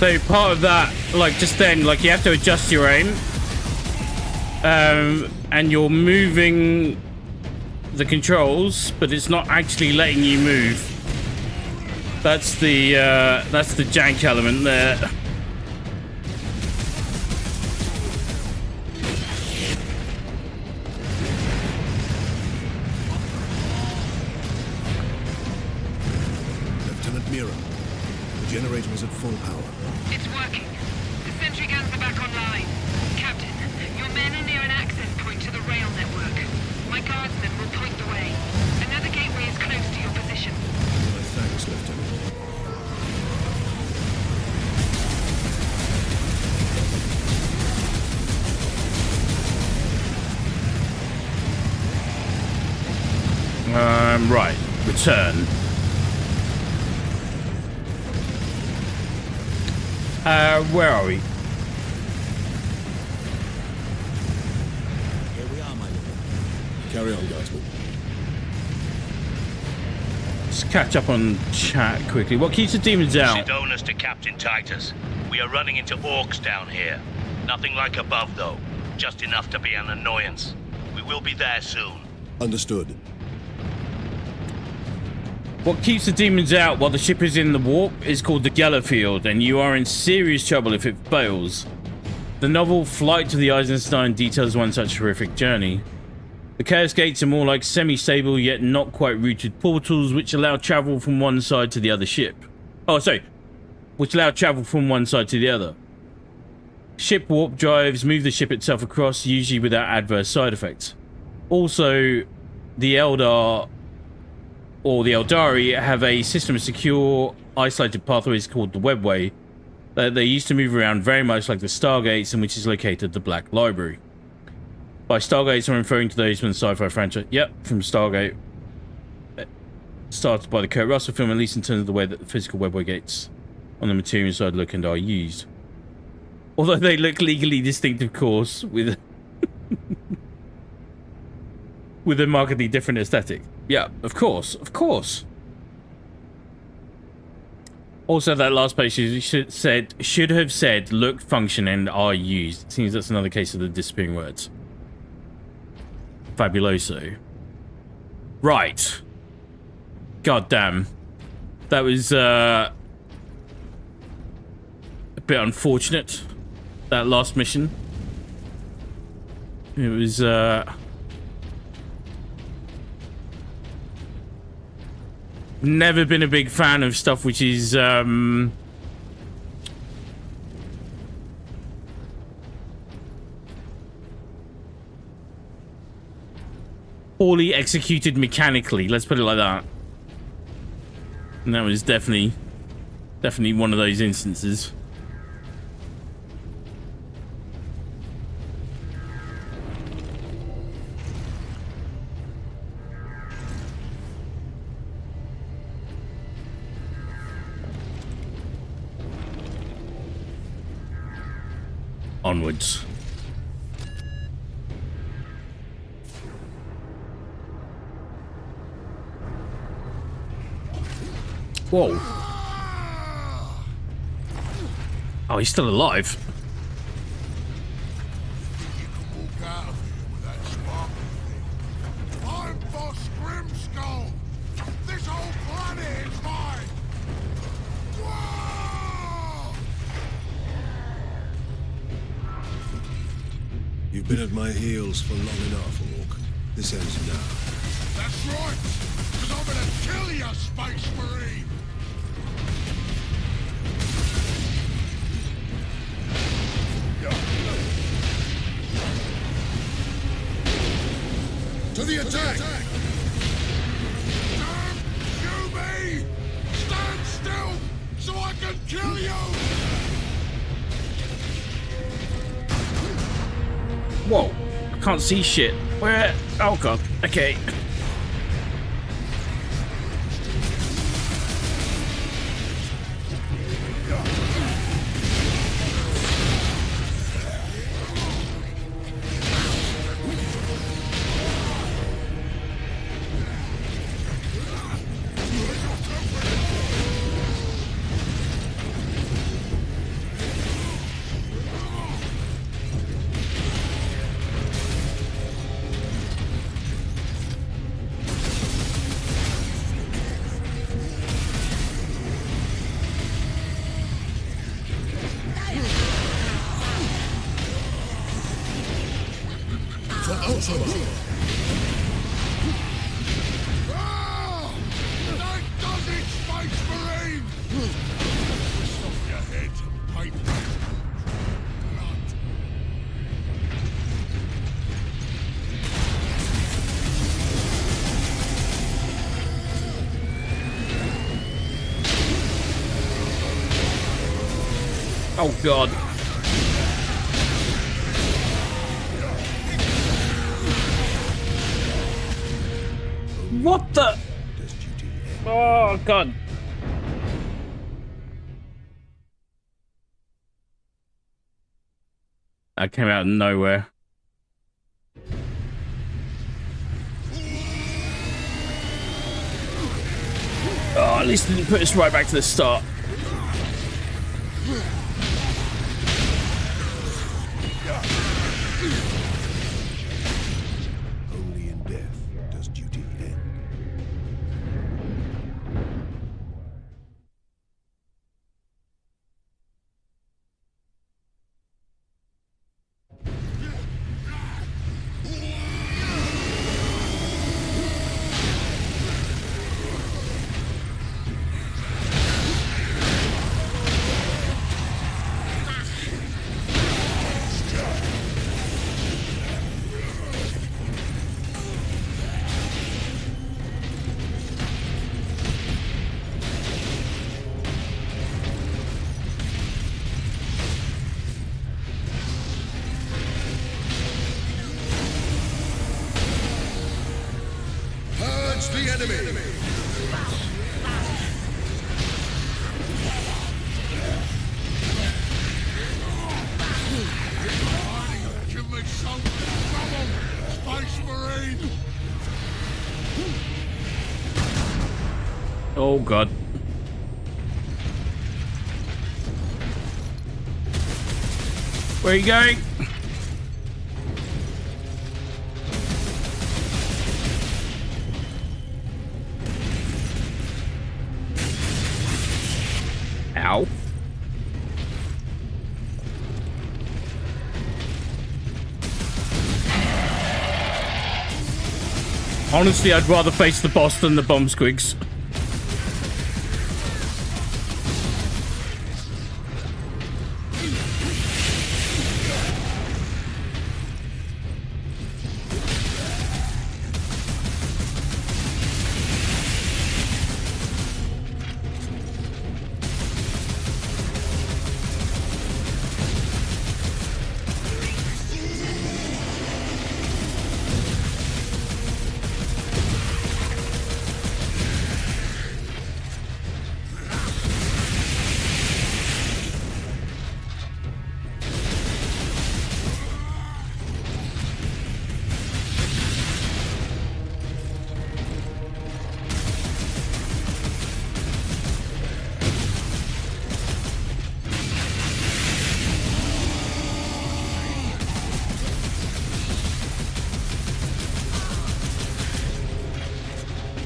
So part of that, like just then, like you have to adjust your aim, and you're moving the controls, but it's not actually letting you move. That's the jank element there. Lieutenant Mira, the generator is at full power. It's working. The sentry guns are back online. Captain, your men are near an access point to the rail network. My guardsmen will point the way. Another gateway is close to your position. My thanks, Lieutenant. Right. Return. Where are we? Here we are, my lord. Carry on, guys. Let's catch up on chat quickly. What keeps the demons out? Sidonis to Captain Titus. We are running into orcs down here. Nothing like above, though. Just enough to be an annoyance. We will be there soon. Understood. What keeps the demons out while the ship is in the warp is called the Yellow Field, and you are in serious trouble if it fails. The novel Flight to the Eisenstein details one such horrific journey. The Chaos Gates are more like semi-stable yet not quite rooted portals which allow travel from one side to the other ship. Oh, sorry. Which allow travel from one side to the other. Ship warp drives move the ship itself across, usually without adverse side effects. Also, the Eldar or the Eldari have a system of secure, isolated pathways called the Webway that they used to move around very much like the Stargates, in which is located the Black Library. By Stargates, I'm referring to those from the sci-fi franchise. Yep, from Stargate. Started by the Kurt Russell film, at least in terms of the way that the physical Webway gates on the material side look and are used. Although they look legally distinct, of course, with with a markedly different aesthetic. Yeah, of course, of course. Also, that last page should have said look, function, and are used. It seems that's another case of the disappearing words. Fabuloso. Right. God damn. That was a bit unfortunate. That last mission. It was never been a big fan of stuff which is poorly executed mechanically, let's put it like that. And that was definitely one of those instances. Onwards. Whoa. Oh, he's still alive. I'm Boss Grimskull! This whole planet is mine! Whoa! You've been at my heels for long enough, Orc. This ends now. That's right! Because I'm gonna kill you, Space Marine! To the attack! Damn you me! Stand still so I can kill you! Whoa. I can't see shit. Where? Oh god. Okay. detected. That does it, Space Marine! Twist off your head, pipe. Oh god. What the? Oh god. That came out of nowhere. Oh, at least it didn't put us right back to the start. Only in death does duty end. Purge the enemy! Give me something! Come on, Space Marine! Oh god. Where are you going? Ow. Honestly, I'd rather face the boss than the bomb squigs.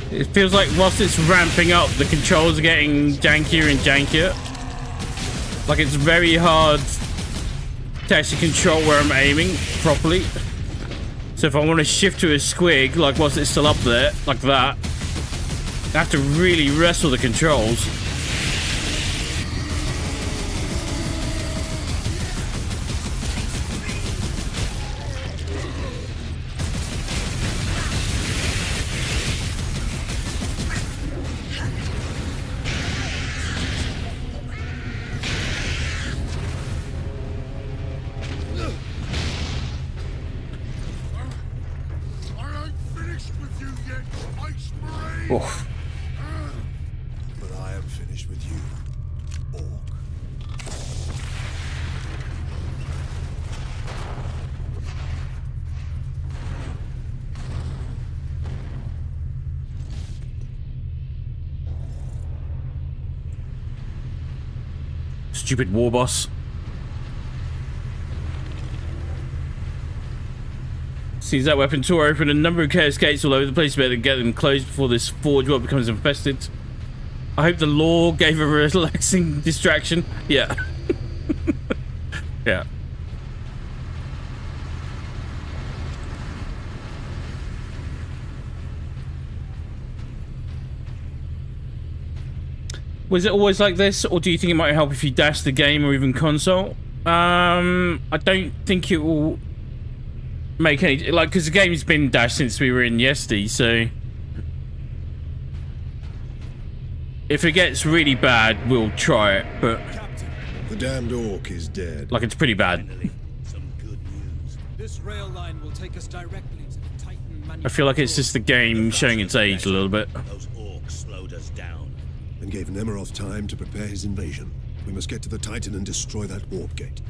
It feels like whilst it's ramping up, the controls are getting jankier and jankier. Like it's very hard to actually control where I'm aiming properly. So if I want to shift to a squig, like whilst it's still up there, like that, I have to really wrestle the controls. Oof. But I am finished with you, Orc. Stupid war boss. Sees that weapon tore open a number of chaos gates all over the place. Better get them closed before this forge world becomes infested. I hope the law gave a relaxing distraction. Yeah. Yeah. Was it always like this, or do you think it might help if you dash the game or even console? I don't think it will make any, like, because the game's been dashed since we were in Yesti, so if it gets really bad, we'll try it, but the damned orc is dead. Like, it's pretty bad. This rail line will take us directly to the Titan I feel like it's just the game showing its age a little bit. Those orcs slowed us down and gave Nemeroth time to prepare his invasion. We must get to the Titan and destroy that warp gate.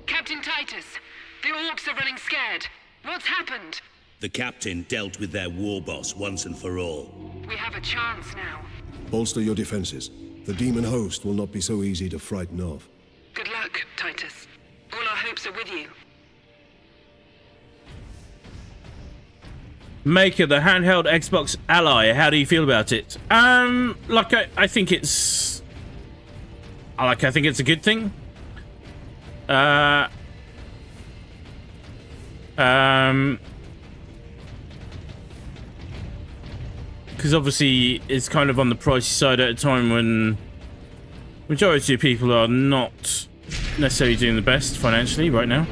Captain Titus, the orcs are running scared. What's happened? The captain dealt with their war boss once and for all. We have a chance now. Bolster your defenses. The demon host will not be so easy to frighten off. Good luck, Titus. All our hopes are with you. Maker, the handheld Xbox Ally, how do you feel about it? Like, I think it's... I think it's a good thing. Because obviously it's kind of on the pricey side at a time when majority of people are not necessarily doing the best financially right now.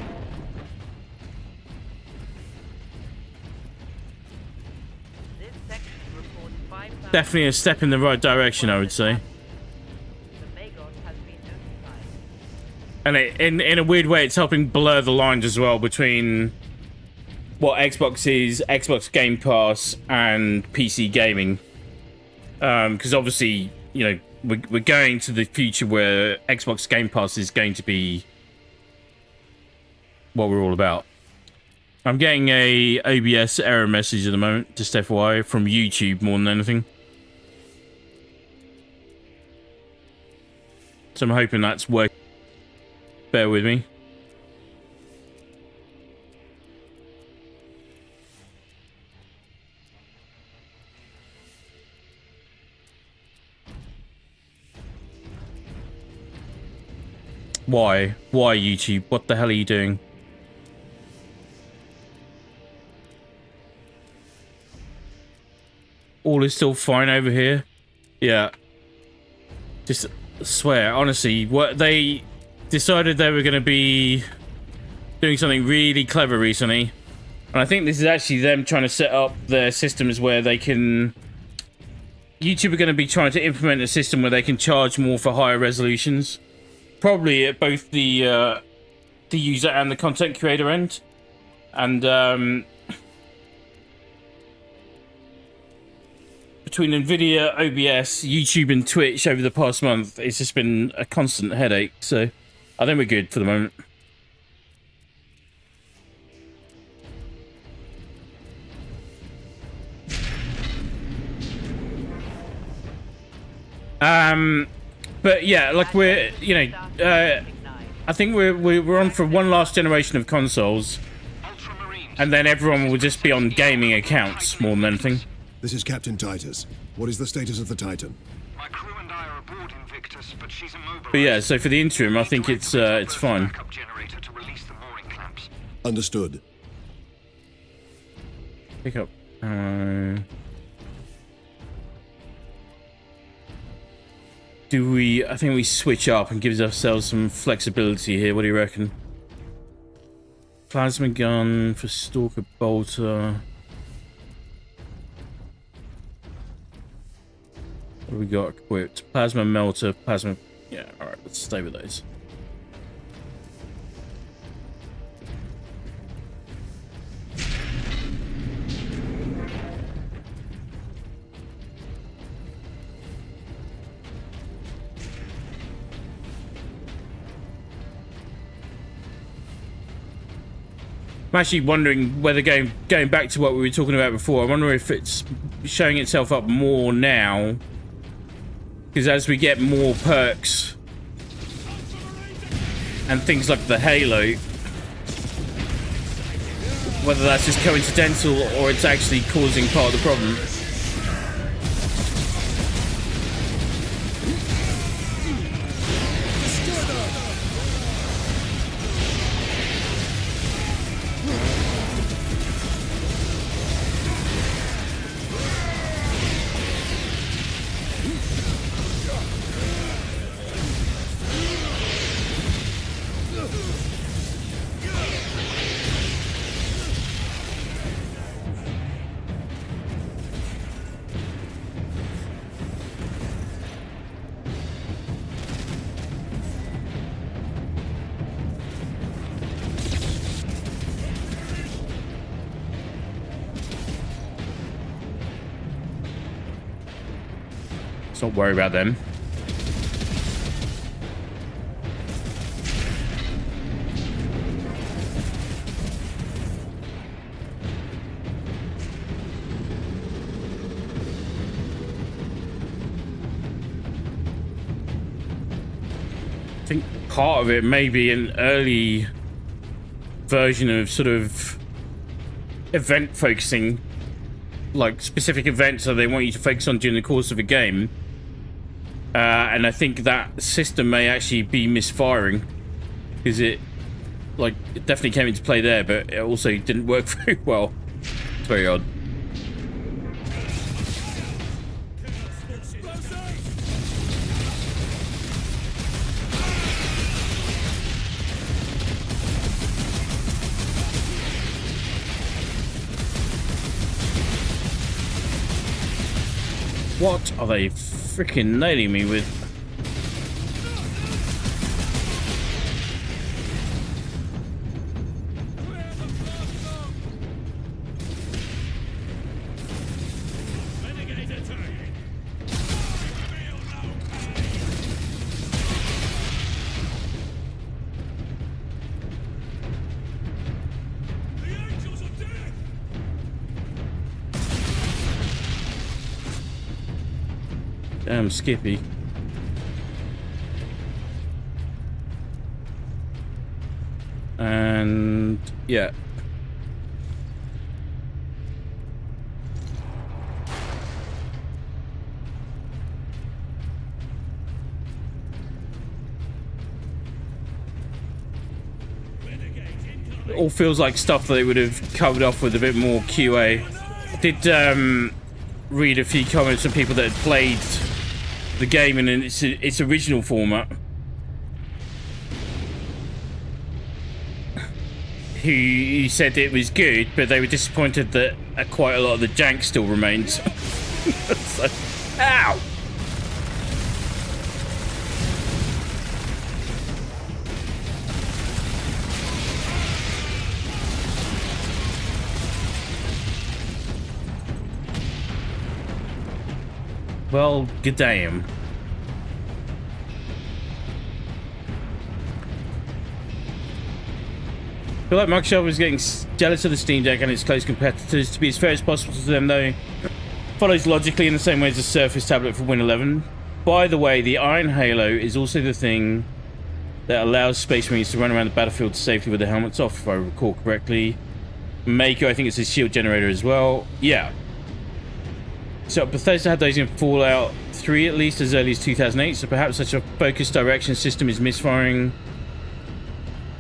Definitely a step in the right direction, I would say. And in a weird way, it's helping blur the lines as well between what Xbox is, Xbox Game Pass, and PC gaming. Because obviously, you know, we're going to the future where Xbox Game Pass is going to be what we're all about. I'm getting a OBS error message at the moment, just FYI, from YouTube more than anything. So I'm hoping that's working. Bear with me. Why? Why, YouTube? What the hell are you doing? All is still fine over here. Yeah. Just swear, honestly, what they decided they were going to be doing something really clever recently. And I think this is actually them trying to set up their systems where they can... YouTube are going to be trying to implement a system where they can charge more for higher resolutions. Probably at both the user and the content creator end. And between Nvidia, OBS, YouTube and Twitch over the past month, it's just been a constant headache. So I think we're good for the moment. But yeah, like we're, you know, I think we're on for one last generation of consoles, and then everyone will just be on gaming accounts more than anything. This is Captain Titus. What is the status of the Titan? My crew and I are aboard Invictus, but she's immobilized. But yeah, so for the interim, I think it's fine. Understood. Pick up. Do we... I think we switch up and gives ourselves some flexibility here. What do you reckon? Plasma gun for Stalker Bolter. What do we got equipped? Plasma Melter, Plasma... Yeah, alright, let's stay with those. I'm actually wondering whether going back to what we were talking about before, I wonder if it's showing itself up more now. Because as we get more perks and things like the Halo, whether that's just coincidental or it's actually causing part of the problem. Let's not worry about them. I think part of it may be an early version of sort of event focusing, like specific events that they want you to focus on during the course of a game, and I think that system may actually be misfiring because it definitely came into play there, but it also didn't work very well. It's very odd. What are they freaking nailing me with? Damn Skippy. And yeah. It all feels like stuff that they would have covered off with a bit more QA. I did read a few comments from people that had played the game in its original format, who said it was good, but they were disappointed that quite a lot of the jank still remains. So, ow! Well, good damn. I feel like Microsoft is getting jealous of the Steam Deck and its close competitors. To be as fair as possible to them, though, follows logically in the same way as the Surface tablet for Win 11. By the way, the Iron Halo is also the thing that allows Space Marines to run around the battlefield safely with their helmets off, if I recall correctly. Mako, I think it's a shield generator as well. Yeah. So Bethesda had those in Fallout 3 at least as early as 2008, so perhaps such a focused direction system is misfiring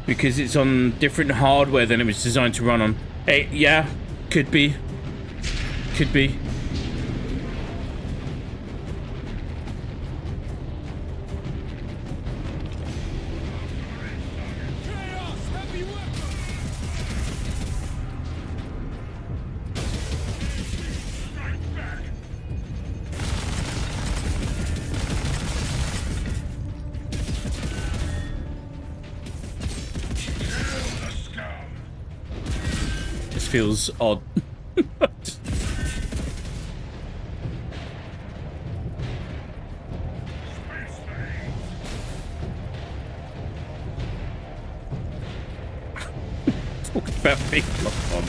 because it's on different hardware than it was designed to run on. Hey, yeah, could be. Could be. Feels odd. Talk about being locked on.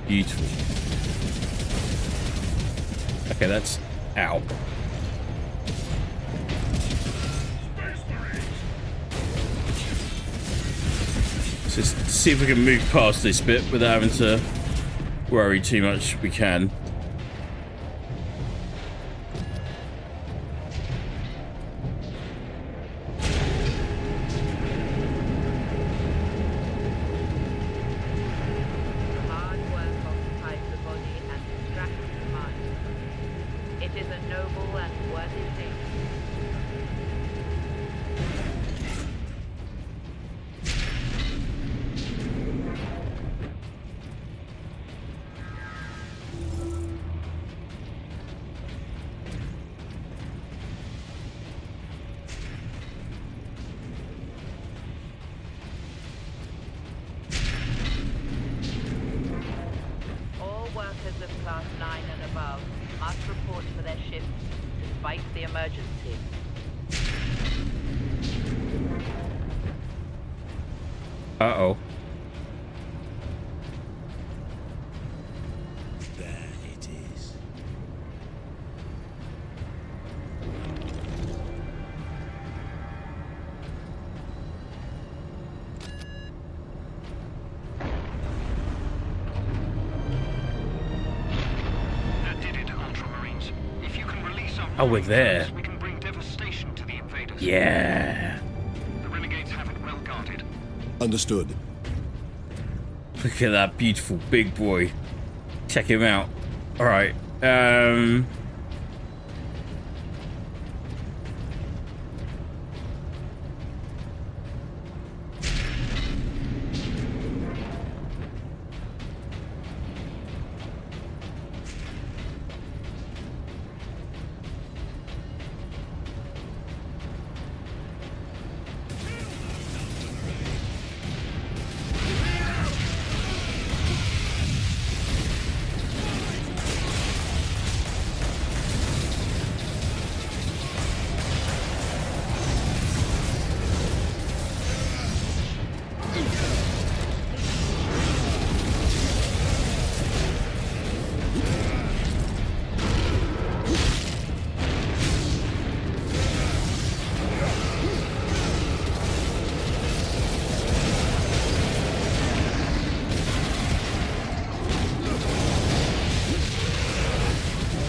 Beautiful. Okay, that's ow. Let's just see if we can move past this bit without having to worry too much. We can. Uh-oh. There it is. That did it, Ultramarines. If you can release our Oh, we're there. we can bring devastation to the invaders. Yeah. The renegades have it well guarded. Understood. Look at that beautiful big boy. Check him out. All right.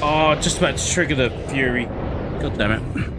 Oh, just about to trigger the fury. God damn it.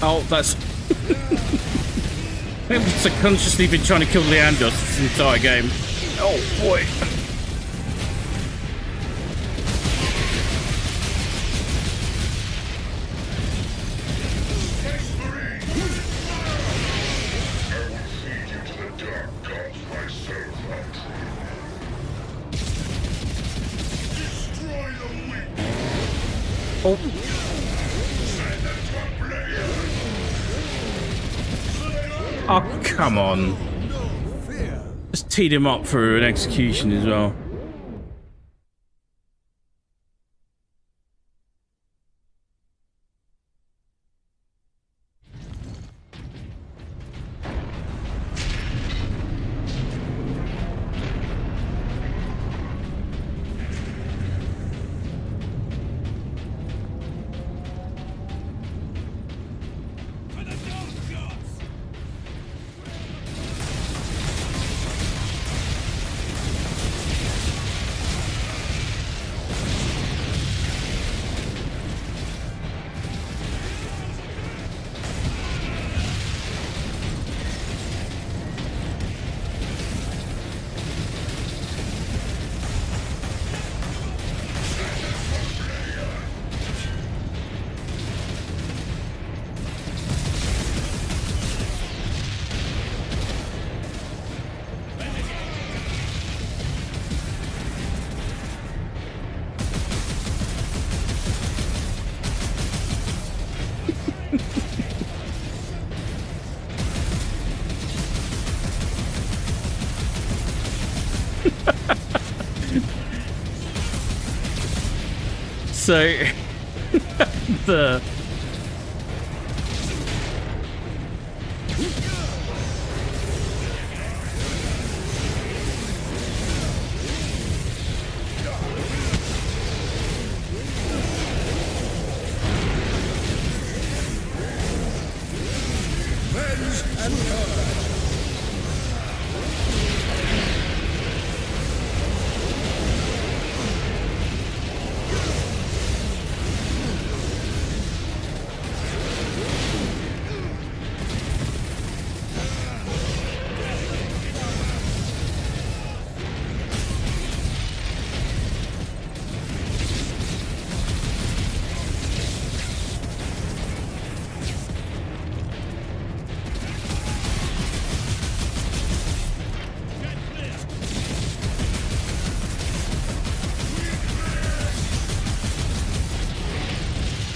Oh, that's... I've subconsciously been trying to kill Leandros this entire game. Oh, boy. Oh. Oh, come on. Just teed him up for an execution as well. So the and courage.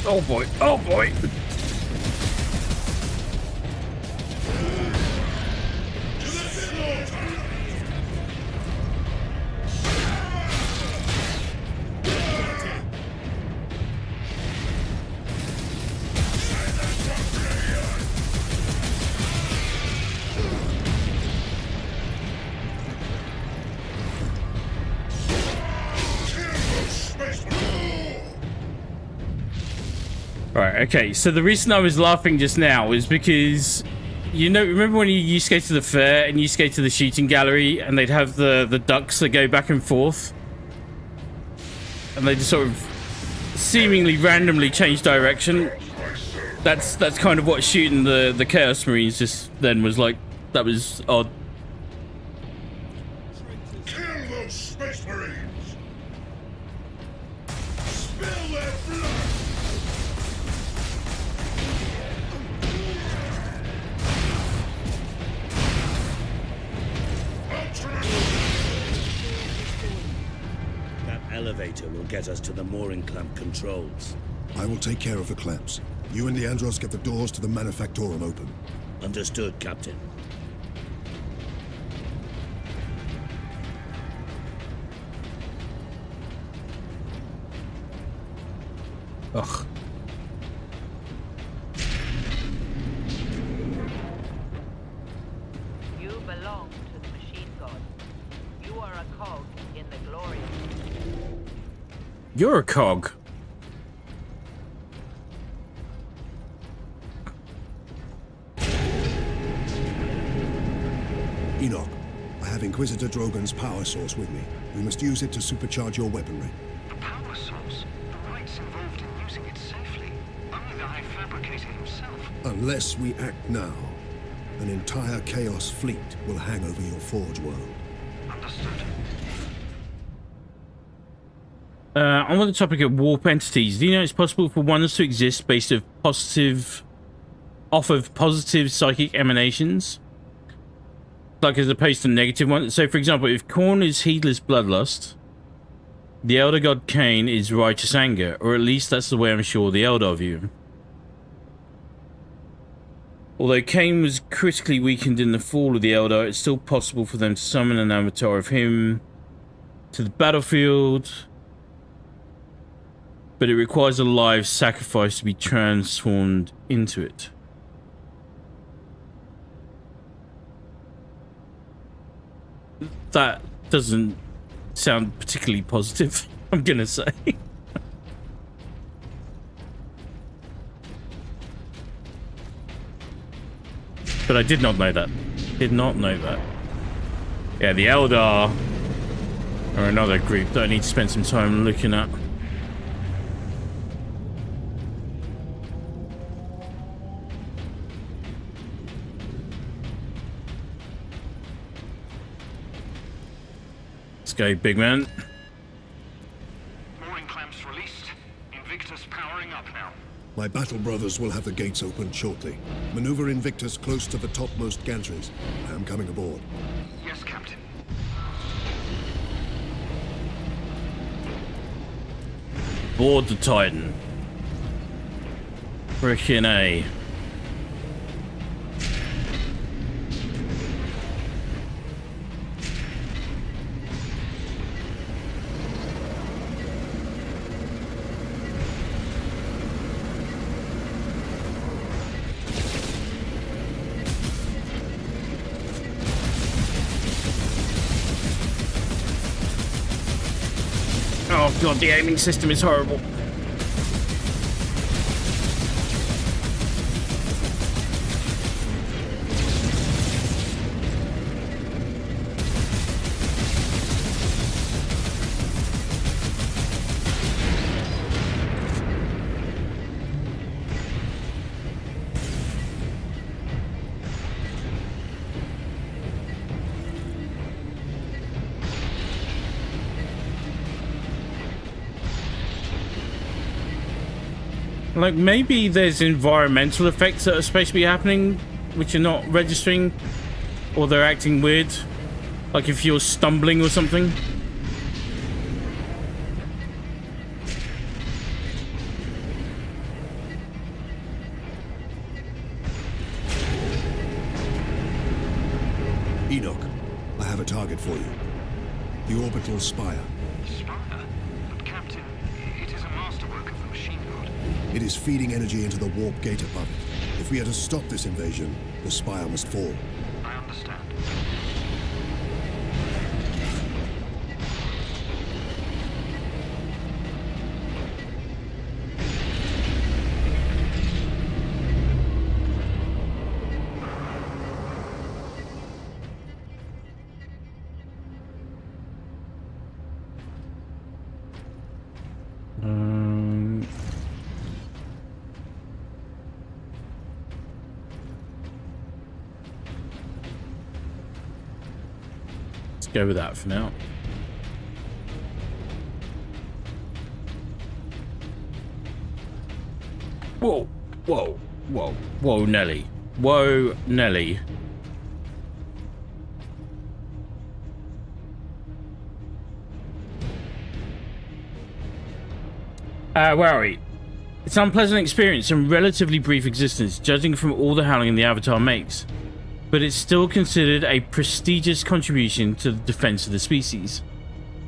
Oh boy, oh boy. Right, okay, so the reason I was laughing just now is because, you know, remember when you used to go to the fair and you used to go to the shooting gallery and they'd have the ducks that go back and forth? And they just sort of seemingly randomly change direction. That's kind of what shooting the Chaos Marines just then was like. That was odd. Kill those Space Marines! Spill their blood! That elevator will get us to the mooring clamp controls. I will take care of the clamps. You and Leandros get the doors to the Manufactorum open. Understood, Captain. Ugh. You belong to the machine god. You are a cog in the glory. You're a cog. Enoch, I have Inquisitor Drogon's power source with me. We must use it to supercharge your weaponry. The power source? The rites involved in using it safely. Only the High Fabricator himself. Unless we act now, an entire Chaos fleet will hang over your Forge world. Understood. On the topic of warp entities, do you know it's possible for ones to exist based off of positive psychic emanations? Like as opposed to negative ones. So for example, if Khorne is heedless bloodlust, the Elder God Cain is righteous anger, or at least that's the way I'm sure the Eldar view him. Although Cain was critically weakened in the fall of the Eldar, it's still possible for them to summon an avatar of him to the battlefield, but it requires a live sacrifice to be transformed into it. That doesn't sound particularly positive, I'm gonna say. But I did not know that. Did not know that. Yeah, the Eldar are another group that I need to spend some time looking at. Let's go, big man. Mooring clamps released. Invictus powering up now. My battle brothers will have the gates opened shortly. Maneuver Invictus close to the topmost gantries. I am coming aboard. Yes, Captain. Board the Titan. Frickin' A. Oh god, the aiming system is horrible. Like, maybe there's environmental effects that are supposed to be happening, which are not registering, or they're acting weird. Like if you're stumbling or something. Enoch, I have a target for you. The orbital spire. Spire? But Captain, it is a masterwork of the machine god. It is feeding energy into the warp gate above it. If we are to stop this invasion, the spire must fall. I understand. Let's go with that for now. Whoa, whoa, whoa, whoa, Nelly. Whoa, Nelly. Where are we? It's an unpleasant experience and relatively brief existence, judging from all the howling the Avatar makes. But it's still considered a prestigious contribution to the defense of the species.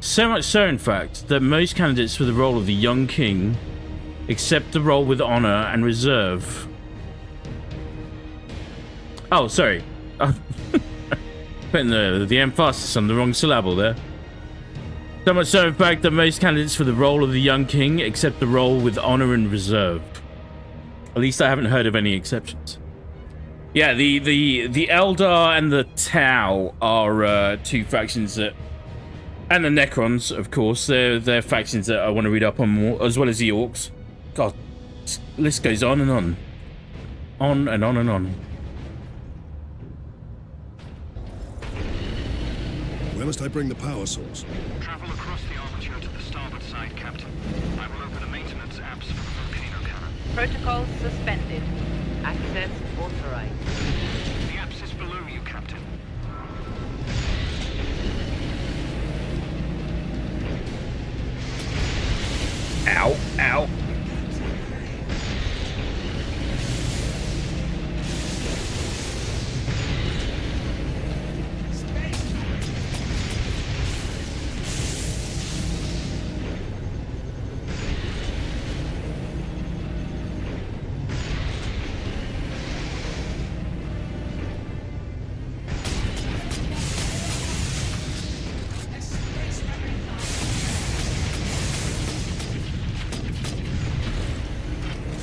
So much so, in fact, that most candidates for the role of the young king accept the role with honor and reserve. Oh, sorry. Putting the emphasis on the wrong syllable there. So much so, in fact, that most candidates for the role of the young king accept the role with honor and reserve. At least I haven't heard of any exceptions. Yeah, the Eldar and the Tau are two factions that, and the Necrons, of course, they're factions that I want to read up on more, as well as the Orcs. God, this list goes on and on. On and on and on. Where must I bring the power source? Travel across the armature to the starboard side, Captain. I will open the maintenance apps for the volcano cannon. Protocols suspended. Access authorized. The apps is below you, Captain. Ow, ow.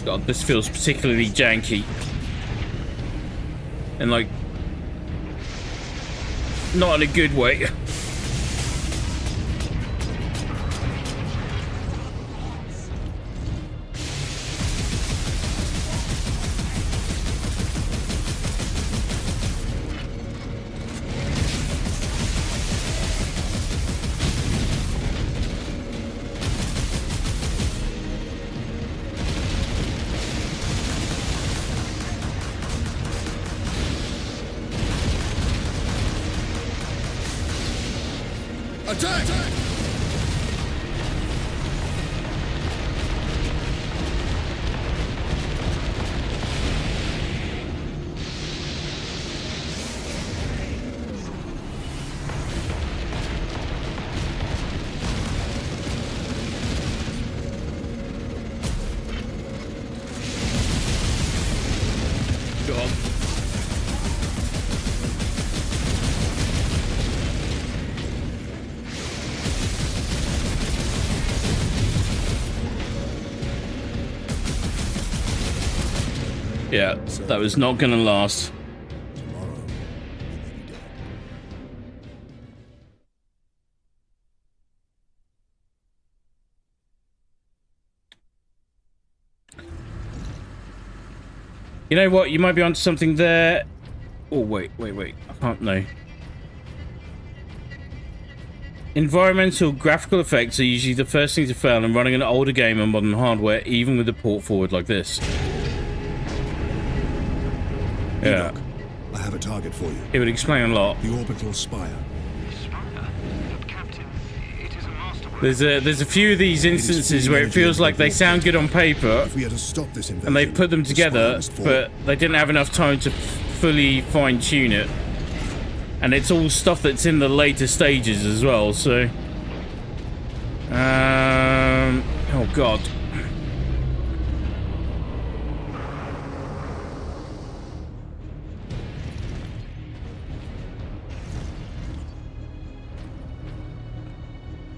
God, this feels particularly janky. And like, not in a good way. Attack! God. Yeah, that was not gonna last. You know what? You might be onto something there. Oh, wait. I can't know. Environmental graphical effects are usually the first thing to fail in running an older game on modern hardware, even with a port forward like this. Yeah. Enoch, I have a target for you. It would explain a lot. The orbital spire. There's a few of these instances where it feels like they sound good on paper, If we are to stop this invasion, and they put them together, the spire must fall. but they didn't have enough time to fully fine-tune it. And it's all stuff that's in the later stages as well, so... oh god.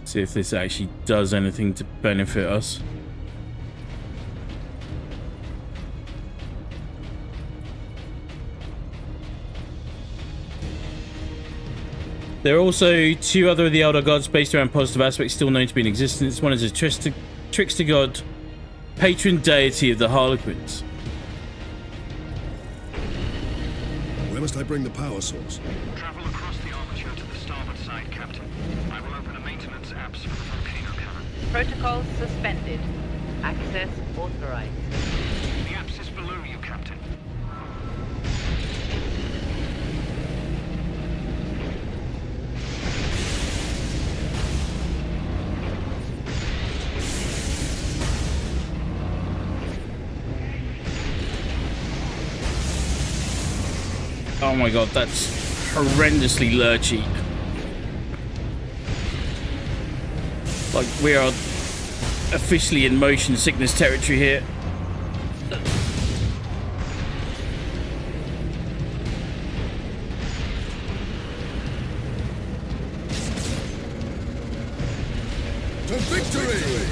See if this actually does anything to benefit us. There are also two other of the Elder Gods based around positive aspects still known to be in existence. One is a trickster god, patron deity of the Harlequins. Where must I bring the power source? Travel across the armature to the starboard side, Captain. I will open a maintenance apps for the volcano cannon. Protocols suspended. Access authorized. The apps is below you, Captain. Oh my god, that's horrendously lurchy. Like, we are officially in motion sickness territory here. To victory!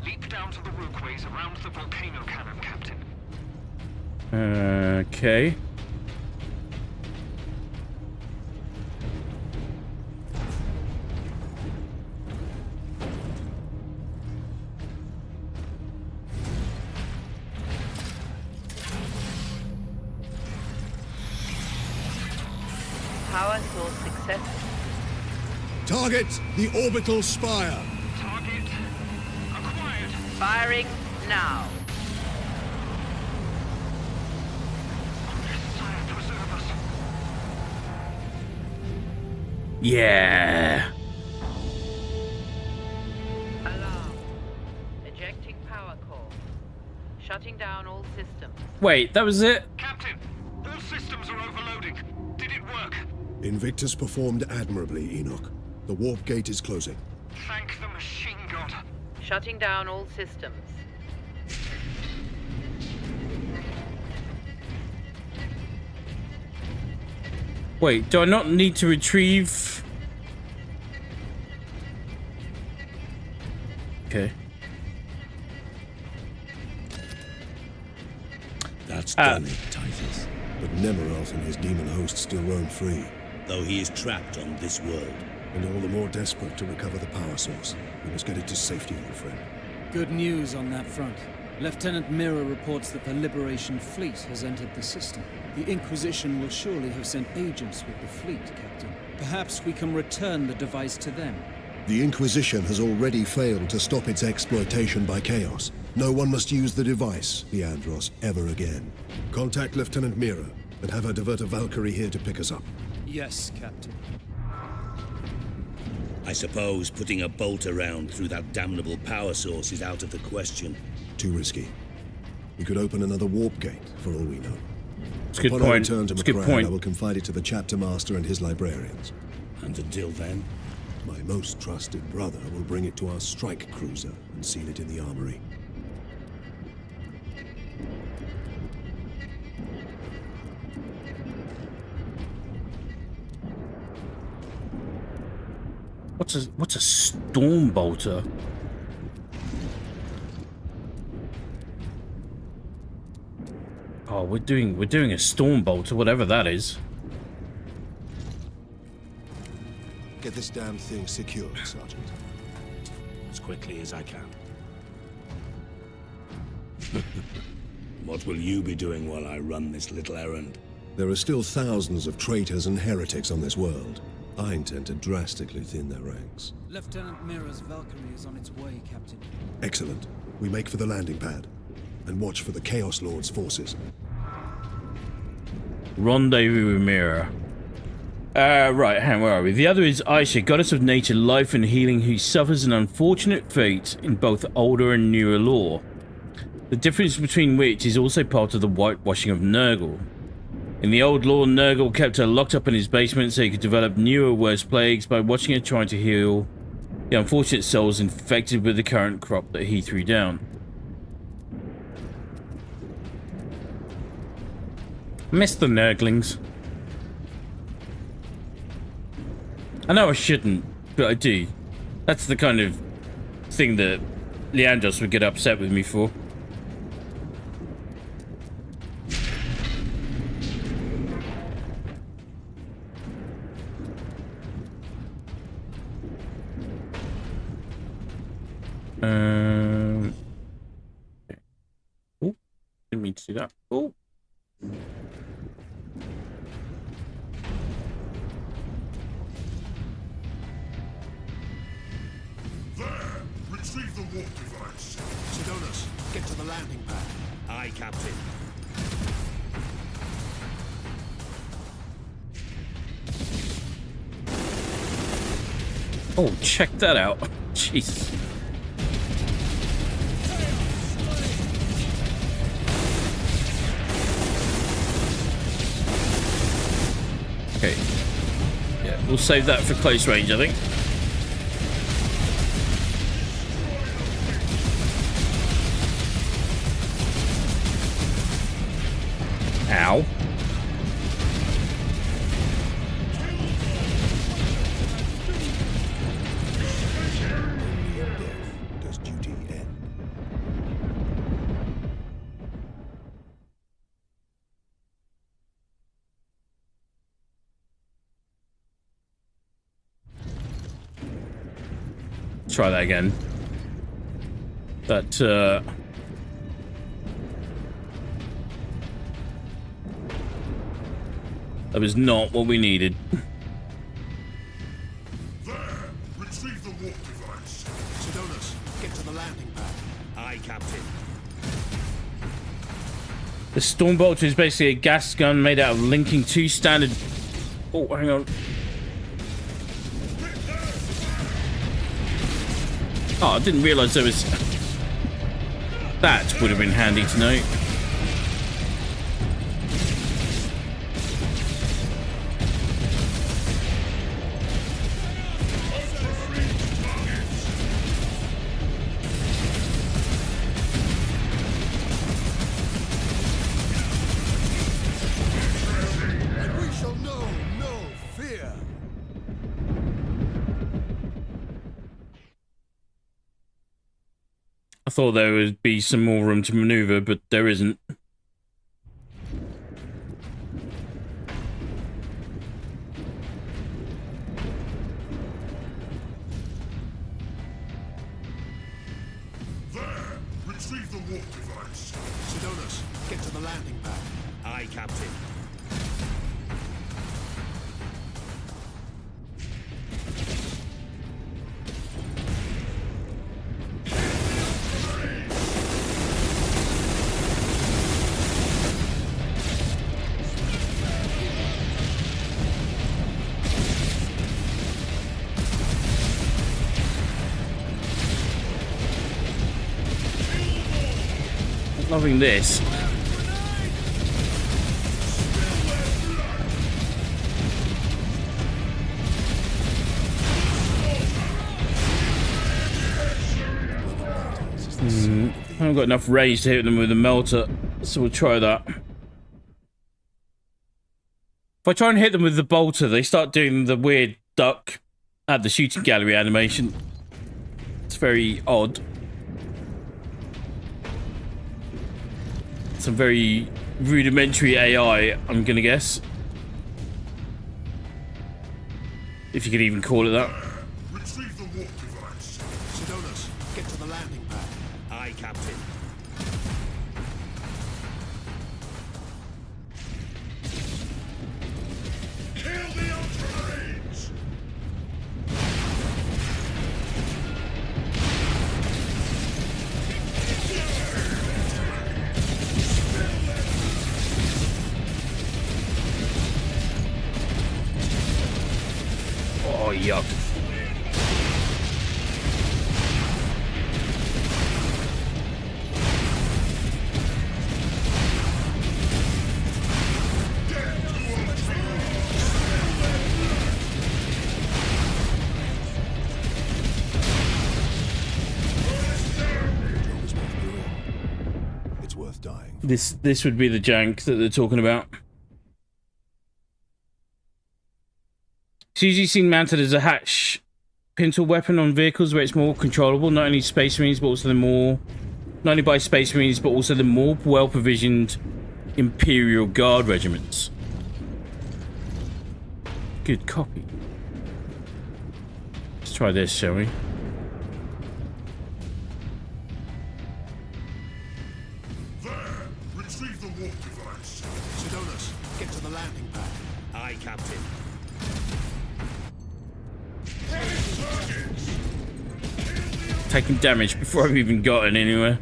Leap down to the rookways around the volcano cannon, Captain. Okay. Power source successful. Target the orbital spire. Target acquired. Firing now. Sire, preserve us. Yeah. Alarm. Ejecting power core. Shutting down all systems. Wait, that was it? Captain, all systems are overloading. Did it work? Invictus performed admirably, Enoch. The warp gate is closing. Thank the machine god. Shutting down all systems. Wait, do I not need to retrieve... Okay. That's done it, Titus. But Nemeroth and his demon host still roam free. Though he is trapped on this world. And all the more desperate to recover the power source. We must get it to safety, old friend. Good news on that front. Lieutenant Mirror reports that the Liberation Fleet has entered the system. The Inquisition will surely have sent agents with the fleet, Captain. Perhaps we can return the device to them. The Inquisition has already failed to stop its exploitation by Chaos. No one must use the device, Leandros, ever again. Contact Lieutenant Mira and have her divert a Valkyrie here to pick us up. Yes, Captain. I suppose putting a bolt around through that damnable power source is out of the question. Too risky. We could open another warp gate, for all we know. It's a good Upon our point. return to It's a good McCran, point. I will confide it to the chapter master and his librarians. And until then? My most trusted brother will bring it to our strike cruiser and seal it in the armory. What's a storm bolter? Oh, we're doing a storm bolter, whatever that is. Get this damn thing secured, Sergeant. As quickly as I can. What will you be doing while I run this little errand? There are still thousands of traitors and heretics on this world. I intend to drastically thin their ranks. Lieutenant Mira's Valkyrie is on its way, Captain. Excellent. We make for the landing pad. And watch for the Chaos Lord's forces. Rendezvous with Mira. Right, hang on, where are we? The other is Aisha, goddess of nature, life and healing, who suffers an unfortunate fate in both older and newer lore. The difference between which is also part of the whitewashing of Nurgle. In the old lore, Nurgle kept her locked up in his basement so he could develop newer, worse plagues by watching her trying to heal the unfortunate souls infected with the current crop that he threw down. Miss the Nurglings. I know I shouldn't, but I do. That's the kind of thing that Leandros would get upset with me for. Oh, didn't mean to do that. Oh. Retrieve the warp device. Sidonis, get to the landing pad. Aye, Captain. Oh, check that out. Jeez. Okay. Yeah, we'll save that for close range, I think. Ow. Does duty end? Try that again. That, that was not what we needed. There! Retrieve the warp device. Sidonis, get to the landing pad. Aye, Captain. The Stormbolter is basically a gas gun made out of linking two standard... Oh, hang on. Oh, I didn't realise there was... That would have been handy to know. And we shall know no fear. I thought there would be some more room to maneuver, but there isn't. There! Retrieve the warp device. Sidonis, get to the landing pad. Aye, Captain. Loving this. I haven't got enough range to hit them with a melter, so we'll try that. If I try and hit them with the bolter, they start doing the weird duck at the shooting gallery animation. It's very odd. Some very rudimentary AI, I'm gonna guess. If you could even call it that. Retrieve the warp device. Sidonis, get to the landing pad. Aye, Captain. Kill the Ultramarines! Oh, yuck. It's worth dying. This would be the jank that they're talking about. It's usually seen mounted as a hatch pintle weapon on vehicles where it's more controllable, not only Space Marines, but also the more... Not only by Space Marines, but also the more well-provisioned Imperial Guard regiments. Good copy. Let's try this, shall we? There! Retrieve the warp device. Sidonis, get to the landing pad. Aye, Captain. Taking damage before I've even gotten anywhere.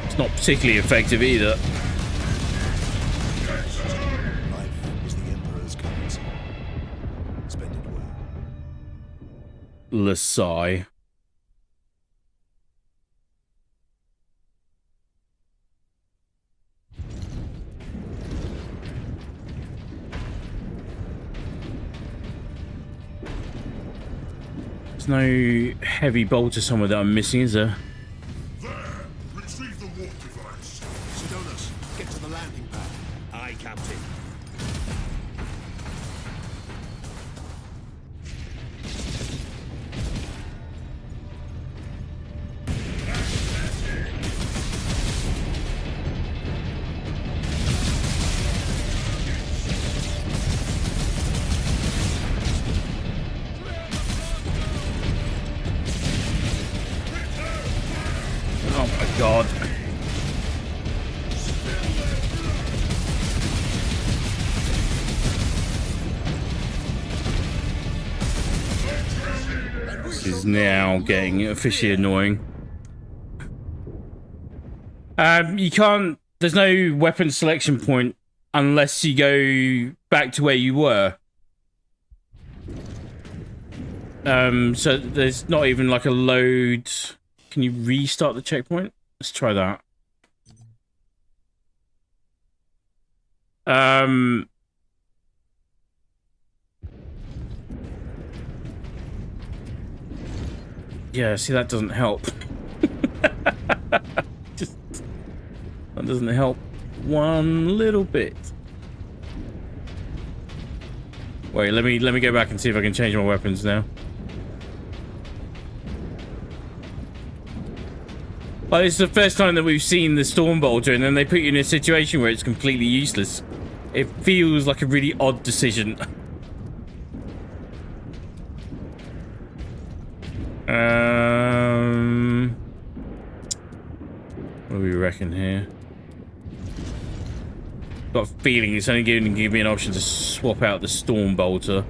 It's not particularly effective either. Life is the Emperor's currency. Spend it well. Lasai. There's no heavy bolter somewhere that I'm missing, is there? There! Retrieve the warp device. Sidonis, get to the landing pad. Aye, Captain. Oh my god. This is now getting officially annoying. You can't... There's no weapon selection point unless you go back to where you were. So there's not even like a load... Can you restart the checkpoint? Let's try that. Yeah, see, that doesn't help. Just... That doesn't help one little bit. Wait, let me go back and see if I can change my weapons now. Well, it's the first time that we've seen the Storm Bolter, and then they put you in a situation where it's completely useless. It feels like a really odd decision. What do we reckon here? Got a feeling it's only going to give me an option to swap out the Storm Bolter.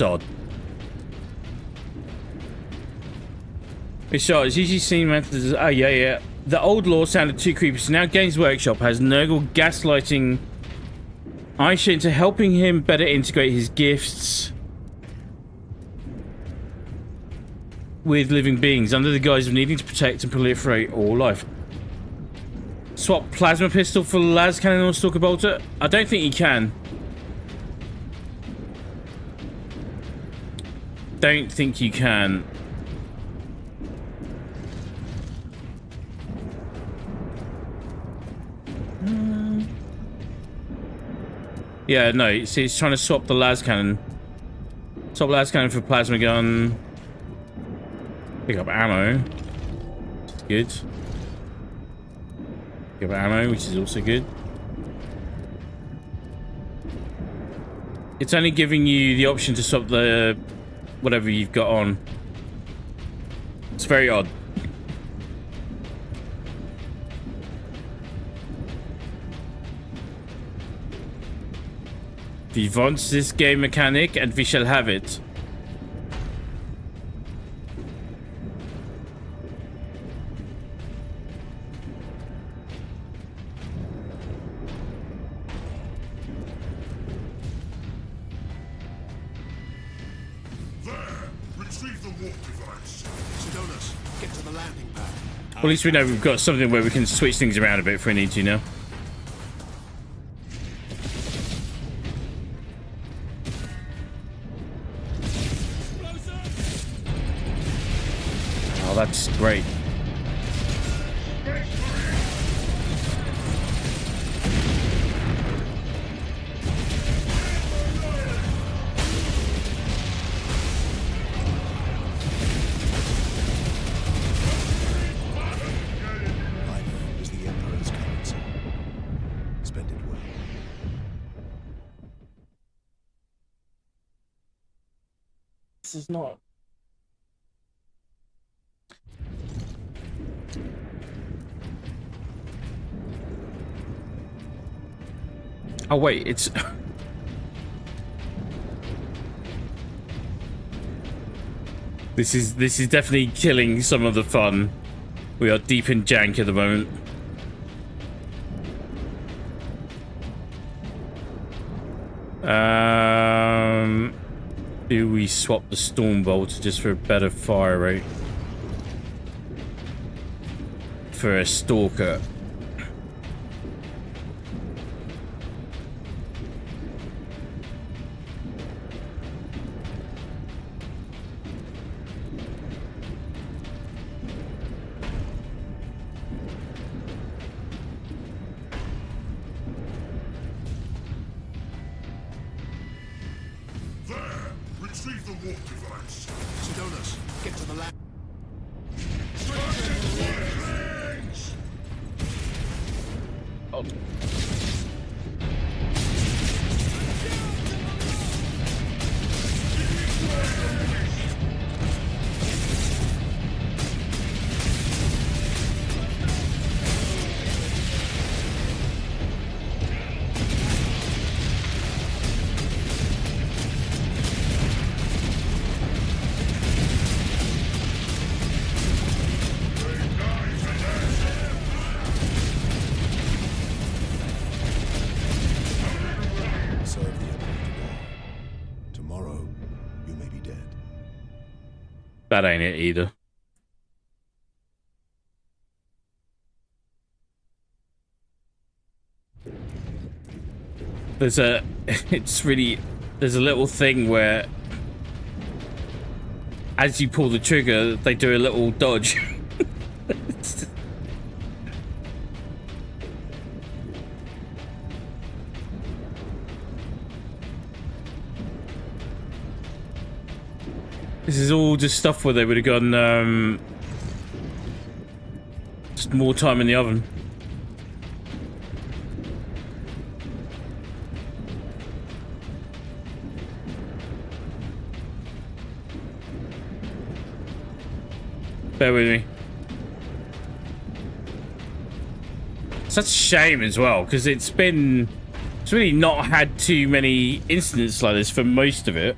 odd. It's shot. It's usually seen methods. Oh yeah. The old law sounded too creepy, so now Games Workshop has Nurgle gaslighting Aisha into helping him better integrate his gifts with living beings under the guise of needing to protect and proliferate all life. Swap plasma pistol for las cannon or stalker bolter? I don't think you can. Don't think you can. Yeah, no, see, it's trying to swap the las cannon. Swap las cannon for plasma gun. Pick up ammo. Good. Pick up ammo, which is also good. It's only giving you the option to swap the whatever you've got on. It's very odd. We want this game mechanic and we shall have it. There! Retrieve the warp device. Sidonis, get to the landing pad. Well, at least we know we've got something where we can switch things around a bit if we need to now. Oh, that's great. Life is the Emperor's currency. Spend it well. This is not. Oh wait, it's this is definitely killing some of the fun. We are deep in jank at the moment. Do we swap the storm bolter just for a better fire rate for a stalker? Retrieve the warp device. Sidonis, get to the land. Oh. Serve the Emperor today. Tomorrow, you may be dead. That ain't it either. There's a, it's really, there's a little thing where as you pull the trigger, they do a little dodge. This is all just stuff where they would have gone, just more time in the oven. Bear with me. Such a shame as well, because it's really not had too many incidents like this for most of it.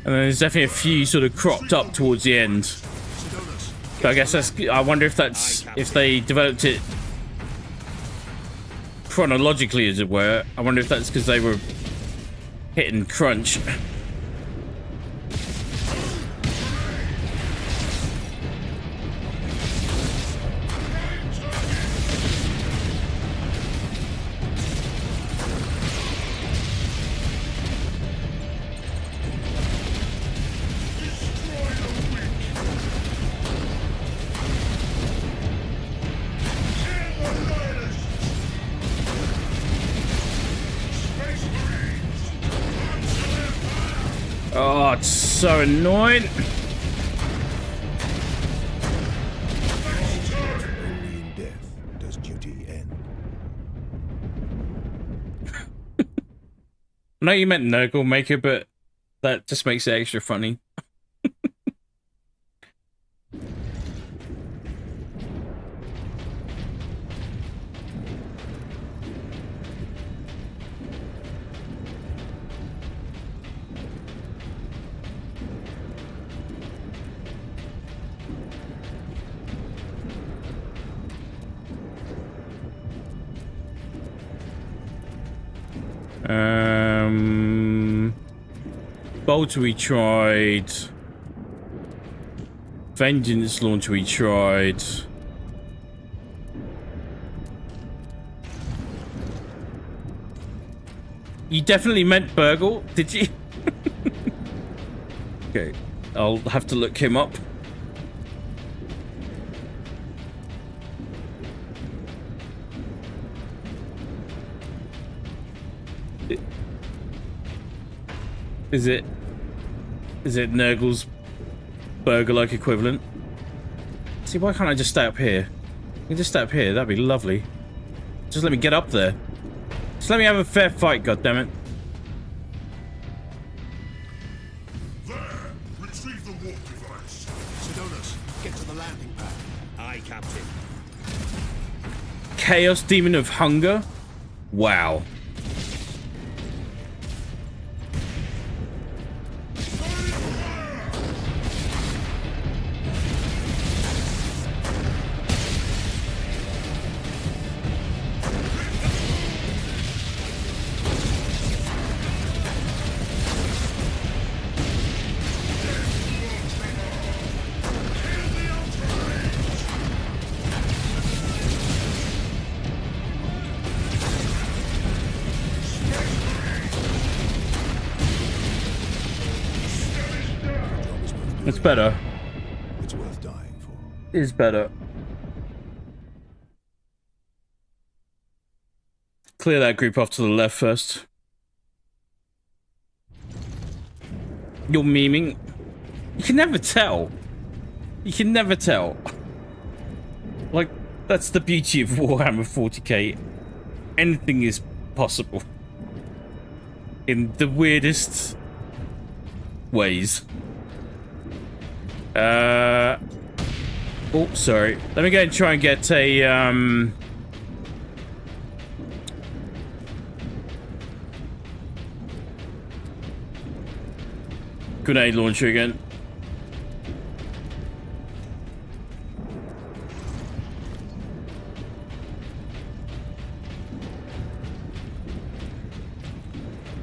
And then there's definitely a few sort of cropped up towards the end. So I guess that's... I wonder if that's... if they developed it chronologically, as it were. I wonder if that's because they were hitting crunch. Oh, it's so annoying. Only in death does duty end. I know you meant Nurgle Maker, but that just makes it extra funny. Bolter we tried. Vengeance Launcher we tried. You definitely meant Burgle, did you? Okay, I'll have to look him up. Is it Nurgle's burger-like equivalent? See, why can't I just stay up here? I can just stay up here, that'd be lovely. Just let me get up there. Just let me have a fair fight, goddammit. There! Retrieve the warp device. Sidonus, get to the landing pad. Aye, Captain. Chaos Demon of Hunger? Wow. It's better. It's worth dying for. It's better. Clear that group off to the left first. You're memeing. You can never tell. You can never tell. Like, that's the beauty of Warhammer 40k. Anything is possible. In the weirdest ways. Oh, sorry. Let me go and try and get a, grenade launcher again.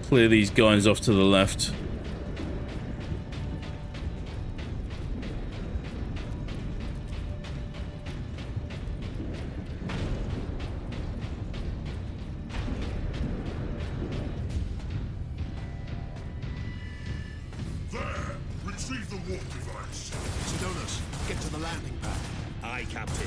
Clear these guys off to the left. Retrieve the warp device. Sidonus, get to the landing pad. Aye, Captain.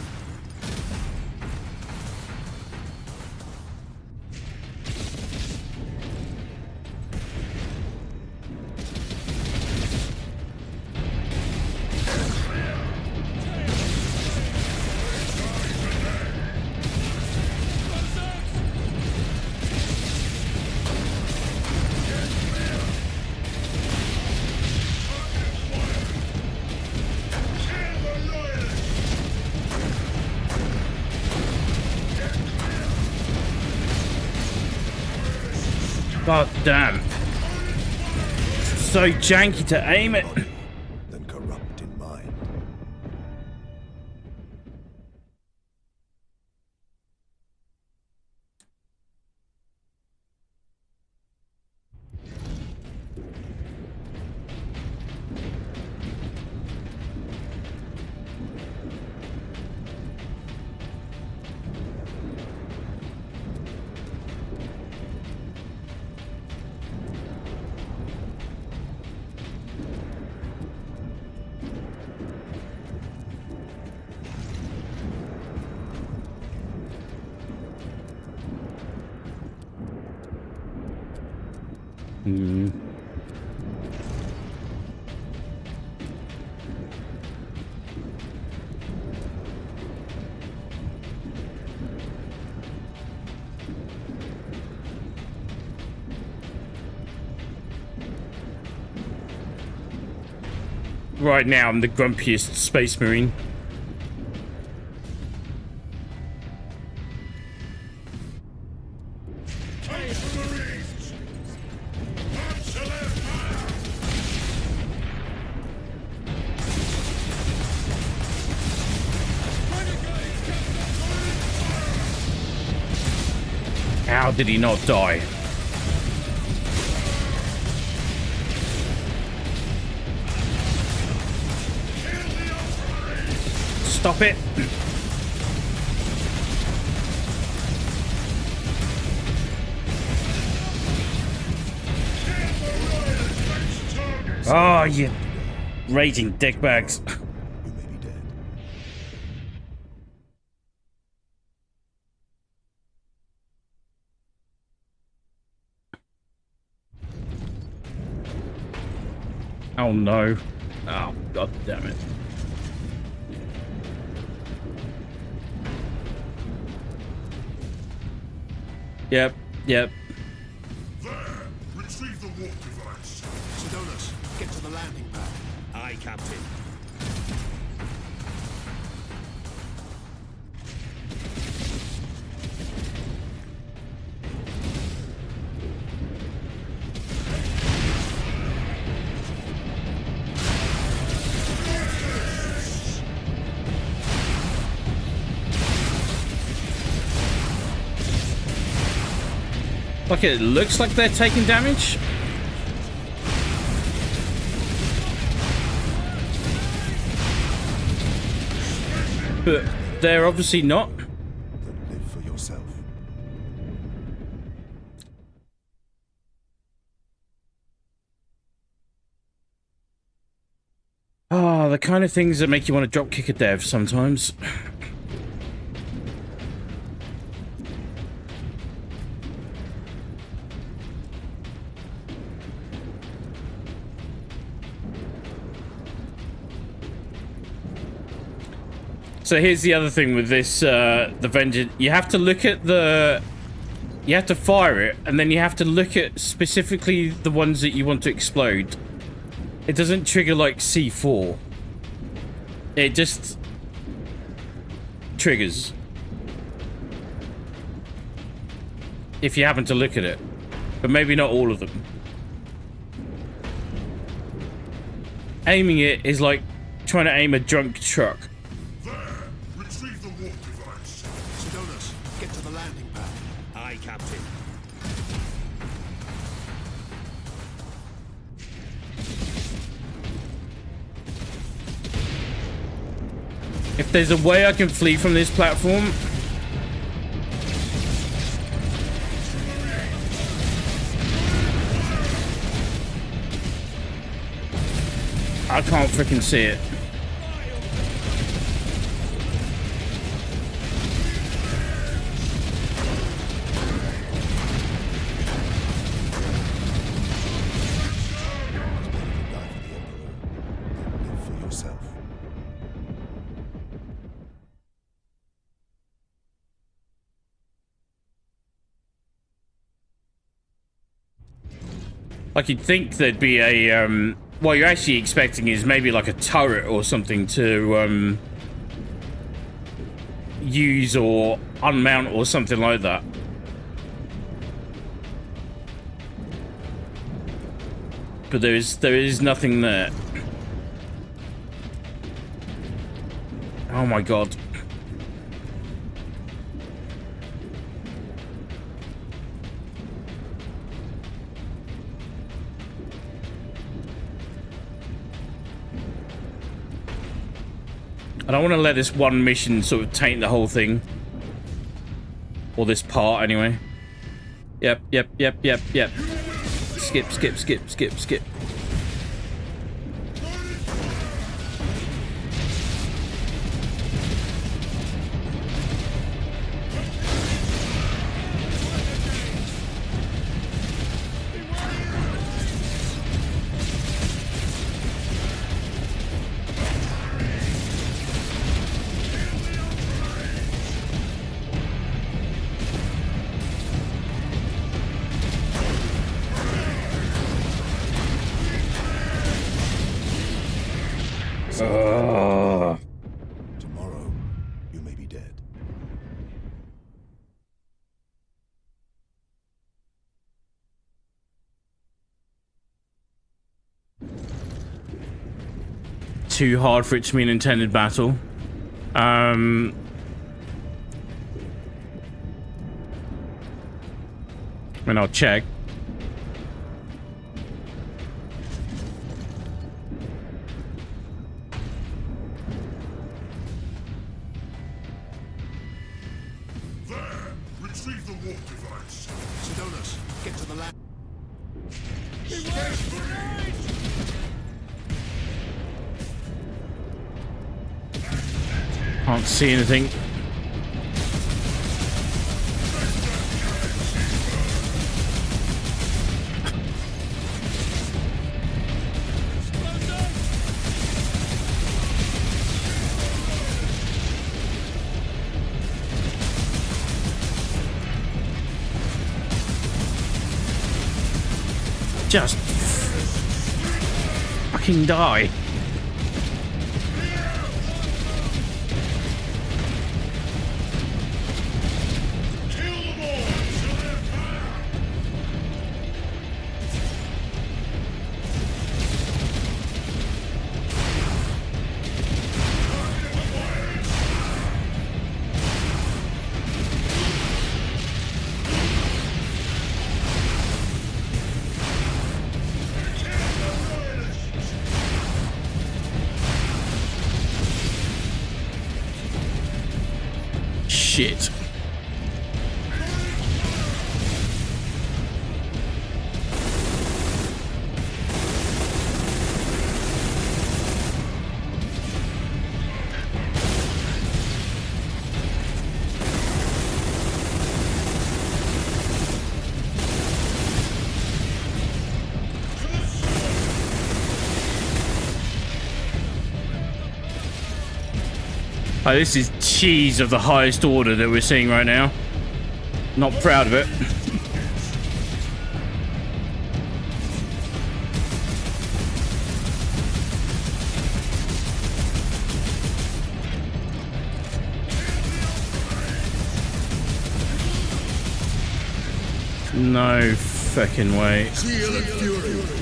God damn. so janky to aim it. Than corrupt in mind. Right now, I'm the grumpiest space marine. How did he not die? Stop it. Oh, you raging dickbags. Oh no. Oh, god damn it. Yep, yep. There! Retrieve the warp device. Sidonis, get to the landing pad. Aye, Captain. Like, it looks like they're taking damage. But they're obviously not. Live for yourself. Ah, the kind of things that make you want to drop kick a dev sometimes. So here's the other thing with this, the Vengeance. You have to look at the... You have to fire it, and then you have to look at specifically the ones that you want to explode. It doesn't trigger like C4. It just... triggers. If you happen to look at it. But maybe not all of them. Aiming it is like trying to aim a drunk truck. Captain. If there's a way I can flee from this platform... I can't freaking see it. Like, you'd think there'd be a, what you're actually expecting is maybe like a turret or something to, use or unmount or something like that. but there is nothing there. Oh my god. I don't want to let this one mission sort of taint the whole thing. Or this part, anyway. Yep. Skip. Tomorrow, you may be dead. Too hard for it to be an intended battle. And I'll check. Retrieve the warp device. Sidonis, get to the lab. Can't see anything. Just fucking die. Shit. Oh, this is cheese of the highest order that we're seeing right now. Not proud of it. No fucking way. Zeal and fury.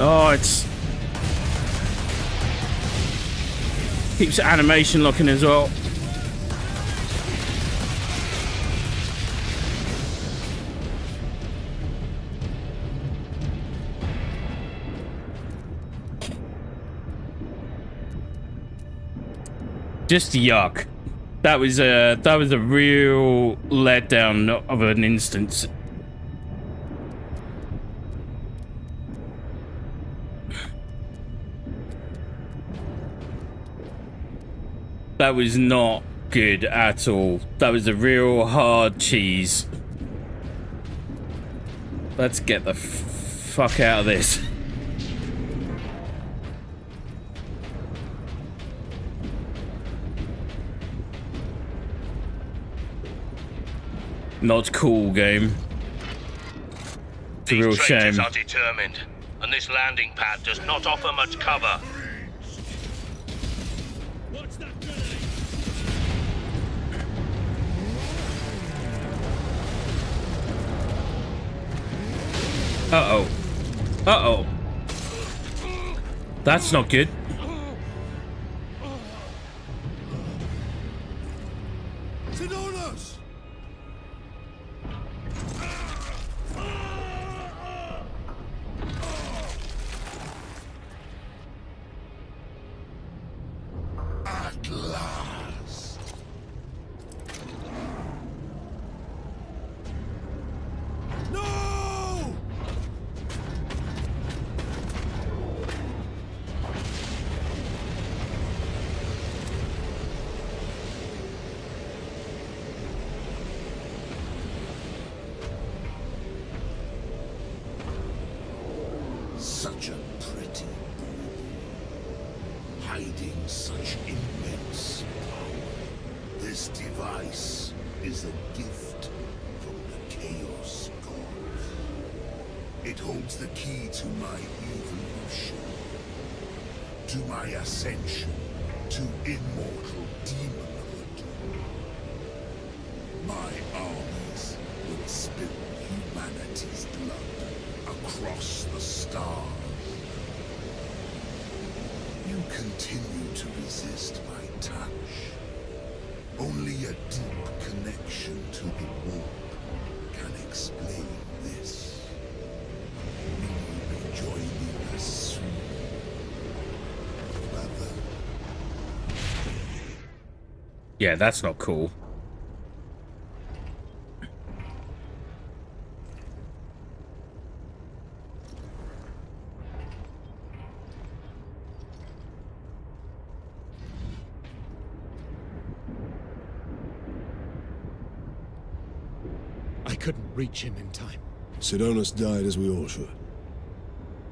Oh, it's keeps animation locking as well. Just yuck. That was a real letdown of an instance. That was not good at all. That was a real hard cheese. Let's get the fuck out of this. Not cool, game. It's a real These shame. traitors are determined, and this landing pad does not offer much cover. Uh-oh. Uh-oh. That's not good. Sidonis! At last. No! Such a pretty bauble, hiding such immense power. This device is a gift from the Chaos Gods. It holds the key to my evolution, to my ascension, to immortal demonhood. My armies will spill humanity's blood across the stars. You continue to resist my touch. Only a deep connection to the warp can explain this. Will you be joining us soon, brother? Yeah, that's not cool. I couldn't reach him in time. Sidonis died as we all should.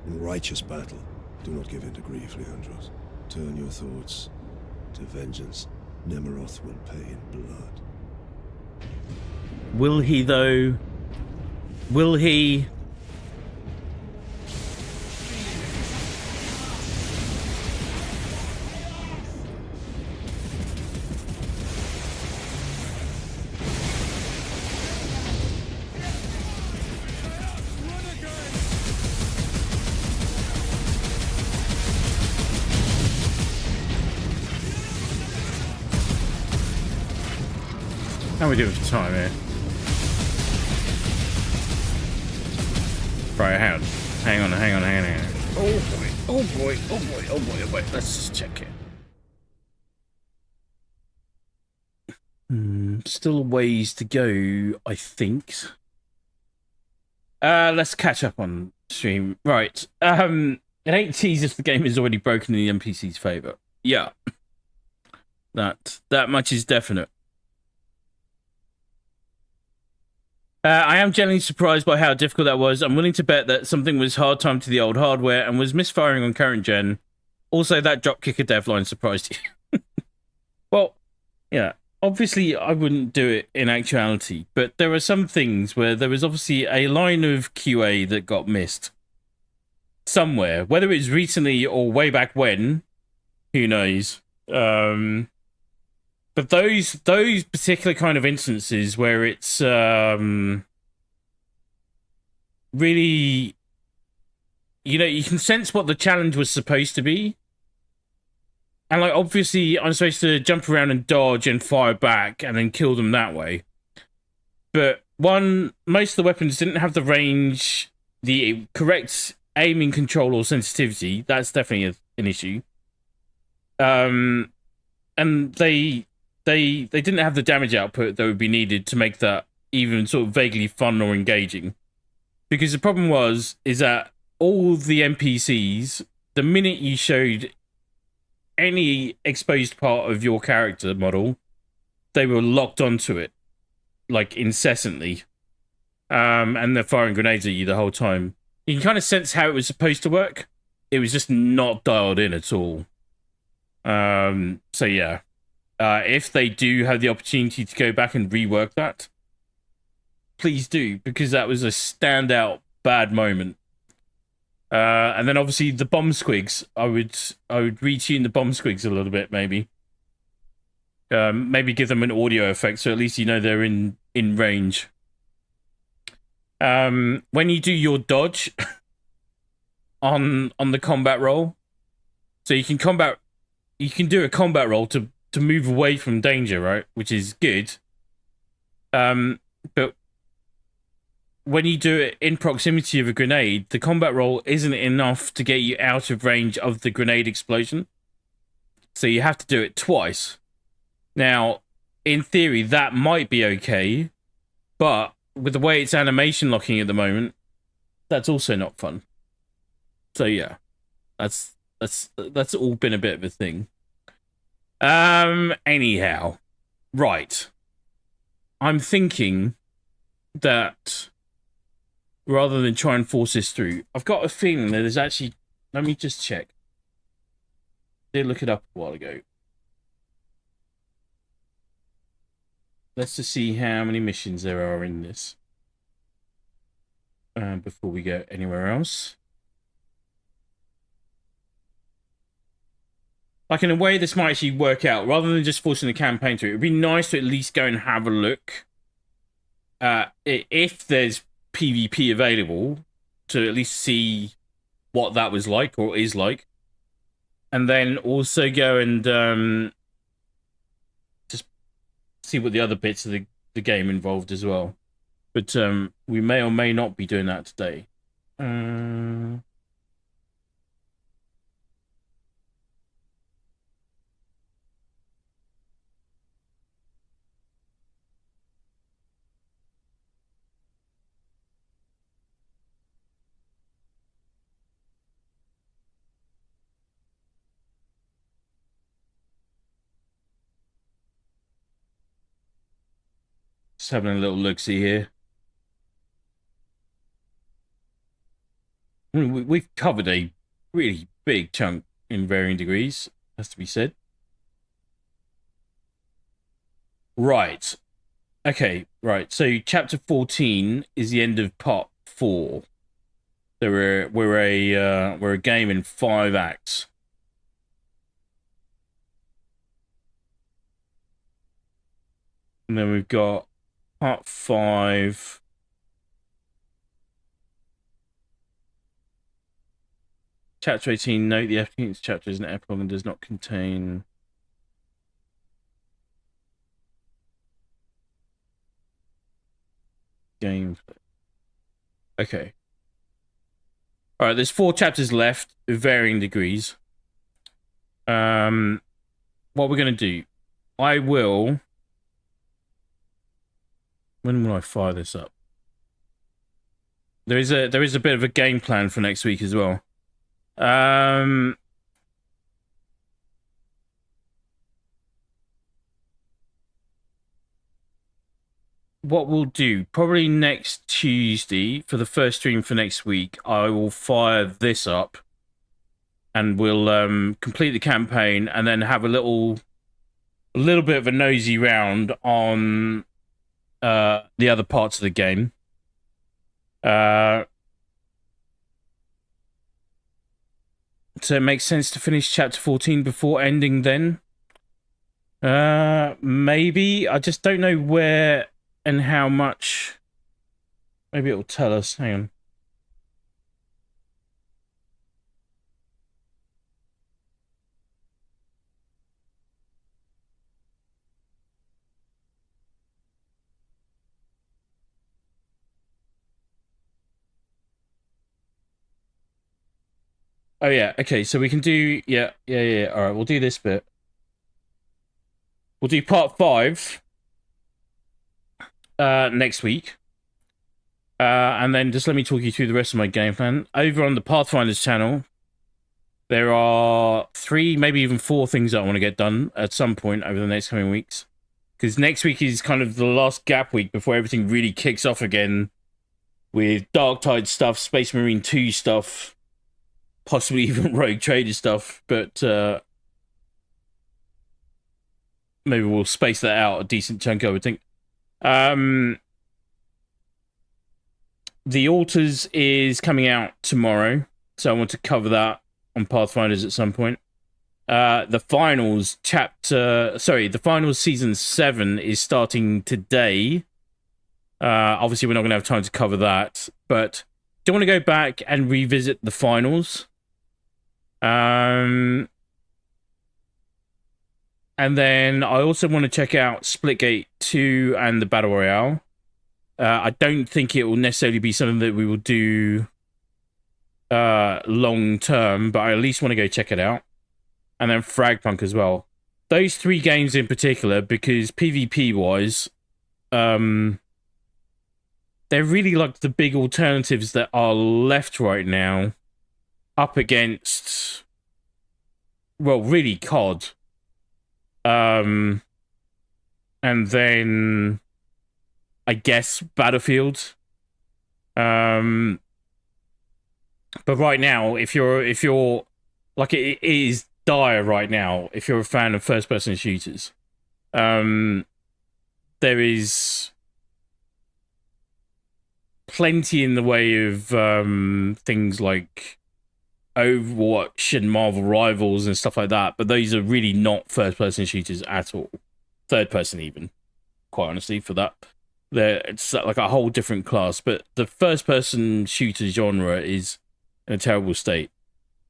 In righteous battle, do not give in to grief, Leandros. Turn your thoughts to vengeance. Nemeroth will pay in blood. Will he, though? Will he? How are we doing for time here? Right, hang on. Oh boy. Let's just check it. Still a ways to go, I think. Let's catch up on stream. Right. It ain't teased if the game is already broken in the NPC's favor. Yeah. That much is definite. I am genuinely surprised by how difficult that was. I'm willing to bet that something was hard timed to the old hardware and was misfiring on current gen. Also, that dropkicker devline surprised you. Well, yeah, obviously I wouldn't do it in actuality, but there are some things where there was obviously a line of QA that got missed. Somewhere. Whether it's recently or way back when, who knows. But those particular kind of instances where it's really, you know, you can sense what the challenge was supposed to be. And like, obviously I'm supposed to jump around and dodge and fire back and then kill them that way. But one, most of the weapons didn't have the range, the correct aiming control or sensitivity. That's definitely an issue. And they didn't have the damage output that would be needed to make that even sort of vaguely fun or engaging. Because the problem is that all the NPCs, the minute you showed any exposed part of your character model, they were locked onto it, like incessantly. And they're firing grenades at you the whole time. You can kind of sense how it was supposed to work. It was just not dialed in at all. So yeah. If they do have the opportunity to go back and rework that, please do, because that was a standout bad moment. And then obviously the bomb squigs, I would retune the bomb squigs a little bit, maybe. Maybe give them an audio effect, so at least you know they're in range. When you do your dodge on the combat roll, so you can do a combat roll to move away from danger, right? Which is good. But when you do it in proximity of a grenade, the combat roll isn't enough to get you out of range of the grenade explosion. So you have to do it twice. Now, in theory, that might be okay, but with the way it's animation locking at the moment, that's also not fun. So yeah, that's all been a bit of a thing. Anyhow, right. I'm thinking that rather than try and force this through, I've got a feeling that there's actually... Let me just check. Did look it up a while ago. Let's just see how many missions there are in this. Before we go anywhere else. Like, in a way, this might actually work out. Rather than just forcing the campaign through, it would be nice to at least go and have a look. If there's PvP available, to at least see what that was like, or is like. And then also go and just see what the other bits of the game involved as well. But we may or may not be doing that today. Just having a little look-see here. I mean, we've covered a really big chunk in varying degrees, has to be said. Right. Okay, right. So chapter 14 is the end of part 4. So we're a game in 5 acts. And then we've got part 5. Chapter 18, note the 18th chapter is an epilogue and does not contain... gameplay. Okay. Alright, there's 4 chapters left of varying degrees. What we're going to do, I will... When will I fire this up? There is a bit of a game plan for next week as well. What we'll do, probably next Tuesday, for the first stream for next week, I will fire this up. And we'll complete the campaign and then have a little bit of a nosy round on the other parts of the game. So it makes sense to finish chapter 14 before ending then? Maybe. I just don't know where and how much. Maybe it'll tell us. Hang on. Oh, yeah. Okay, so we can do... Yeah. All right, we'll do this bit. We'll do part 5 next week. And then just let me talk you through the rest of my game plan. Over on the Pathfinders channel, There are 3, maybe even 4 things that I want to get done at some point over the next coming weeks. Because next week is kind of the last gap week before everything really kicks off again with Dark Tide stuff, Space Marine 2 stuff, possibly even Rogue Trader stuff, but maybe we'll space that out a decent chunk, I would think. The Altars is coming out tomorrow, so I want to cover that on Pathfinders at some point. The Finals the Finals Season 7 is starting today. Obviously, we're not going to have time to cover that, but do want to go back and revisit the Finals. And then I also want to check out Splitgate 2 and the Battle Royale. I don't think it will necessarily be something that we will do long term, but I at least want to go check it out. And then Fragpunk as well. Those 3 games in particular, because PvP-wise, they're really like the big alternatives that are left right now up against, well, really COD. And then I guess Battlefield. But right now, if you're like, it is dire right now if you're a fan of first-person shooters. There is plenty in the way of things like Overwatch and Marvel Rivals and stuff like that, but those are really not first-person shooters at all. Third-person even, quite honestly, for that. It's like a whole different class, but the first-person shooter genre is in a terrible state.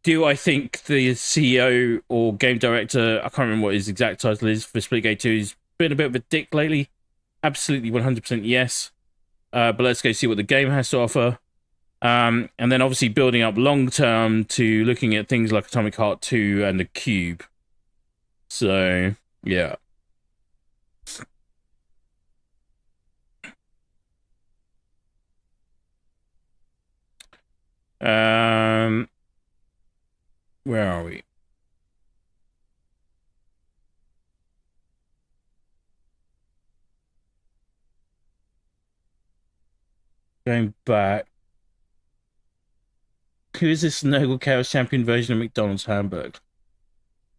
Do I think the CEO or game director, I can't remember what his exact title is for Splitgate 2, has been a bit of a dick lately? Absolutely 100% yes. But let's go see what the game has to offer. And then obviously building up long-term to looking at things like Atomic Heart 2 and the Cube. So, yeah. Where are we? Going back. Who is this Nurgle Chaos Champion version of McDonald's hamburger?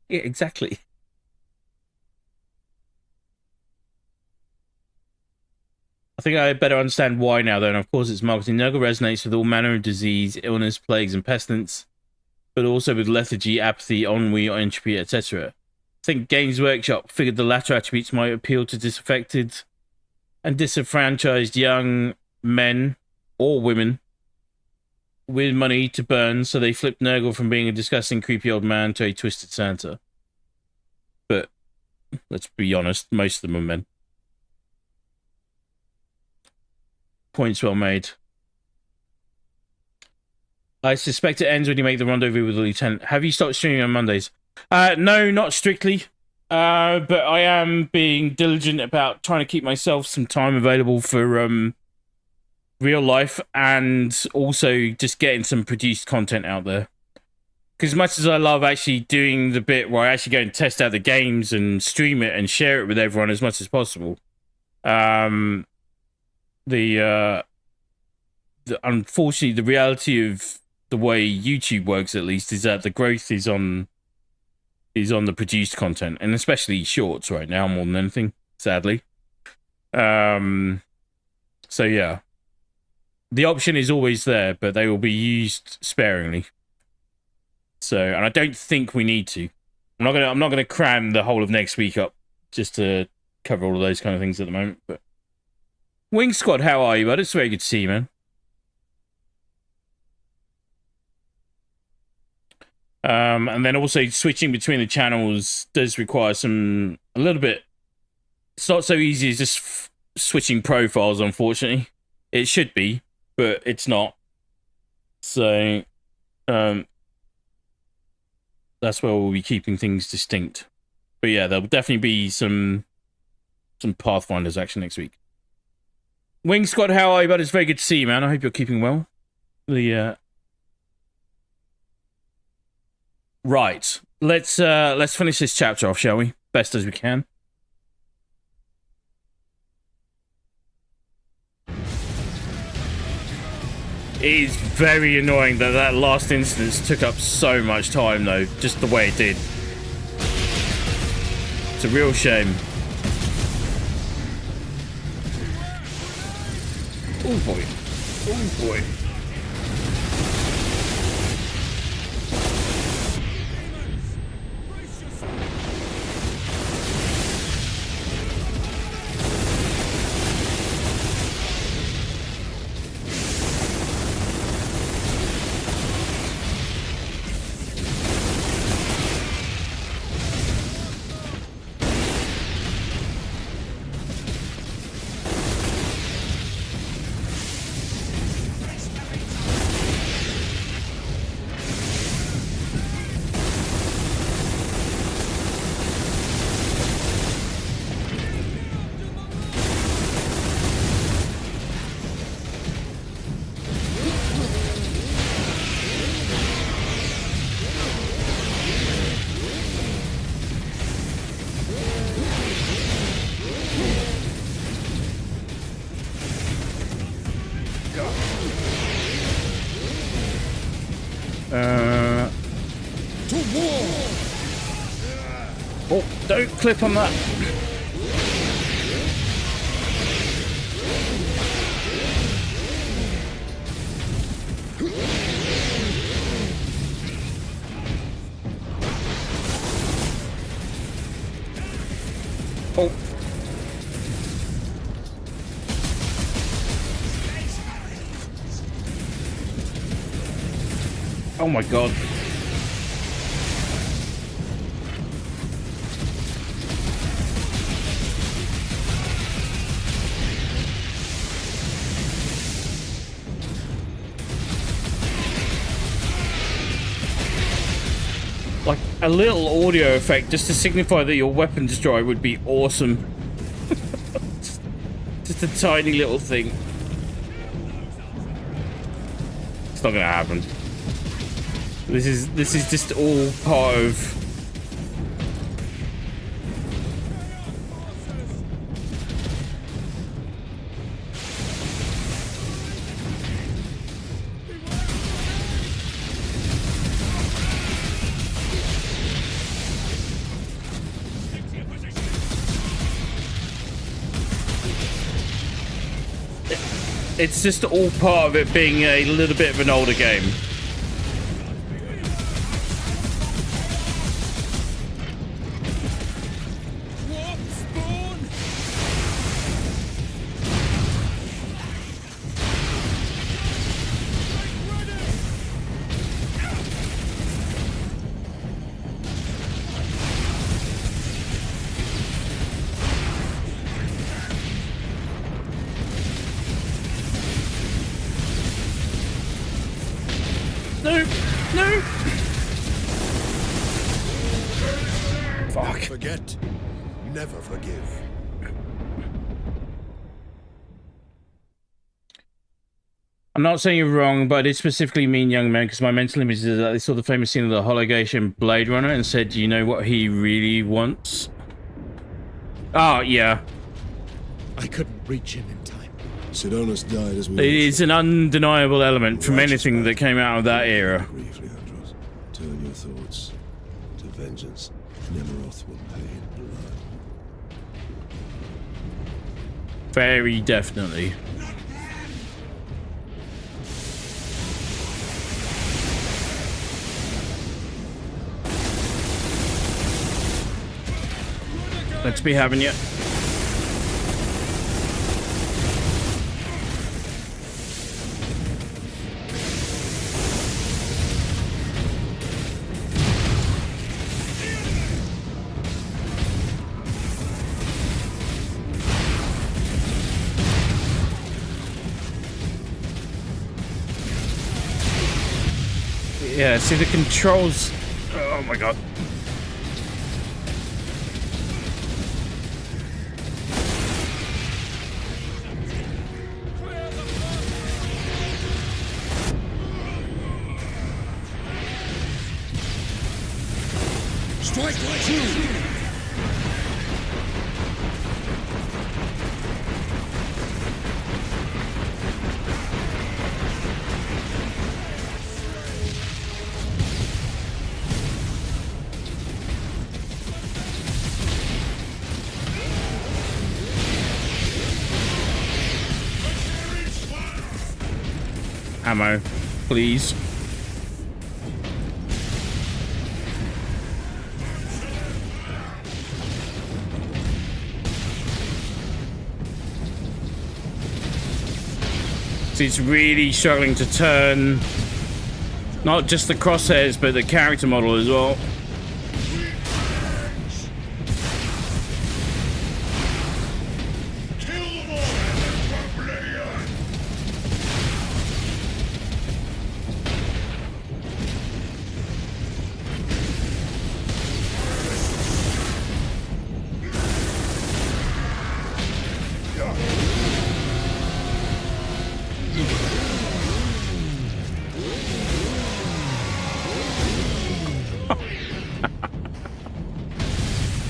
Yeah, exactly. I think I better understand why now, though, and of course it's marketing. Nurgle resonates with all manner of disease, illness, plagues, and pestilence, but also with lethargy, apathy, ennui, entropy, etc. I think Games Workshop figured the latter attributes might appeal to disaffected and disenfranchised young men or women with money to burn, so they flipped Nurgle from being a disgusting, creepy old man to a twisted Santa. But let's be honest, most of them are men. Points well made. I suspect it ends when you make the rendezvous with the lieutenant. Have you stopped streaming on Mondays? No, not strictly. But I am being diligent about trying to keep myself some time available for real life, and also just getting some produced content out there. Because as much as I love actually doing the bit where I actually go and test out the games and stream it and share it with everyone as much as possible, unfortunately, the reality of the way YouTube works, at least, is that the growth is on the produced content, and especially shorts right now more than anything, sadly. So yeah, the option is always there, but they will be used sparingly. So, and I don't think we need to. I'm not gonna cram the whole of next week up just to cover all of those kind of things at the moment. But Wing Squad, how are you, bud? It's very good to see you, man. And then also switching between the channels does require a little bit. It's not so easy as just switching profiles, unfortunately. It should be, but it's not. So, that's where we'll be keeping things distinct. But yeah, there'll definitely be some Pathfinders action next week. Wing Squad, how are you, bud? It's very good to see you, man. I hope you're keeping well. Right. Let's finish this chapter off, shall we? Best as we can. It is very annoying that that last instance took up so much time, though, just the way it did. It's a real shame. Oh boy. Oh boy. Oh, don't clip on that. Oh. Oh my god. Like a little audio effect just to signify that your weapon destroyer would be awesome. Just a tiny little thing. It's not gonna happen. This is just all part of it's just all part of it being a little bit of an older game. No, no. Fuck. Forget, never forgive. I'm not saying you're wrong, but I did specifically mean young men because my mental image is that they saw the famous scene of the hologation Blade Runner and said, "Do you know what he really wants?" Oh, yeah. I couldn't reach him in time. Sidonus died as we It is an undeniable element from anything that came out of that era. briefly, Andros. Turn your thoughts to vengeance. Nemeroth will pay in blood. Very definitely. Let's be having you. Yeah, see the controls. Oh my god. ammo, please. So it's really struggling to turn not just the crosshairs, but the character model as well.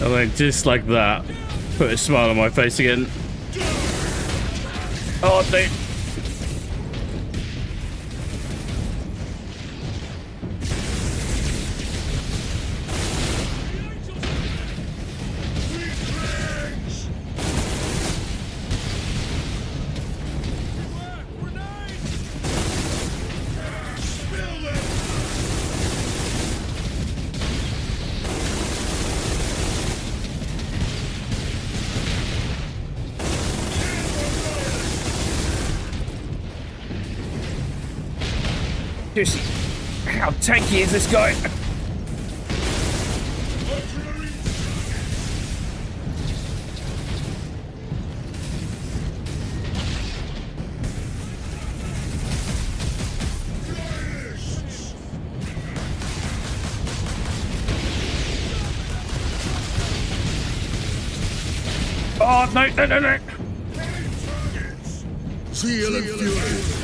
And then just like that, put a smile on my face again. Oh, dude. Just how tanky is this guy? Oh no, no, no, no. Zeal and fury.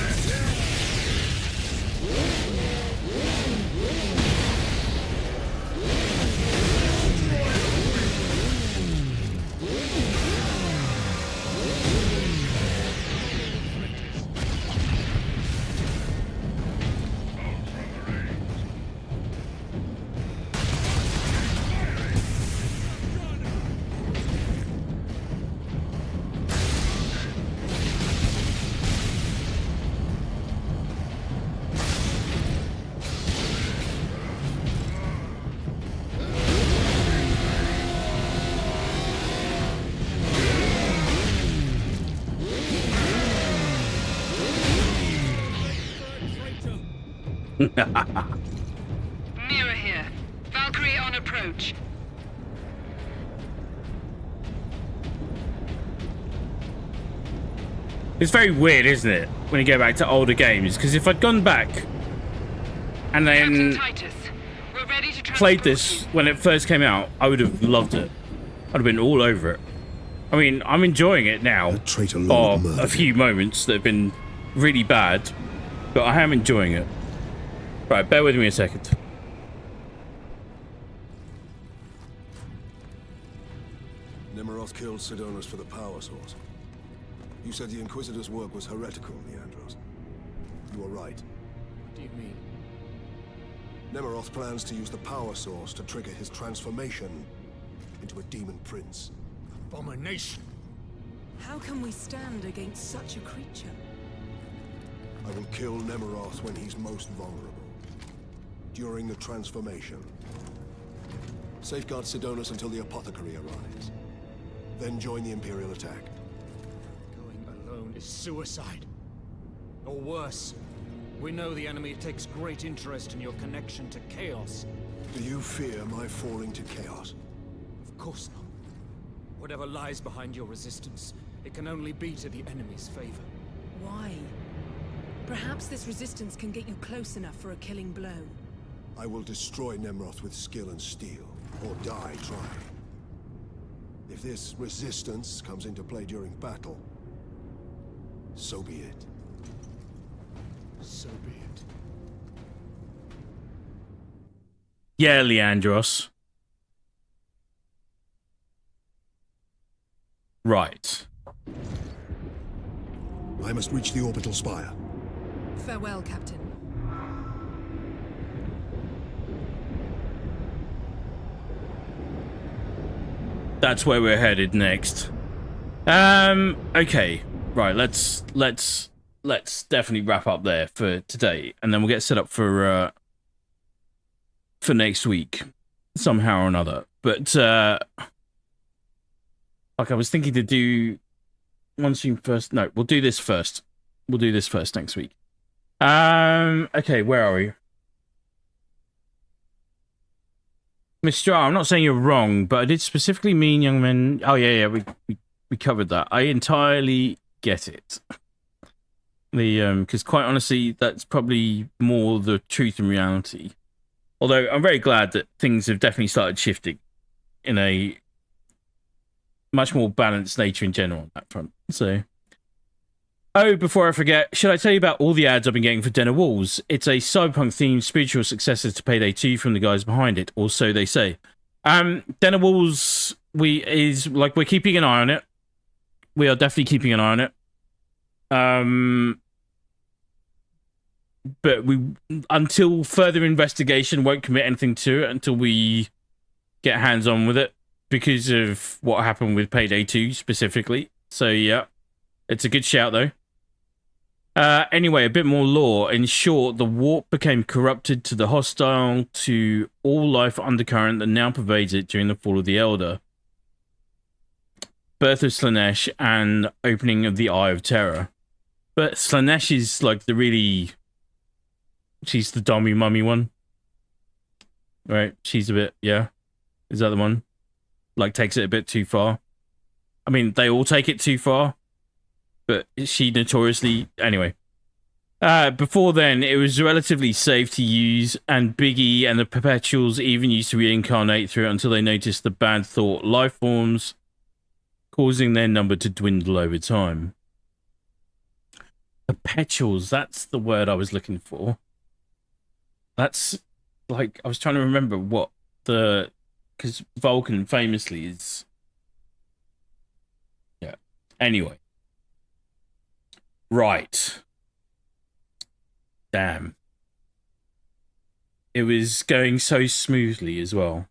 Mirror here. Valkyrie on approach. It's very weird, isn't it, when you go back to older games? Because if I'd gone back and then Titus, we're ready to played this when it first came out, I would have loved it. I'd have been all over it. I mean, I'm enjoying it now. Or a few moments that have been really bad, but I am enjoying it. Right, bear with me a second. Nemiroth killed Sidonus for the power source. You said the Inquisitor's work was heretical, Leandros. You are right. What do you mean? Nemiroth plans to use the power source to trigger his transformation into a demon prince. Abomination! How can we stand against such a creature? I will kill Nemiroth when he's most vulnerable. During the transformation. Safeguard Sidonus until the apothecary arrives. Then join the Imperial attack. Going alone is suicide. Or worse. We know the enemy takes great interest in your connection to Chaos. Do you fear my falling to Chaos? Of course not. Whatever lies behind your resistance, it can only be to the enemy's favor. Why? Perhaps this resistance can get you close enough for a killing blow. I will destroy Nemiroth with skill and steel, or die trying. If this resistance comes into play during battle, so be it. So be it. Yeah, Leandros. Right. I must reach the orbital spire. Farewell, Captain. That's where we're headed next. Okay. Right, let's let's definitely wrap up there for today, and then we'll get set up for next week somehow or another. But like I was thinking to do one stream first. No, we'll do this first. We'll do this first next week. Okay, where are we? Mr. R, I'm not saying you're wrong, but I did specifically mean young men. Oh yeah, we covered that. I entirely get it. Because quite honestly, that's probably more the truth and reality. Although I'm very glad that things have definitely started shifting in a much more balanced nature in general on that front. So, oh, before I forget, should I tell you about all the ads I've been getting for Den of Wolves? It's a cyberpunk-themed spiritual successor to Payday 2 from the guys behind it, or so they say. Den of Wolves, we're keeping an eye on it. We are definitely keeping an eye on it. But we, until further investigation, won't commit anything to it until we get hands-on with it because of what happened with Payday 2 specifically. So yeah, it's a good shout though. Anyway, a bit more lore. In short, the warp became corrupted to the hostile to all life undercurrent that now pervades it during the fall of the Elder, birth of Slanesh, and opening of the Eye of Terror. But Slanesh is like the really... She's the dummy mummy one. Right? She's a bit... Yeah. Is that the one? Like, takes it a bit too far. I mean, they all take it too far. But she notoriously... Anyway. Before then, it was relatively safe to use, and Biggie and the Perpetuals even used to reincarnate through it until they noticed the bad thought life forms, causing their number to dwindle over time. Perpetuals, that's the word I was looking for. That's, like, I was trying to remember what the... Because Vulcan famously is... Yeah. Anyway. Right. Damn. It was going so smoothly as well.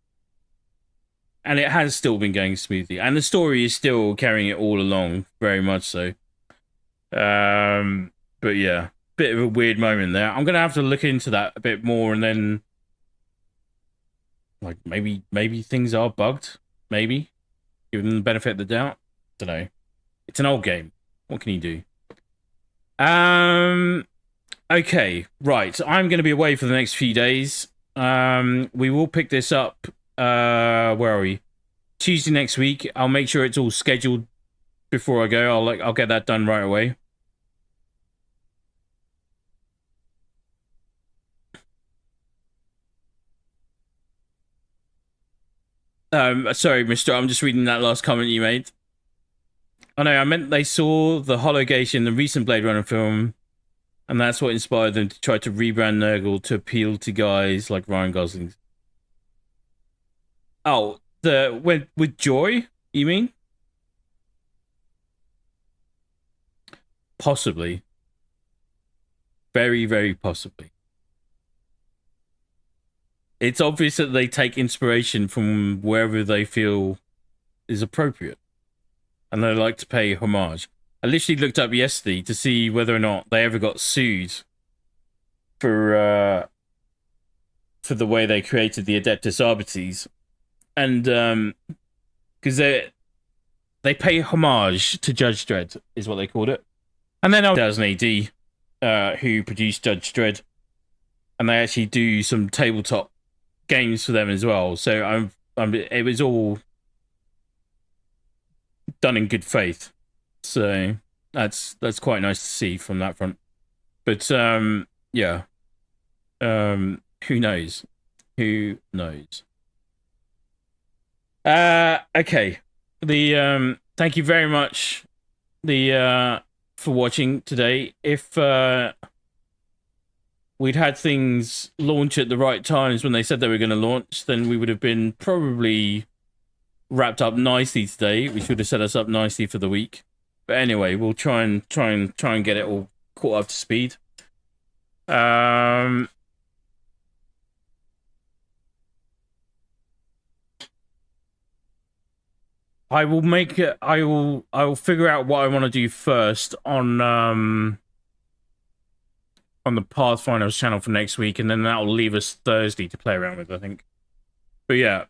And it has still been going smoothly. And the story is still carrying it all along, very much so. But yeah, bit of a weird moment there. I'm gonna have to look into that a bit more, and then like maybe things are bugged. Maybe give them the benefit of the doubt. Don't know. It's an old game. What can you do? Okay, right. I'm gonna be away for the next few days. We will pick this up. Where are we? Tuesday next week. I'll make sure it's all scheduled before I go. I'll get that done right away. Sorry, Mr. I'm just reading that last comment you made. Oh no, I meant they saw the hologation in the recent Blade Runner film, and that's what inspired them to try to rebrand Nurgle to appeal to guys like Ryan Gosling. Oh, with Joy, you mean? Possibly. Very, very possibly. It's obvious that they take inspiration from wherever they feel is appropriate. And they like to pay homage. I literally looked up yesterday to see whether or not they ever got sued for the way they created the Adeptus Arbites. And because they pay homage to Judge Dredd, is what they called it. And then 2000 AD, who produced Judge Dredd, and they actually do some tabletop games for them as well. So it was all done in good faith. So that's quite nice to see from that front. But yeah, who knows? Who knows? Okay. Thank you very much for watching today. If we'd had things launch at the right times when they said they were going to launch, then we would have been probably wrapped up nicely today, which would have set us up nicely for the week. But anyway, we'll try and get it all caught up to speed. I will figure out what I want to do first on on the Pathfinders channel for next week, and then that'll leave us Thursday to play around with, I think. But yeah,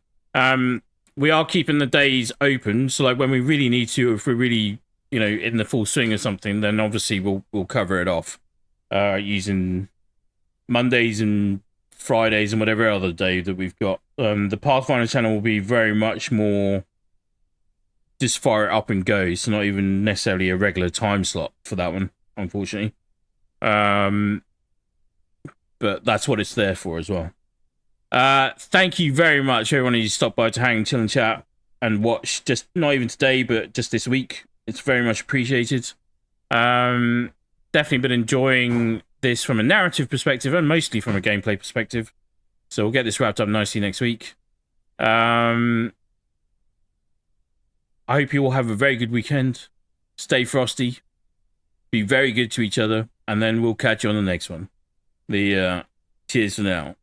we are keeping the days open, so like when we really need to, if we're really, you know, in the full swing or something, then obviously we'll cover it off using Mondays and Fridays and whatever other day that we've got. The Pathfinder channel will be very much more just fire it up and go. It's not even necessarily a regular time slot for that one, unfortunately. But that's what it's there for as well. Thank you very much, everyone who stopped by to hang, chill, and chat and watch. Just not even today, but just this week. It's very much appreciated. Definitely been enjoying this from a narrative perspective and mostly from a gameplay perspective. So we'll get this wrapped up nicely next week. I hope you all have a very good weekend. Stay frosty. Be very good to each other. And then we'll catch you on the next one. Cheers for now.